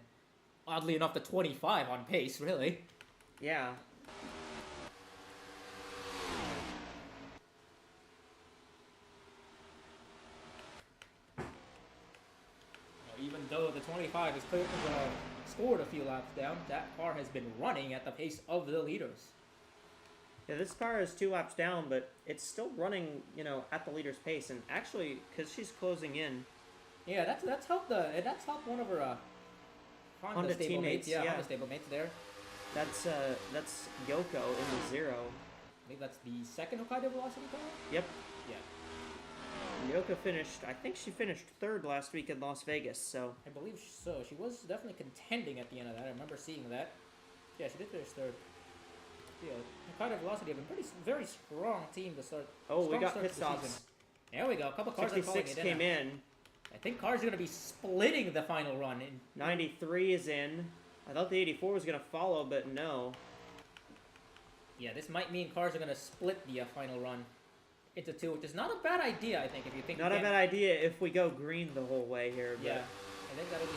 oddly enough, the 25 on pace, really. Yeah. Even though the 25 is clearly scored a few laps down, that car has been running at the pace of the leaders. Yeah, this car is 2 laps down, but it's still running, at the leader's pace. And actually, because she's closing in. Yeah, that's helped one of her Honda stablemates. Yeah, Honda stablemates there. That's Yoko in the 0. I think that's the second Hokkaido Velocity car. Yep. Yeah. Yoko finished, I think she finished 3rd last week in Las Vegas, so. I believe so. She was definitely contending at the end of that. I remember seeing that. Yeah, she did finish 3rd. Yeah, Hokkaido Velocity have been very strong team to start. Oh, we got start pit to the season. stops. There we go. A couple cars are calling 66 it came in. I think cars are going to be splitting the final run. 93 is in. I thought the 84 was going to follow, but no. Yeah, this might mean cars are going to split the final run into 2, which is not a bad idea, I think, if you think. Not a bad idea if we go green the whole way here. But. Yeah, I think that'll be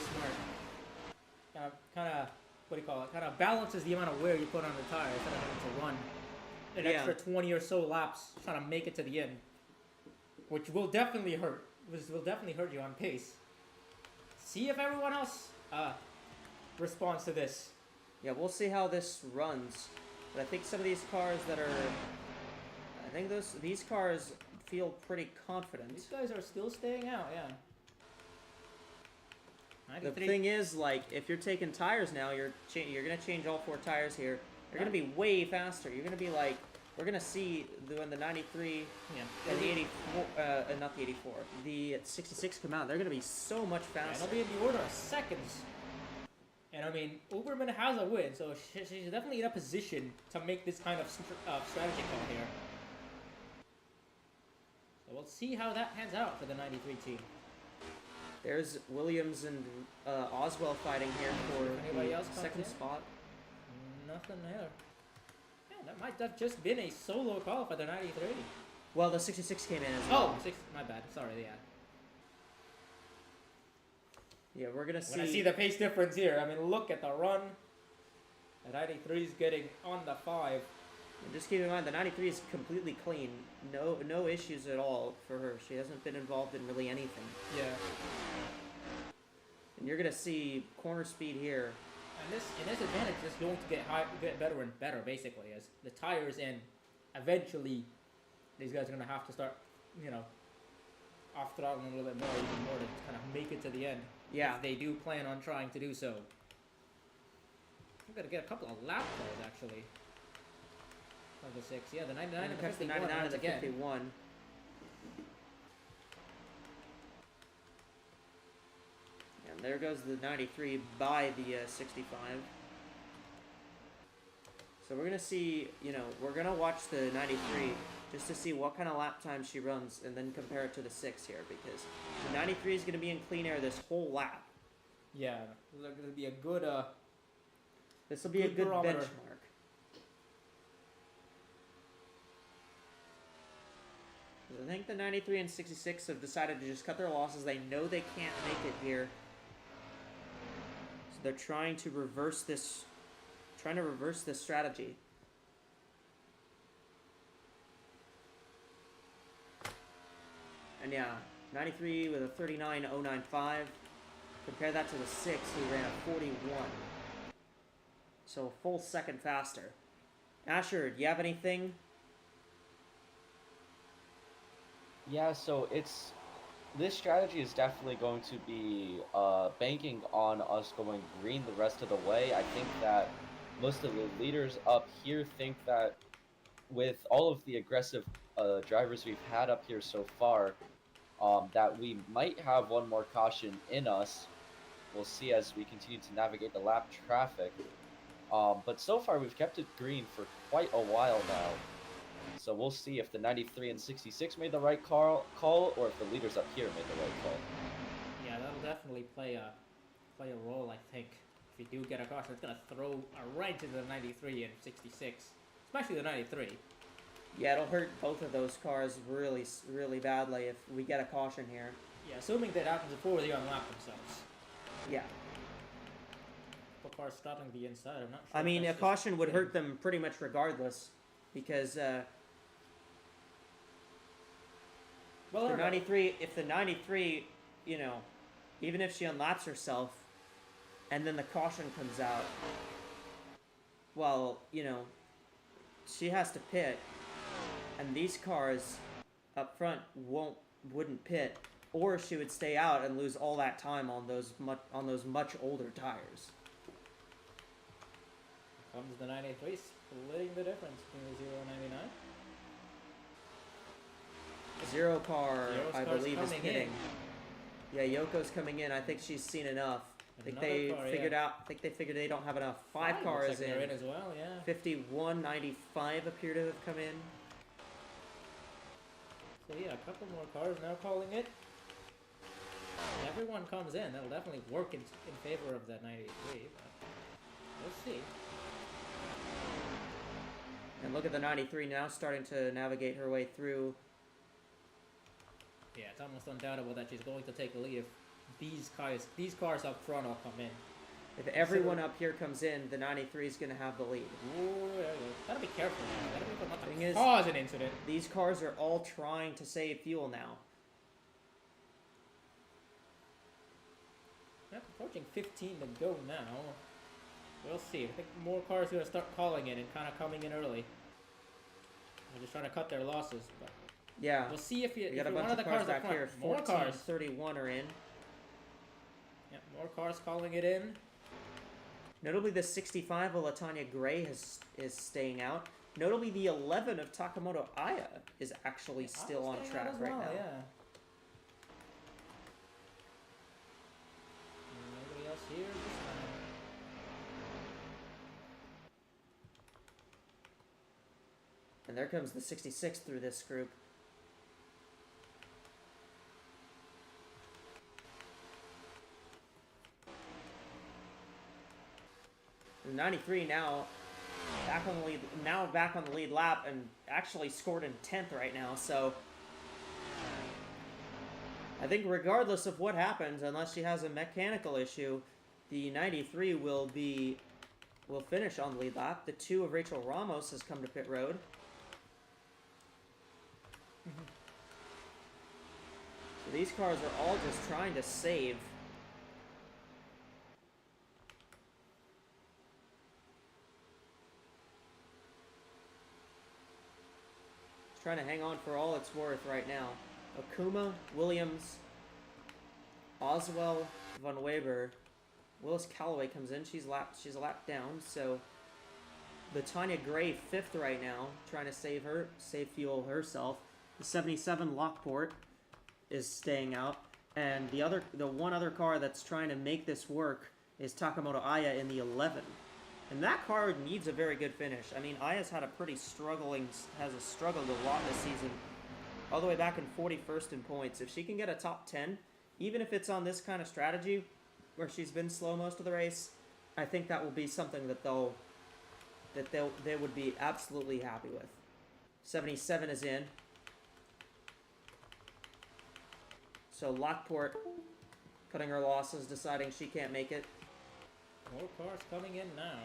smart. Kind of, what do you call it? Kind of balances the amount of wear you put on the tire instead of having to run an extra 20 or so laps trying to make it to the end, which will definitely hurt. Which will definitely hurt you on pace. See if everyone else responds to this. Yeah, we'll see how this runs. But I think some of these cars that are... I think these cars feel pretty confident. These guys are still staying out, yeah. The thing is, like, if you're taking tires now, you're going to change all 4 tires here. You're going to be way faster. You're going to be like... We're going to see when the 93 and the 84... not the 84. The 66 come out. They're going to be so much faster. Yeah, it'll be in the order of seconds. And I mean, Uberman has a win, so she's definitely in a position to make this kind of strategy call here. So we'll see how that pans out for the 93 team. There's Williams and Oswell fighting here for Anybody the else comes second in? spot. Nothing there. Yeah, that might have just been a solo call for the 93. Well, the 66 came in as well. Oh, my bad. Sorry, yeah. Yeah, we're going to see... When I see the pace difference here, I mean, look at the run. The 93 is getting on the 5. And just keep in mind, the 93 is completely clean. No issues at all for her. She hasn't been involved in really anything. Yeah. And you're gonna see corner speed here. And this advantage is going to get better and better, basically, as the tires and eventually these guys are gonna have to start, you know, off throttling a little bit more, even more to kind of make it to the end. Yeah. If they do plan on trying to do so. I'm gonna get a couple of lap calls actually. Of the 6, yeah, the 99 and the Catch the 51 99 and once the again. 51. And there goes the 93 by the 65. So we're gonna see, you know, we're gonna watch the 93 just to see what kind of lap time she runs, and then compare it to the 6 here, because the 93 is gonna be in clean air this whole lap. Yeah, this is gonna be a good This will be a Good good barometer. benchmark. I think the 93 and 66 have decided to just cut their losses. They know they can't make it here. So they're trying to reverse this strategy. And yeah, 93 with a 39.095. Compare that to the 6 who ran a 41. So a full second faster. Asher, do you have anything? Yeah, so this strategy is definitely going to be banking on us going green the rest of the way. I think that most of the leaders up here think that with all of the aggressive drivers we've had up here so far, that we might have one more caution in us. We'll see as we continue to navigate the lap traffic. But so far we've kept it green for quite a while now. So we'll see if the 93 and 66 made the right call, or if the leaders up here made the right call. Yeah, that'll definitely play a role, I think. If you do get a caution, it's gonna throw a right to the 93 and 66, especially the 93. Yeah, it'll hurt both of those cars really, really badly if we get a caution here. Yeah, assuming that happens before they unlock themselves. Yeah. What car's starting the inside? I'm not sure. I if mean, a that's just caution would fitting. hurt them pretty much regardless, because Well, the or not. 93, if the 93, you know, even if she unlaps herself, and then the caution comes out, well, you know, she has to pit, and these cars up front wouldn't pit, or she would stay out and lose all that time on those much older tires. Comes the 93, splitting the difference between the 0 and 99. Zero car, Zero's I car's believe, is coming pitting. Yeah, Yoko's coming in. I think she's seen enough. I think Another they car, figured yeah. out. I think they figured they don't have enough. Five Looks cars like they're in. as well, yeah. 51.95 appear to have come in. So yeah, a couple more cars now calling it. If everyone comes in, that'll definitely work in favor of that 93, but we'll see. And look at the 93 now starting to navigate her way through. Yeah, it's almost undoubtable that she's going to take the lead if these cars up front all come in. If everyone up here comes in, the 93 is going to have the lead. Ooh, yeah, gotta be careful now. Gotta be careful not Thing to is- cause an incident. These cars are all trying to save fuel now. Yep, approaching 15 to go now. We'll see. I think more cars are gonna start calling in and kind of coming in early. They're just trying to cut their losses, but Yeah. we'll see if We you're got a one bunch of of the cars cars back up front. here. More 14 cars. 31 are in. Yeah, more cars calling it in. Notably, the 65 of Latanya Gray is staying out. Notably, the 11 of Takamoto Aya is actually still on Staying track out as right well, now. Yeah. Nobody else here this time. And there comes the 66 through this group. And 93 now back on the lead. Now back on the lead lap and actually scored in 10th right now. So I think regardless of what happens, unless she has a mechanical issue, the 93 will will finish on the lead lap. The 2 of Rachel Ramos has come to pit road. So these cars are all just trying to save. Trying to hang on for all it's worth right now. Okuma, Williams, Oswell, Von Weber, Willis Calloway comes in. She's a lap down. So Latanya Gray 5th right now, trying to save fuel herself. The 77 Lockport is staying out, and the one other car that's trying to make this work is Takamoto Aya in the 11. And that car needs a very good finish. I mean, Aya's struggled a lot this season, all the way back in 41st in points. If she can get a top 10, even if it's on this kind of strategy where she's been slow most of the race, I think that will be something that they would be absolutely happy with. 77 is in. So Lockport cutting her losses, deciding she can't make it. More cars coming in now.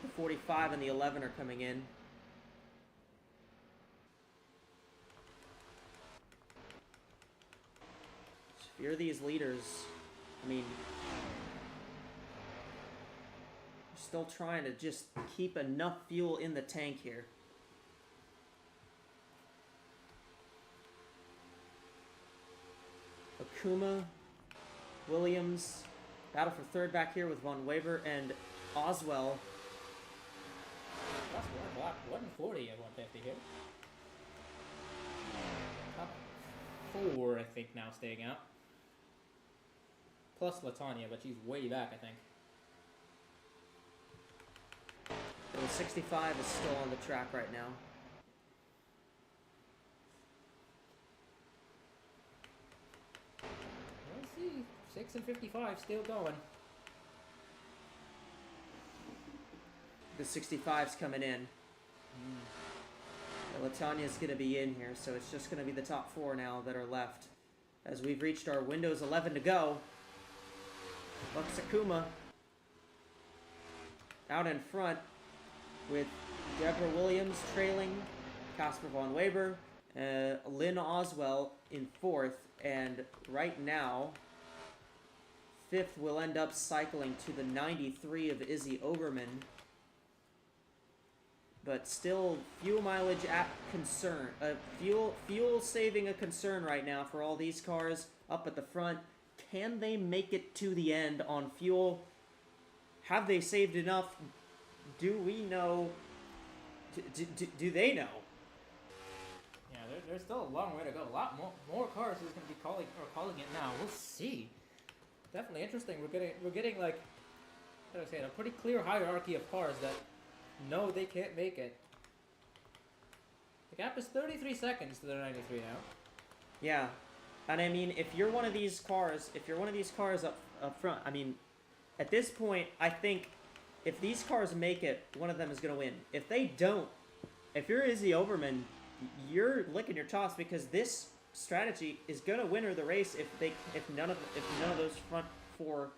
The 45 and the 11 are coming in. So if you're these leaders, I mean, you're still trying to just keep enough fuel in the tank here. Akuma, Williams, battle for 3rd back here with Von Weber and Oswell. That's one lap, 140 at 150 here. Top 4, I think, now staying out. Plus Latanya, but she's way back, I think. The 65 is still on the track right now. Let's see. 6 and 55 still going. The 65's coming in. Latanya's going to be in here, so it's just going to be the top 4 now that are left. As we've reached our Windows 11 to go. Lux Akuma out in front with Deborah Williams trailing Casper Von Weber, Lynn Oswell in 4th, and right now 5th will end up cycling to the 93 of Izzy Oberman. But still, fuel mileage at concern. Fuel saving a concern right now for all these cars up at the front. Can they make it to the end on fuel? Have they saved enough? Do we know? Do they know? Yeah, there's still a long way to go. A lot more cars is going to be calling it now. We'll see. Definitely interesting. We're getting like, how do I say it? A pretty clear hierarchy of cars that know they can't make it. The gap is 33 seconds to the 93 now. Yeah, and I mean, if you're one of these cars up front, I mean, at this point, I think if these cars make it, one of them is going to win. If they don't, if you're Izzy Oberman, you're licking your chops because this strategy is going to win her the race if none of those front 4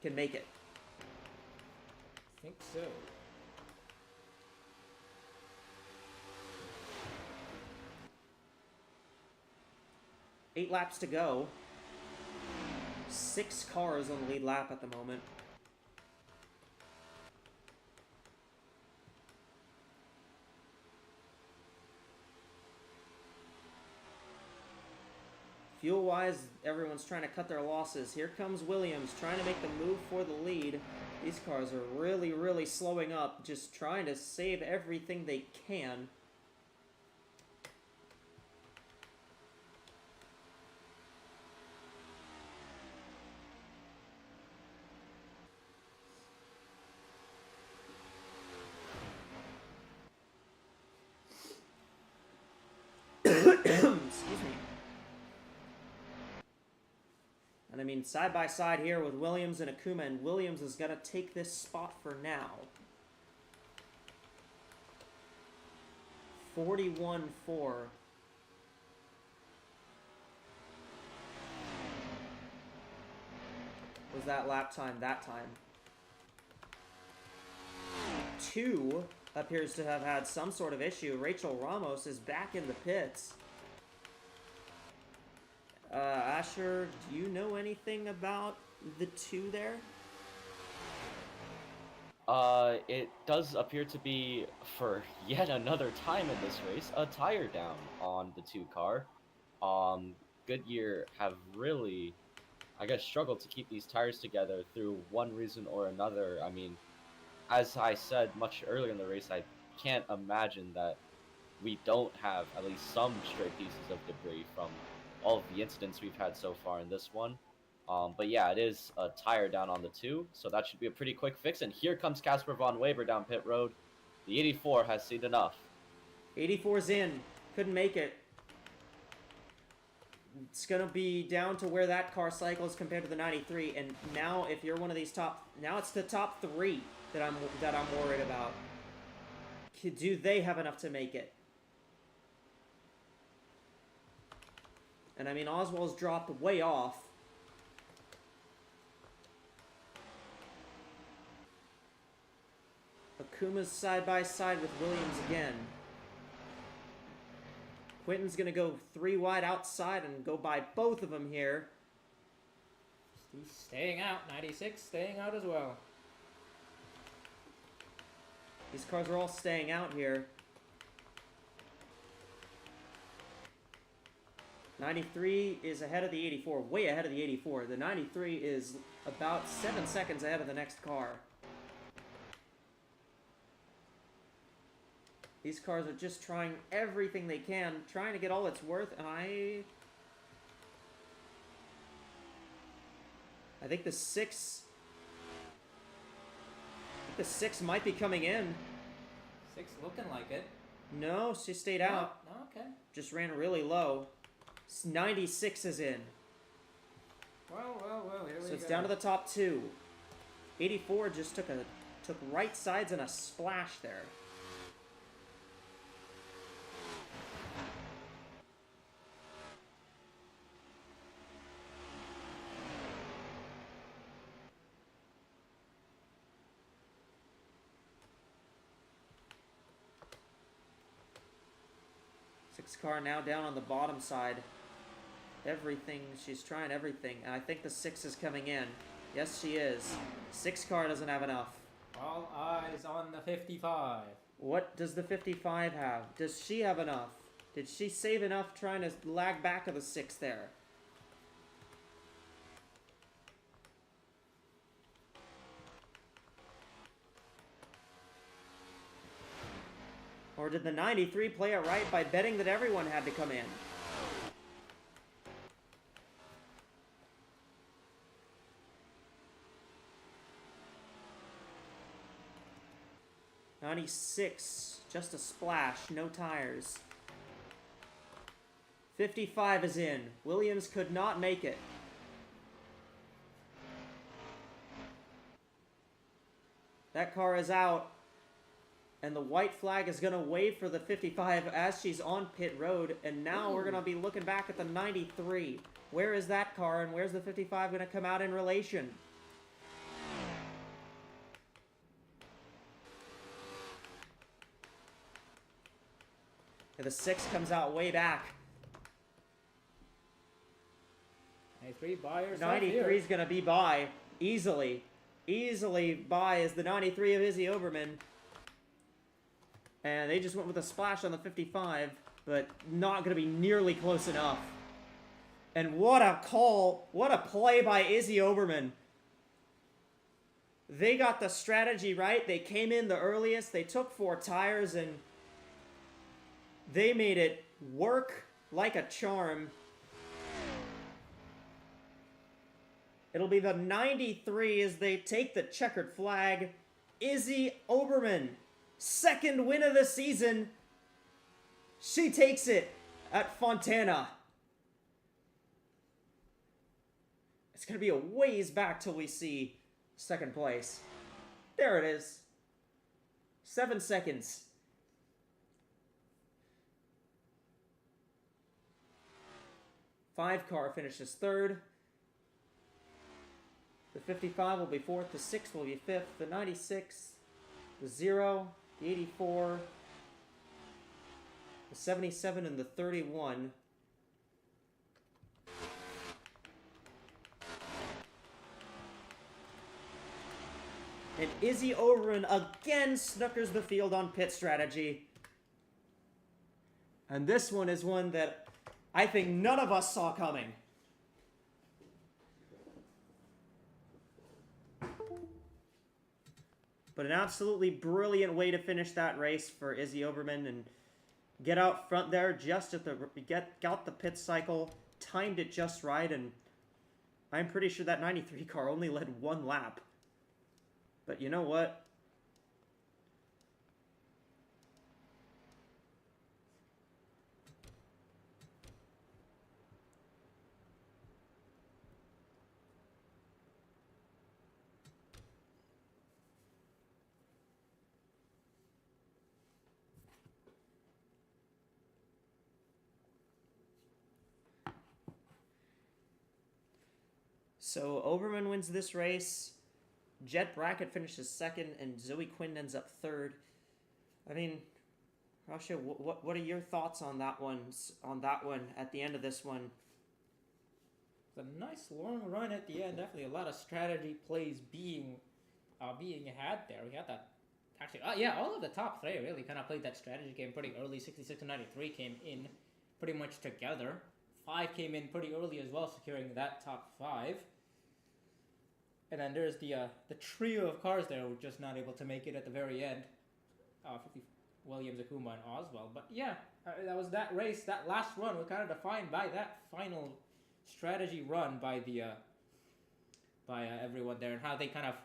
can make it. I think so. 8 laps to go. 6 cars on the lead lap at the moment. Fuel-wise, everyone's trying to cut their losses. Here comes Williams trying to make the move for the lead. These cars are really, really slowing up, just trying to save everything they can. Excuse me. And I mean, side by side here with Williams and Akuma, and Williams is going to take this spot for now. 41-4. was that lap time that time. 2 appears to have had some sort of issue. Rachel Ramos is back in the pits. Asher, do you know anything about the 2 there? It does appear to be, for yet another time in this race, a tire down on the 2 car. Goodyear have really, I guess, struggled to keep these tires together through one reason or another. I mean, as I said much earlier in the race, I can't imagine that we don't have at least some stray pieces of debris from all of the incidents we've had so far in this one. But yeah, it is a tire down on the 2, so that should be a pretty quick fix. And here comes Casper Von Weber down pit road. The 84 has seen enough. 84's in. Couldn't make it. It's gonna be down to where that car cycles compared to the 93. And now, if you're one of these now it's the top 3 that I'm worried about. Do they have enough to make it? And I mean, Oswald's dropped way off. Akuma's side by side with Williams again. Quinton's gonna go 3 wide outside and go by both of them here. He's staying out. 96 staying out as well. These cars are all staying out here. 93 is ahead of the 84, way ahead of the 84. The 93 is about 7 seconds ahead of the next car. These cars are just trying everything they can, trying to get all it's worth, and I think the 6 might be coming in. 6 looking like it. No, she stayed out. No, okay. Just ran really low. 96 is in. Well, here we go. So it's down to the top 2. 84 just took right sides and a splash there. Six car now down on the bottom side. Everything, she's trying everything. And I think the 6 is coming in. Yes, she is. 6 car doesn't have enough. All eyes on the 55. What does the 55 have? Does she have enough? Did she save enough trying to lag back of the 6 there? Or did the 93 play it right by betting that everyone had to come in? '96, just a splash, no tires. 55 is in. Williams could not make it. That car is out. And the white flag is going to wave for the 55 as she's on pit road. And now we're going to be looking back at the 93. Where is that car and where's the 55 going to come out in relation? And the 6 comes out way back. 93 buyers. 93 is going to be by easily. Easily by is the 93 of Izzy Oberman. And they just went with a splash on the 55, but not going to be nearly close enough. And what a call. What a play by Izzy Oberman. They got the strategy right. They came in the earliest. They took 4 tires, and they made it work like a charm. It'll be the 93 as they take the checkered flag. Izzy Oberman. 2nd win of the season. She takes it at Fontana. It's going to be a ways back till we see 2nd place. There it is. 7 seconds. Five car finishes 3rd. The 55 will be 4th. The 6 will be 5th. The 96, the 0, the 84, the 77, and the 31. And Izzy Oberon again snookers the field on pit strategy. And this one is one that I think none of us saw coming. But an absolutely brilliant way to finish that race for Izzy Oberman and get out front there just at the got the pit cycle, timed it just right, and I'm pretty sure that 93 car only led one lap. But you know what? So Oberman wins this race. Jet Brackett finishes second, and Zoe Quinn ends up third. I mean, Rasha, what are your thoughts on that one? At the end of this one, It's a nice long run at the end. Definitely a lot of strategy plays being had there. We had that actually. Yeah, all of the top three really kind of played that strategy game pretty early. 66 and 93 came in pretty much together. 5 came in pretty early as well, securing that top 5. And then there's the trio of cars there who were just not able to make it at the very end. 50 Williams, Akuma, and Oswald. But yeah, that was that race. That last run was kind of defined by that final strategy run by the everyone there, and how they kind of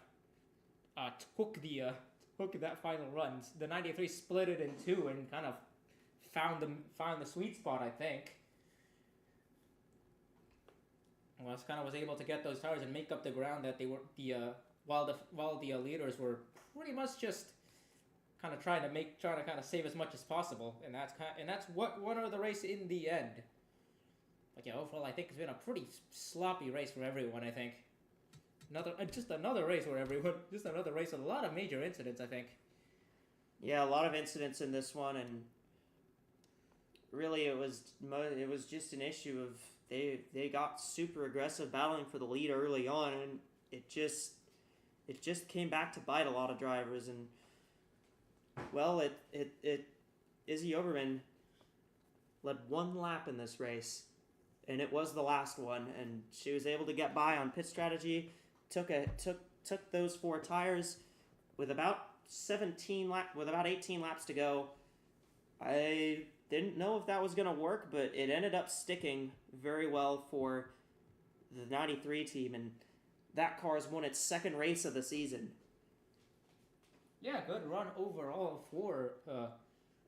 took that final run. The 93 split it in two and kind of found the sweet spot, I think. Was able to get those tires and make up the ground that they were while the leaders were pretty much just kind of trying to kind of save as much as possible, and that's what won her the race in the end. But yeah, overall I think it's been a pretty sloppy race for everyone. I think another race with a lot of major incidents. I think. Yeah, a lot of incidents in this one, and really it was just an issue of they got super aggressive battling for the lead early on, and it just came back to bite a lot of drivers. And well, Izzy Oberman led one lap in this race, and it was the last one, and she was able to get by on pit strategy. Took those 4 tires with about 18 laps to go. I didn't know if that was going to work, but it ended up sticking very well for the 93 team, and that car has won its second race of the season. Yeah, good run overall for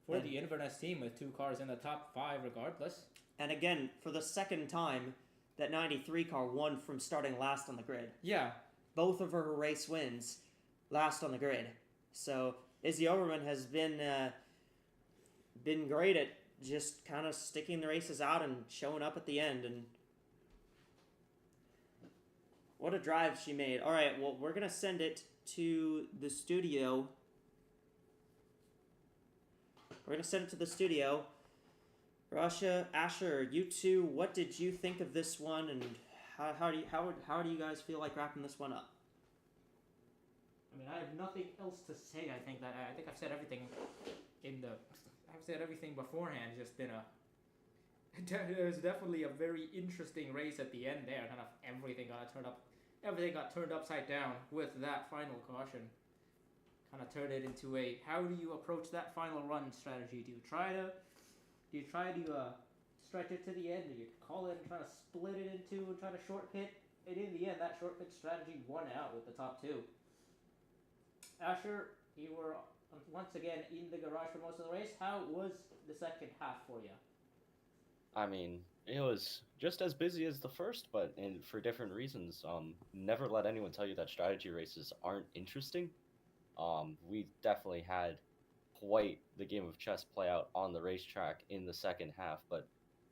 the Inverness team with 2 cars in the top 5 regardless. And again, for the second time, that 93 car won from starting last on the grid. Yeah. Both of her race wins last on the grid. So Izzy Oberman has been great at just kind of sticking the races out and showing up at the end. And what a drive she made. All right, well, we're going to send it to the studio. Rasha, Asher, you two, what did you think of this one, and how do you guys feel like wrapping this one up? I mean, I have nothing else to say. I think I've said everything I've said everything beforehand. It's just been it was definitely a very interesting race at the end there. Kind of everything got turned upside down with that final caution. Kind of turned it into how do you approach that final run strategy? Do you try to stretch it to the end? Do you call it and try to split it in two and try to short pit? And in the end, that short pit strategy won out with the top 2. Asher, you were once again in the garage for most of the race. How was the second half for you? I mean, it was just as busy as the first, but for different reasons. Never let anyone tell you that strategy races aren't interesting. We definitely had quite the game of chess play out on the racetrack in the second half, but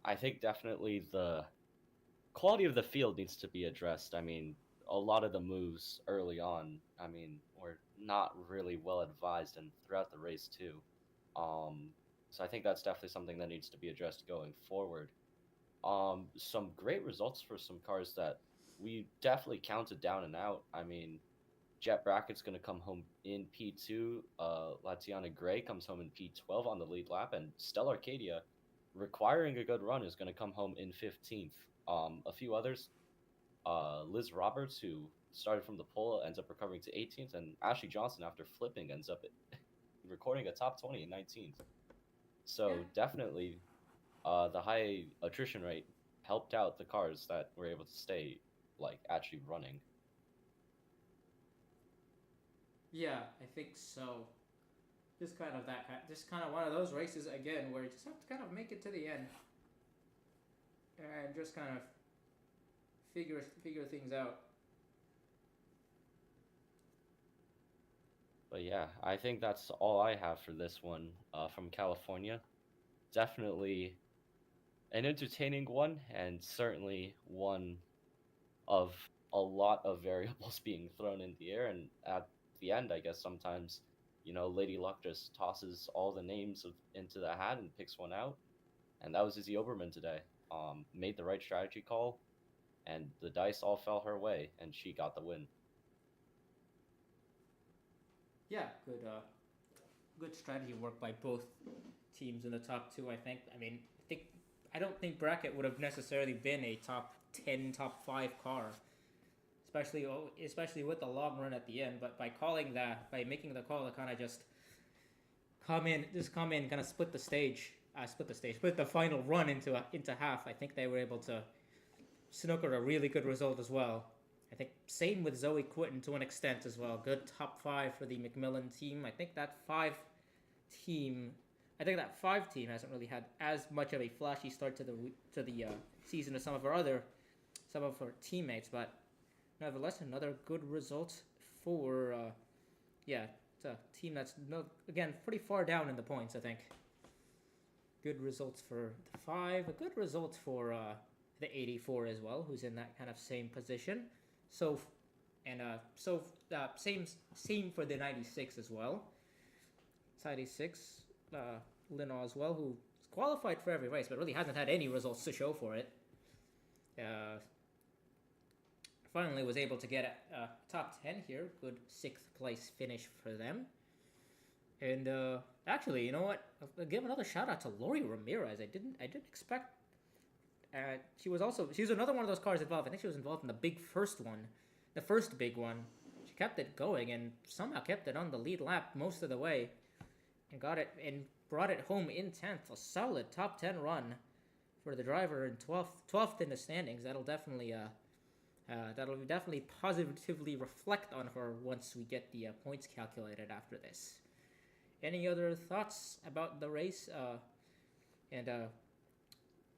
I think definitely the quality of the field needs to be addressed. I mean, a lot of the moves early on, I mean, were not really well advised and throughout the race too. So I think that's definitely something that needs to be addressed going forward. Some great results for some cars that we definitely counted down and out. I mean, Jet Bracket's going to come home in P2. Latiana Gray comes home in P12 on the lead lap, and Stella Arcadia, requiring a good run, is going to come home in 15th. A few others, Liz Roberts, who started from the pole, ends up recovering to 18th, and Ashley Johnson, after flipping, ends up recording a top 20 in 19th. So definitely, the high attrition rate helped out the cars that were able to stay like actually running. Yeah, I think so. Just kind of one of those races again where you just have to kind of make it to the end and just kind of figure things out. But yeah, I think that's all I have for this one from California. Definitely an entertaining one, and certainly one of a lot of variables being thrown in the air. And at the end, I guess sometimes, Lady Luck just tosses all the names into the hat and picks one out. And that was Izzy Oberman today. Made the right strategy call, and the dice all fell her way, and she got the win. Yeah, good strategy work by both teams in the top two. I think. I mean, I don't think Bracket would have necessarily been a top 10, top 5 car, especially with the long run at the end. But by making the call to kind of just come in, kind of split the final run into half. I think they were able to snooker a really good result as well. I think same with Zoe Quinton to an extent as well. Good top 5 for the McMillan team. I think that 5 team hasn't really had as much of a flashy start to the season as some of her teammates, but nevertheless another good result for it's a team that's again pretty far down in the points. I think good results for the 5, a good result for the 84 as well, who's in that kind of same position. So same for the 96 as well. It's 96. Linaw as well, who qualified for every race but really hasn't had any results to show for it. Finally was able to get a top 10 here. Good 6th place finish for them. And actually, you know what? I'll give another shout out to Lori Ramirez. I didn't expect. She was another one of those cars involved. I think she was involved in the first big one. She kept it going and somehow kept it on the lead lap most of the way, and brought it home in 10th. A solid top 10 run for the driver, and 12th in the standings. That'll definitely positively reflect on her once we get the points calculated after this. Any other thoughts about the race? Do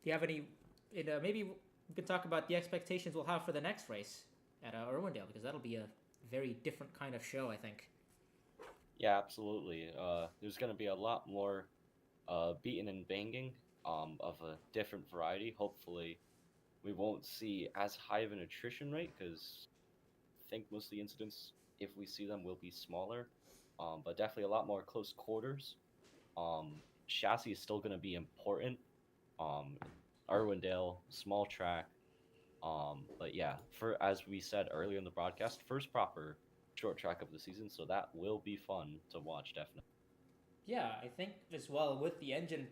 you have any? Maybe we can talk about the expectations we'll have for the next race at Irwindale, because that'll be a very different kind of show, I think. Yeah, absolutely. There's going to be a lot more beating and banging of a different variety. Hopefully, we won't see as high of an attrition rate, because I think most of the incidents, if we see them, will be smaller. But definitely a lot more close quarters. Chassis is still going to be important. Irwindale, small track. But yeah, as we said earlier in the broadcast, first proper short track of the season, so that will be fun to watch, definitely. Yeah, I think as well with the engine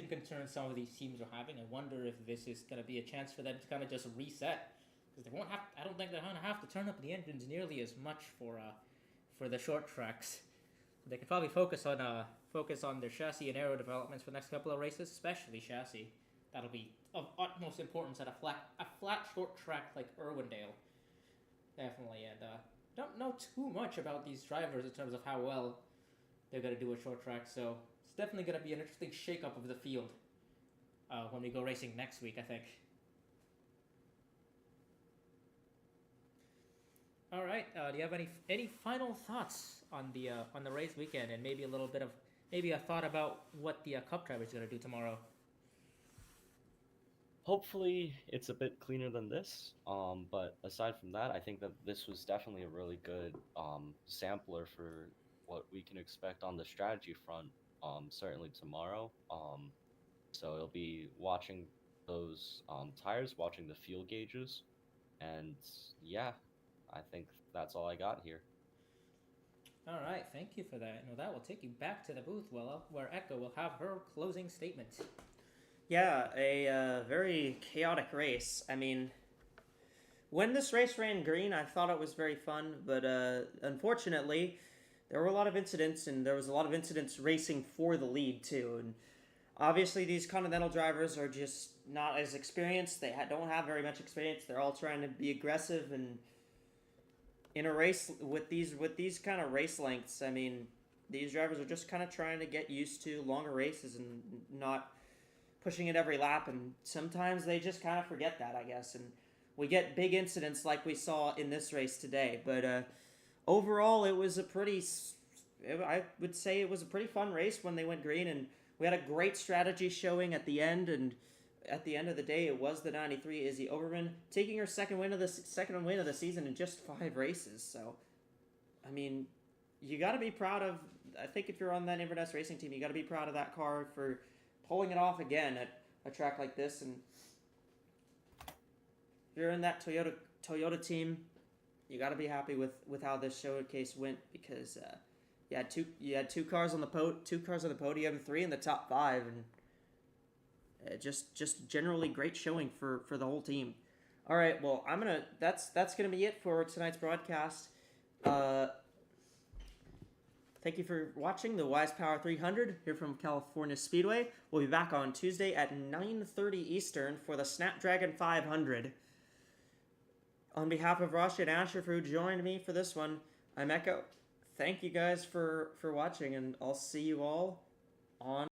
concerns some of these teams are having. I wonder if this is going to be a chance for them to kind of just reset, because they won't have. I don't think they're going to have to turn up the engines nearly as much for the short tracks. They could probably focus on their chassis and aero developments for the next couple of races, especially chassis. That'll be of utmost importance at a flat short track like Irwindale. Definitely, and don't know too much about these drivers in terms of how well they're going to do a short track, so it's definitely going to be an interesting shakeup of the field when we go racing next week, I think. All right, do you have any final thoughts on the race weekend, and maybe a thought about what the Cup drivers are going to do tomorrow? Hopefully, it's a bit cleaner than this. But aside from that, I think that this was definitely a really good sampler for what we can expect on the strategy front. Certainly tomorrow. So it'll be watching those tires, watching the fuel gauges, and yeah, I think that's all I got here. All right, thank you for that. Now that will take you back to the booth, Willa, where Echo will have her closing statement. Yeah, a very chaotic race. I mean, when this race ran green, I thought it was very fun, but unfortunately, there were a lot of incidents, and there was a lot of incidents racing for the lead too. And obviously, these Continental drivers are just not as experienced. They don't have very much experience. They're all trying to be aggressive, and in a race with these kind of race lengths, I mean, these drivers are just kind of trying to get used to longer races and not pushing it every lap. And sometimes they just kind of forget that, I guess. And we get big incidents like we saw in this race today. But overall, it was I would say it was a pretty fun race when they went green, and we had a great strategy showing at the end. And at the end of the day, it was the 93 Izzy Oberman taking her second win of the season in just 5 races. So, I mean, you got to be proud of. I think if you're on that Inverness Racing team, you got to be proud of that car for pulling it off again at a track like this. And if you're in that Toyota team, you got to be happy with how this showcase went, because you had two cars on the podium, 3 in the top 5, and just generally great showing for the whole team. All right, well, that's gonna be it for tonight's broadcast. Thank you for watching the Wise Power 300 here from California Speedway. We'll be back on Tuesday at 9:30 Eastern for the Snapdragon 500. On behalf of Rashi and Asher, who joined me for this one, I'm Echo. Thank you guys for watching, and I'll see you all on